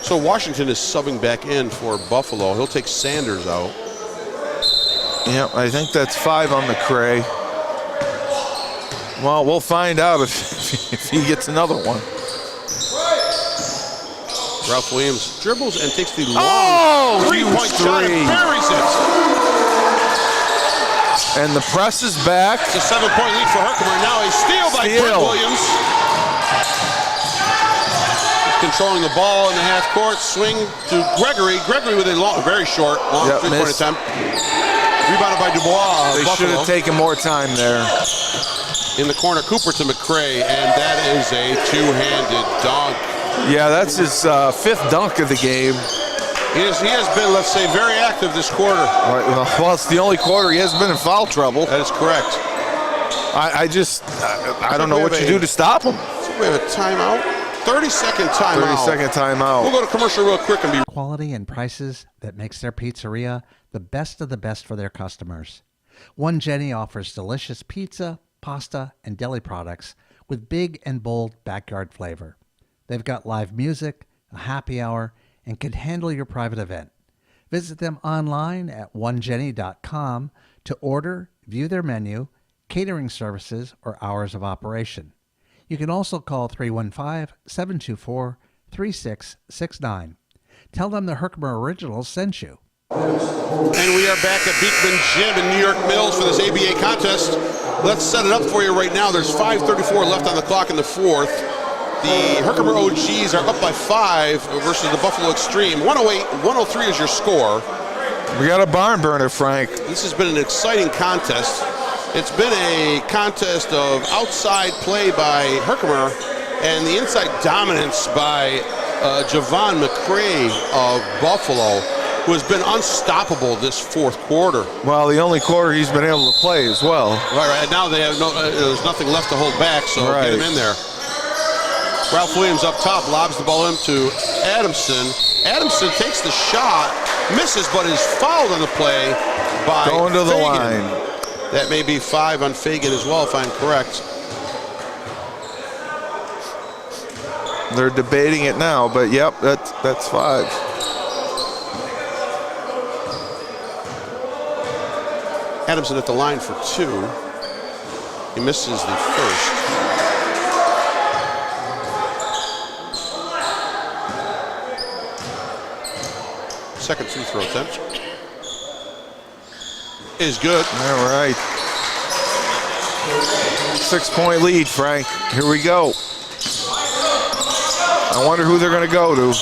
So Washington is subbing back in for Buffalo. He'll take Sanders out. Yeah, I think that's 5 on McCray. Well, we'll find out if he gets another one. Ralph Williams dribbles and takes the long 3-point shot and buries it. And the press is back. It's a 7-point lead for Herkimer. Now a steal by Brent Williams. He's controlling the ball in the half court. Swing to Gregory. Gregory with a very short, long 3-point attempt. Rebounded by Dubois. They should have taken more time there. In the corner, Cooper to McCray, and that is a 2-handed dunk. Yeah, that's his 5th dunk of the game. He has been, let's say, very active this quarter. Right, well, it's the only quarter he hasn't been in foul trouble. That is correct. I don't know what you do to stop him. So we have a timeout. 30-second timeout. 30-second timeout. We'll go to commercial real quick and be quality and prices that makes their pizzeria the best of the best for their customers. One Jenny offers delicious pizza, pasta, and deli products with big and bold backyard flavor. They've got live music, a happy hour, and can handle your private event. Visit them online at onejenny.com to order, view their menu, catering services, or hours of operation. You can also call 315-724-3669. Tell them the Herkimer Originals sent you. And we are back at Beekman Gym in New York Mills for this ABA contest. Let's set it up for you right now. There's 5:34 left on the clock in the 4th. The Herkimer OGs are up by 5 versus the Buffalo Extreme. 108-103 is your score. We got a barn burner, Frank. This has been an exciting contest. It's been a contest of outside play by Herkimer and the inside dominance by Javon McCray of Buffalo, who has been unstoppable this 4th quarter. Well, the only quarter he's been able to play as well. Right. Now they have there's nothing left to hold back, so get him in there. Ralph Williams up top, lobs the ball into Adamson. Adamson takes the shot, misses, but is fouled on the play by going to the Fagan. line. That may be 5 on Fagan as well, if I'm correct. They're debating it now, but yep, that's 5. Adamson at the line for 2. He misses the first. Second free throw attempt is good. All right. 6-point lead, Frank. Here we go. I wonder who they're going to go to.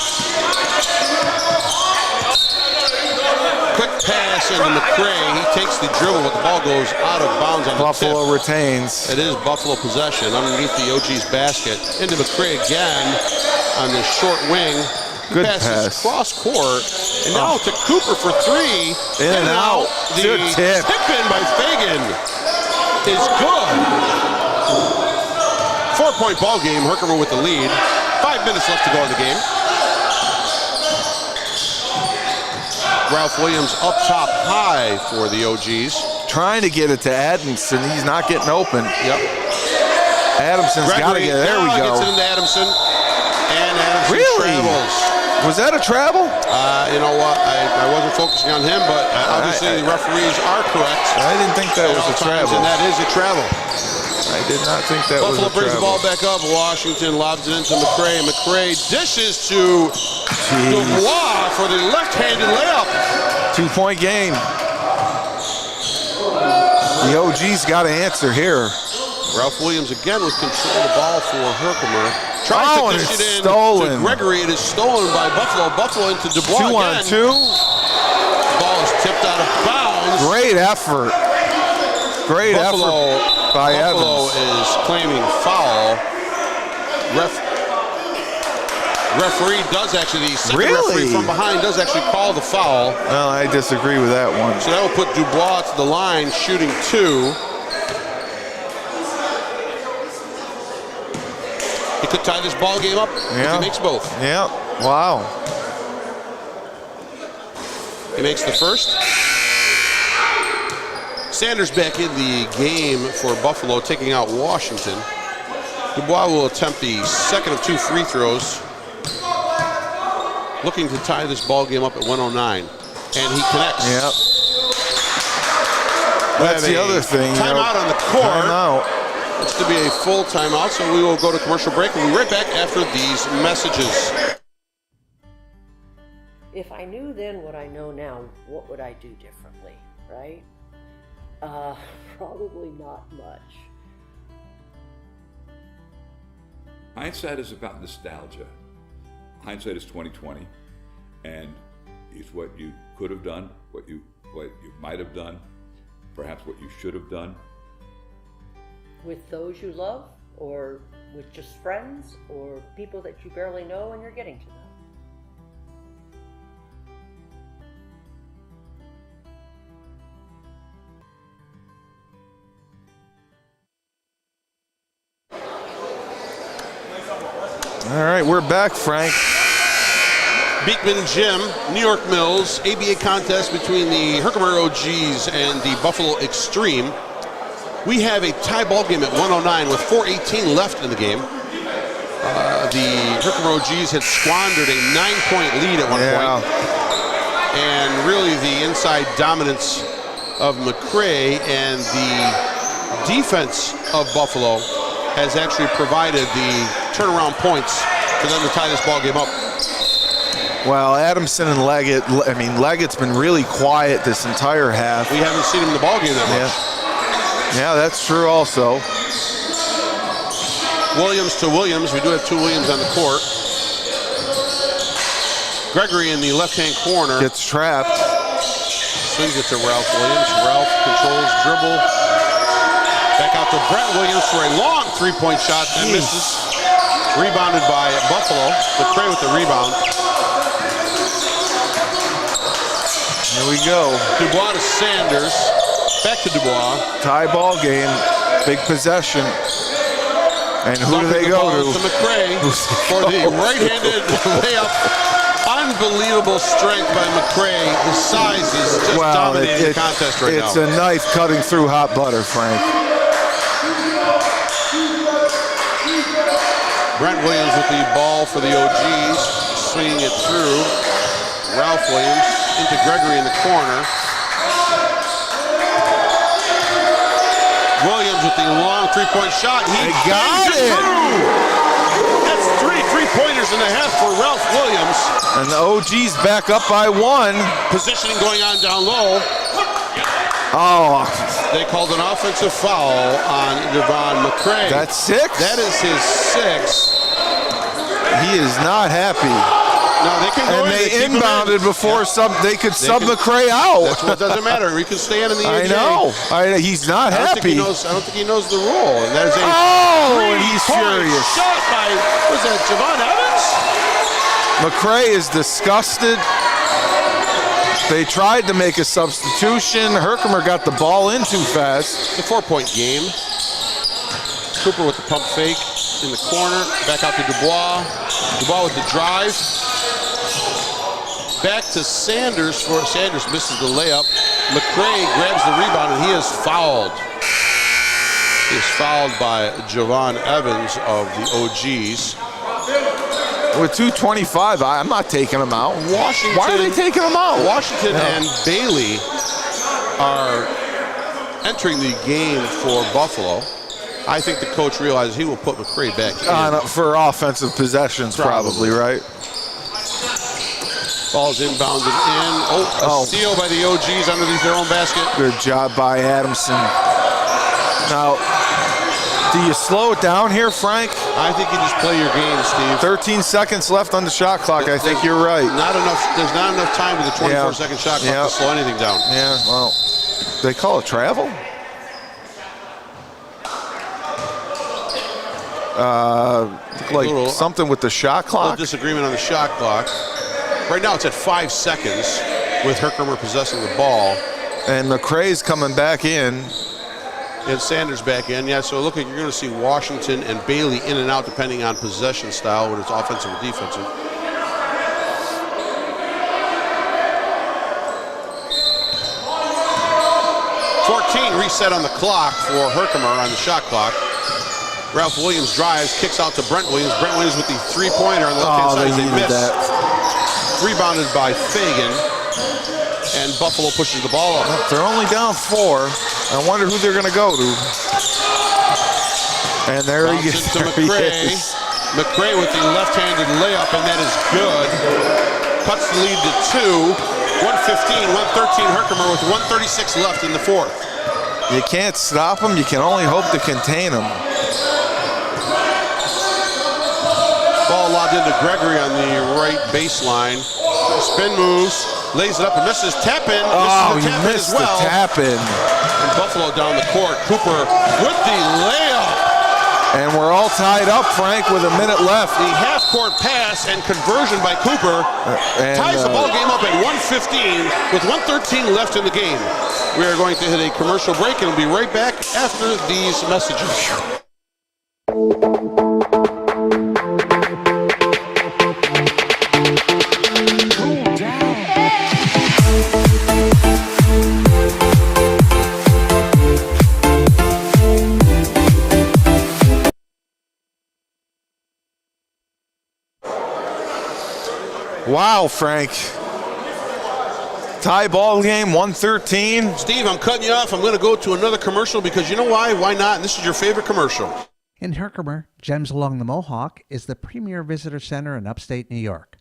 Quick pass into McCray. He takes the dribble, but the ball goes out of bounds on Buffalo the tip. retains. It is Buffalo possession underneath the OG's basket. Into McCray again on the short wing. Good passes pass. cross court, and now to Cooper for 3. In and out. The Good tip. tip-in by Fagan is good. 4-point ball game. Herkimer with the lead. 5 minutes left to go in the game. Ralph Williams up top high for the OGs. Trying to get it to Adamson. He's not getting open. Yep. Adamson's got to get it. There we go. Gets it into Adamson. And Adamson travels. Was that a travel? You know what? I wasn't focusing on him, but obviously the referees are correct. I didn't think that was a travel. And that is a travel. I did not think that was a travel. Buffalo brings the ball back up. Washington lobs it into McCray. McCray dishes to Dubois for the left-handed layup. 2-point game. The OG's got to answer here. Ralph Williams again with control of the ball for Herkimer. Tries to dish it in stolen. to Gregory. It is stolen by Buffalo. Buffalo into Dubois 2-on-2. Ball is tipped out of bounds. Great effort. Great effort by Buffalo Evans. is claiming foul. Referee does actually, the second referee from behind does actually call the foul. No, I disagree with that one. So that will put Dubois to the line, shooting 2. He could tie this ball game up if he makes both. Yeah, wow. He makes the first. Sanders back in the game for Buffalo, taking out Washington. Dubois will attempt the second of 2 free throws, looking to tie this ball game up at 109. And he connects. Yep. That's the other thing. Timeout on the court. Timeout. It's to be a full timeout, so we will go to commercial break. We'll be right back after these messages. If I knew then what I know now, what would I do differently, right? Probably not much. Hindsight is about nostalgia. Hindsight is 20/20, and it's what you could have done, what you might have done, perhaps what you should have done. With those you love, or with just friends, or people that you barely know and you're getting to know. All right, we're back, Frank. Beekman Gym, New York Mills, ABA contest between the Herkimer OGs and the Buffalo Extreme. We have a tie ball game at 109 with 4:18 left in the game. The Herkimer OGs had squandered a 9-point lead at one point. And really the inside dominance of McCray and the defense of Buffalo has actually provided the turnaround points for them to tie this ball game up. Well, Adamson and Leggett, Leggett's been really quiet this entire half. We haven't seen him in the ball game that much. Yeah, that's true also. Williams to Williams. We do have 2 Williams on the court. Gregory in the left-hand corner. Gets trapped. Swings it to Ralph Williams. Ralph controls dribble. Back out to Brent Williams for a long 3-point shot. Then misses. Rebounded by Buffalo. McCray with the rebound. Here we go. Dubois to Sanders. Back to Dubois. Tie ball game. Big possession. And who do they go to? McCray for the right-handed layup. Unbelievable strength by McCray. His size is just dominating the contest right now. It's a knife cutting through hot butter, Frank. Brent Williams with the ball for the OGs, swinging it through. Ralph Williams into Gregory in the corner. Williams with the long three-point shot. He got it. That's 3 3-pointers and a half for Ralph Williams. And the OG's back up by 1. Positioning going on down low. Oh. They called an offensive foul on Devon McCray. That's 6? That is his 6th. He is not happy. No, they can go and in. They inbounded before they could sub McCray out. That's what doesn't matter. He can stand in the AJ. I know. He's not happy. I don't think he knows the rule. And that is a and he's furious. Shot by, was that Javon Evans? McCray is disgusted. They tried to make a substitution. Herkimer got the ball in too fast. It's a 4-point game. Cooper with the pump fake in the corner. Back out to Dubois. Dubois with the drive. Back to Sanders. Sanders misses the layup. McCray grabs the rebound and he is fouled. He is fouled by Javon Evans of the OGs. With 2:25, I'm not taking him out. Washington. Why are they taking him out? Washington and Bailey are entering the game for Buffalo. I think the coach realizes he will put McCray back in. For offensive possessions, probably, right? Ball's inbounded in. A steal by the OGs underneath their own basket. Good job by Adamson. Now, do you slow it down here, Frank? I think you just play your game, Steve. 13 seconds left on the shot clock. I think you're right. There's not enough time with the 24-second shot clock to slow anything down. Yeah, well, they call it travel? Like something with the shot clock? A little disagreement on the shot clock. Right now it's at 5 seconds with Herkimer possessing the ball. And McCray's coming back in. And Sanders back in. Yeah, so look, you're going to see Washington and Bailey in and out depending on possession style, whether it's offensive or defensive. Reset on the clock for Herkimer on the shot clock. Ralph Williams drives, kicks out to Brent Williams. Brent Williams with the three-pointer on the left-hand side. They missed. That. Rebounded by Fagan. And Buffalo pushes the ball up. They're only down 4. I wonder who they're going to go to. And there he is. To McCray. McCray with the left-handed layup, and that is good. Cuts the lead to 2. 115, 113 Herkimer with 136 left in the fourth. You can't stop him. You can only hope to contain him. Ball lobbed into Gregory on the right baseline. Spin moves, lays it up and misses. Tap in. He missed the tap in. And Buffalo down the court. Cooper with the layup. And we're all tied up, Frank, with a minute left. The half-court pass and conversion by Cooper ties the ball game up at 115 with 113 left in the game. We are going to hit a commercial break and we'll be right back after these messages. Wow, Frank. Tie ball game, 113. Steve, I'm cutting you off. I'm going to go to another commercial because you know why? Why not? And this is your favorite commercial. In Herkimer, Gems Along the Mohawk is the premier visitor center in upstate New York.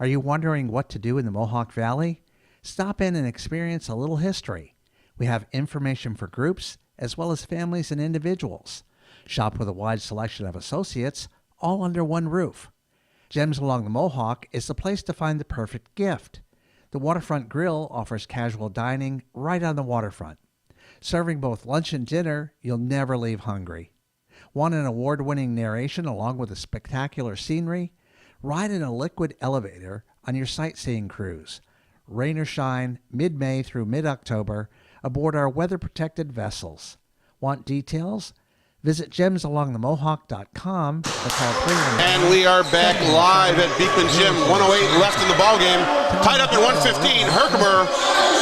Are you wondering what to do in the Mohawk Valley? Stop in and experience a little history. We have information for groups as well as families and individuals. Shop with a wide selection of associates, all under one roof. Gems Along the Mohawk is the place to find the perfect gift. The Waterfront Grill offers casual dining right on the waterfront. Serving both lunch and dinner, you'll never leave hungry. Want an award-winning narration along with a spectacular scenery? Ride in a liquid elevator on your sightseeing cruise. Rain or shine, mid-May through mid-October, aboard our weather-protected vessels. Want details? Visit gemsalongthemohawk.com. And we are back live at Beekman Gym. 108 left in the ballgame. Tied up at 115. Herkimer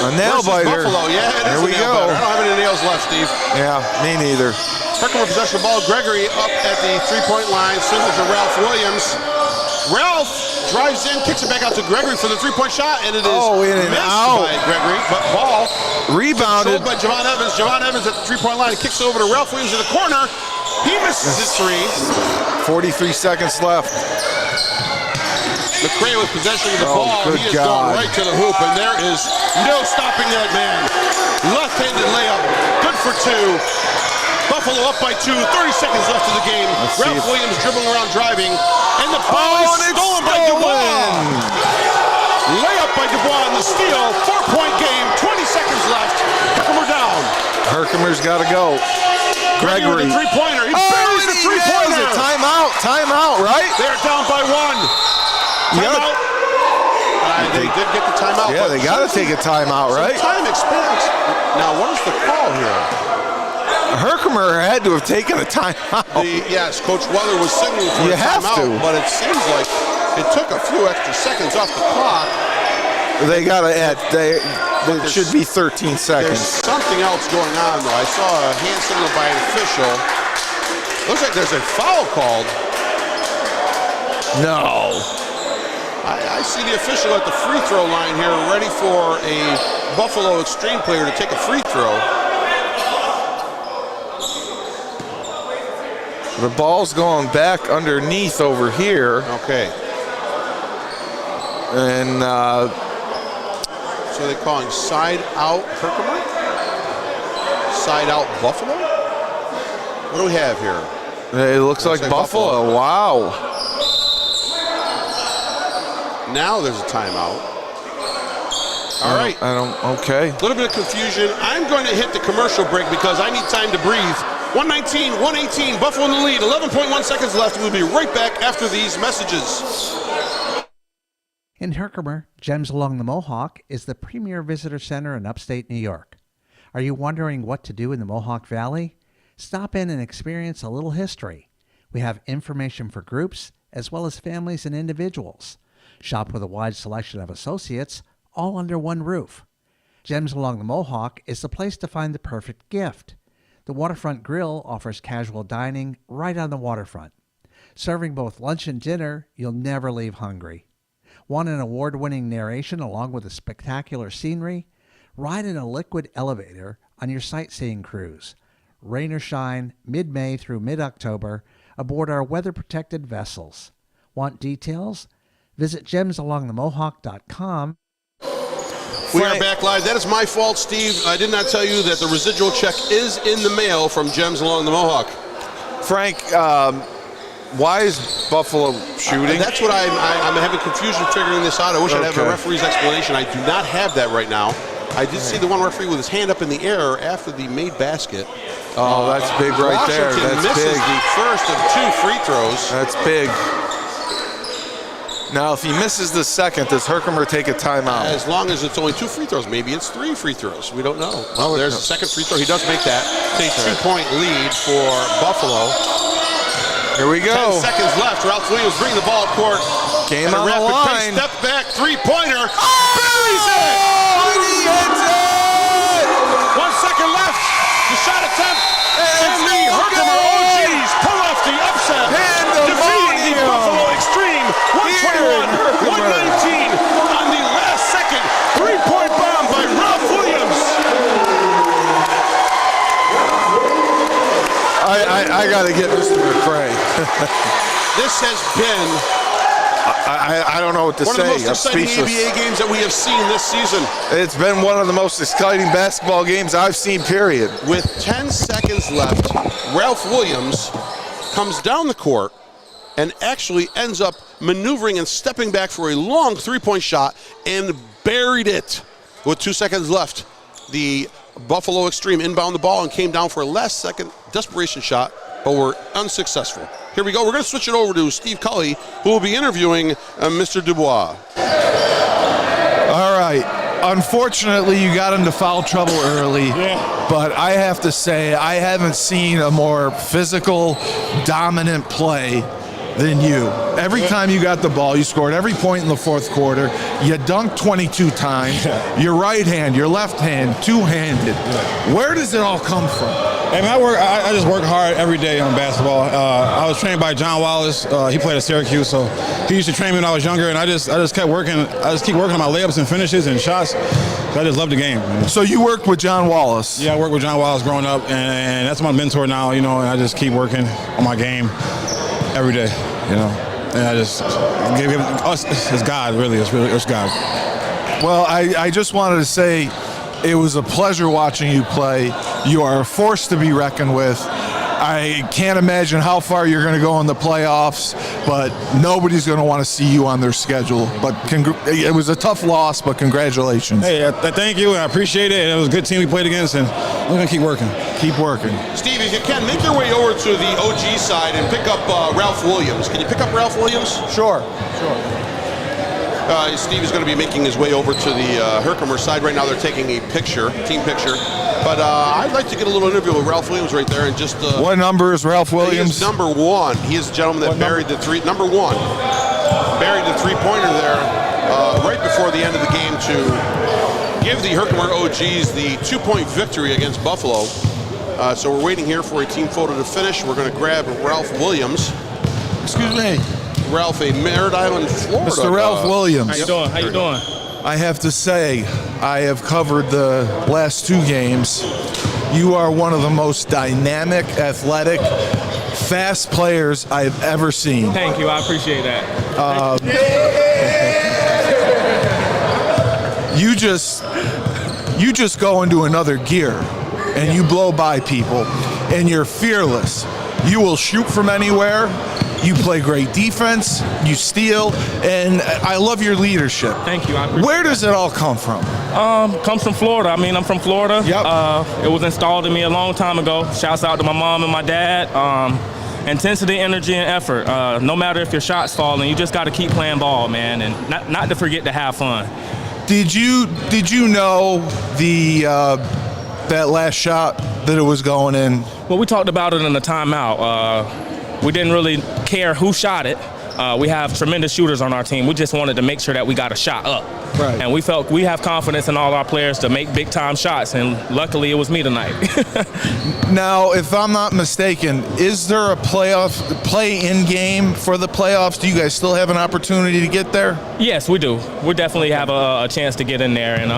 a nail biter. Buffalo. Yeah, it is. There we go. Biter. I don't have any nails left, Steve. Yeah, me neither. Herkimer possession of the ball. Gregory up at the three-point line. Singles to Ralph Williams. Ralph drives in, kicks it back out to Gregory for the three-point shot, and it is in and missed out by Gregory. But ball Rebounded. Controlled by Javon Evans. Javon Evans at the three-point line. Kicks over to Ralph Williams in the corner. He misses his three. 43 seconds left. McCray with possession of the ball. He is going right to the hoop, and there is no stopping that man. Left-handed layup. Good for two. Buffalo up by 2. 30 seconds left of the game. Ralph Williams dribbling around, driving, and the ball is stolen by Dubois. Layup by Dubois on the steal. 4-point game. 20 seconds left. Herkimer down. Herkimer's got to go. Gregory. With a three-pointer. He buries the three-pointer. Timeout, right? They're down by 1. Timeout. They did get the timeout. Yeah, they got to take a timeout, right? Time expands. Now, what is the call here? Herkimer had to have taken a timeout. Yes, Coach Weller was signaling for a timeout, but it seems like it took a few extra seconds off the clock. They got to add. It should be 13 seconds. There's something else going on, though. I saw a hand signal by an official. Looks like there's a foul called. No. I see the official at the free throw line here, ready for a Buffalo Extreme player to take a free throw. The ball's going back underneath over here. Okay. And so they're calling side out Herkimer? Side out Buffalo? What do we have here? It looks like Buffalo. Wow. Now there's a timeout. All right. Okay. A little bit of confusion. I'm going to hit the commercial break because I need time to breathe. 119, 118, Buffalo in the lead. 11.1 seconds left. We'll be right back after these messages. In Herkimer, Gems Along the Mohawk is the premier visitor center in upstate New York. Are you wondering what to do in the Mohawk Valley? Stop in and experience a little history. We have information for groups as well as families and individuals. Shop with a wide selection of associates, all under one roof. Gems Along the Mohawk is the place to find the perfect gift. The Waterfront Grill offers casual dining right on the waterfront. Serving both lunch and dinner, you'll never leave hungry. Want an award-winning narration along with a spectacular scenery? Ride in a liquid elevator on your sightseeing cruise. Rain or shine, mid-May through mid-October, aboard our weather-protected vessels. Want details? Visit gemsalongthemohawk.com. We are back live. That is my fault, Steve. I did not tell you that the residual check is in the mail from Gems Along the Mohawk. Frank, why is Buffalo shooting? That's what I'm having confusion figuring this out. I wish I'd have a referee's explanation. I do not have that right now. I did see the one referee with his hand up in the air after the made basket. Oh, that's big right there. Washington That's misses big. the first of 2 free throws. That's big. Now, if he misses the second, does Herkimer take a timeout? As long as it's only 2 free throws. Maybe it's 3 free throws. We don't know. Well, there's the second free throw. He does make that. It's a 2-point lead for Buffalo. Here we go. 10 seconds left. Ralph Williams bringing the ball up court. Game on the line. Step back, three-pointer. Buries it! And he hits it! 1 second left. The shot attempt. And the Herkimer OGs pull off the upset. Defeating the Buffalo Extreme. 121, 119 on the last second. 3-point bomb by Ralph Williams. I got to get Mr. McCray. This has been I don't know what to say. one of the most exciting speechless. ABA games that we have seen this season. It's been one of the most exciting basketball games I've seen, period. With 10 seconds left, Ralph Williams comes down the court and actually ends up maneuvering and stepping back for a long 3-point shot and buried it. With 2 seconds left, the Buffalo Extreme inbound the ball and came down for a last-second desperation shot, but were unsuccessful. Here we go. We're going to switch it over to Steve Cully, who will be interviewing Mr. Dubois. All right. Unfortunately, you got into foul trouble early, but I have to say I haven't seen a more physical, dominant play than you. Every time you got the ball, you scored every point in the fourth quarter. You dunked 22 times. Your right hand, your left hand, two-handed. Where does it all come from? Hey man, I just work hard every day on basketball. I was trained by John Wallace. He played at Syracuse, so he used to train me when I was younger, and I just kept working. I just keep working on my layups and finishes and shots. I just love the game. So you worked with John Wallace? Yeah, I worked with John Wallace growing up, and that's my mentor now. And I just keep working on my game every day. And I just give him us. It's God, really. It's God. Well, I just wanted to say, it was a pleasure watching you play. You are a force to be reckoned with. I can't imagine how far you're going to go in the playoffs, but nobody's going to want to see you on their schedule. But it was a tough loss, but congratulations. Hey, thank you. I appreciate it. It was a good team we played against, and we're going to keep working. Keep working. Steve, if you can, make your way over to the OG side and pick up Ralph Williams. Can you pick up Ralph Williams? Sure. Steve is going to be making his way over to the Herkimer side. Right now they're taking a picture, team picture. But I'd like to get a little interview with Ralph Williams right there. And just what number is Ralph Williams? He is number 1. He is the gentleman that buried the three. Number 1. Buried the three-pointer there right before the end of the game to give the Herkimer OGs the 2-point victory against Buffalo. So we're waiting here for a team photo to finish. We're going to grab Ralph Williams. Excuse me. Ralph, a Merritt Island, Florida. Mr. Ralph Williams. How you doing? How you doing? I have to say, I have covered the last 2 games. You are one of the most dynamic, athletic, fast players I've ever seen. Thank you. I appreciate that. You just go into another gear, and you blow by people, and you're fearless. You will shoot from anywhere. You play great defense, you steal, and I love your leadership. Thank you. I appreciate Where does it all come from? Comes from Florida. I mean, I'm from Florida. Yep. It was installed in me a long time ago. Shouts out to my mom and my dad. Intensity, energy, and effort. No matter if your shot's falling, you just got to keep playing ball, man, and not to forget to have fun. Did you know that last shot that it was going in? Well, we talked about it in the timeout. We didn't really care who shot it. We have tremendous shooters on our team. We just wanted to make sure that we got a shot up. Right. And we felt we have confidence in all our players to make big-time shots, and luckily it was me tonight. Now, if I'm not mistaken, is there a play-in game for the playoffs? Do you guys still have an opportunity to get there? Yes, we do. We definitely have a chance to get in there, and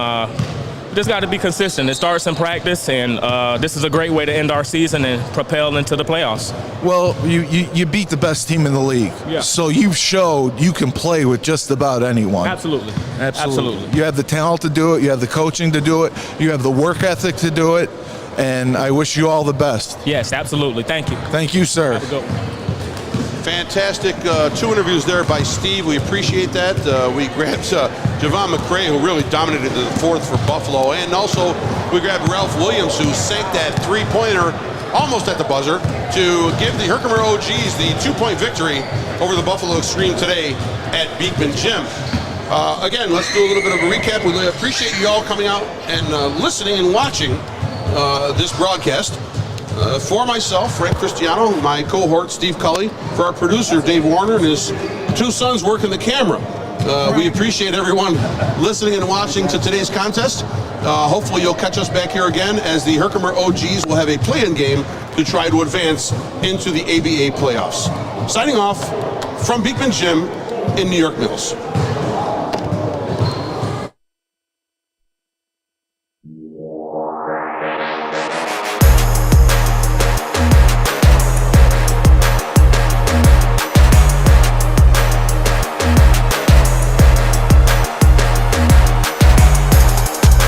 just got to be consistent. It starts in practice, and this is a great way to end our season and propel into the playoffs. Well, you beat the best team in the league. Yeah. So you've showed you can play with just about anyone. Absolutely. You have the talent to do it. You have the coaching to do it. You have the work ethic to do it. And I wish you all the best. Yes, absolutely. Thank you. Thank you, sir. Have a good one. Fantastic 2 interviews there by Steve. We appreciate that. We grabbed Javon McCray, who really dominated the fourth for Buffalo. And also, we grabbed Ralph Williams, who sank that three-pointer almost at the buzzer to give the Herkimer OGs the 2-point victory over the Buffalo Extreme today at Beekman Gym. Again, let's do a little bit of a recap. We appreciate you all coming out and listening and watching this broadcast. For myself, Frank Cristiano, my cohort, Steve Cully, for our producer, Dave Warner, and his 2 sons working the camera. We appreciate everyone listening and watching to today's contest. Hopefully you'll catch us back here again, as the Herkimer OGs will have a play-in game to try to advance into the ABA playoffs. Signing off from Beekman Gym in New York Mills.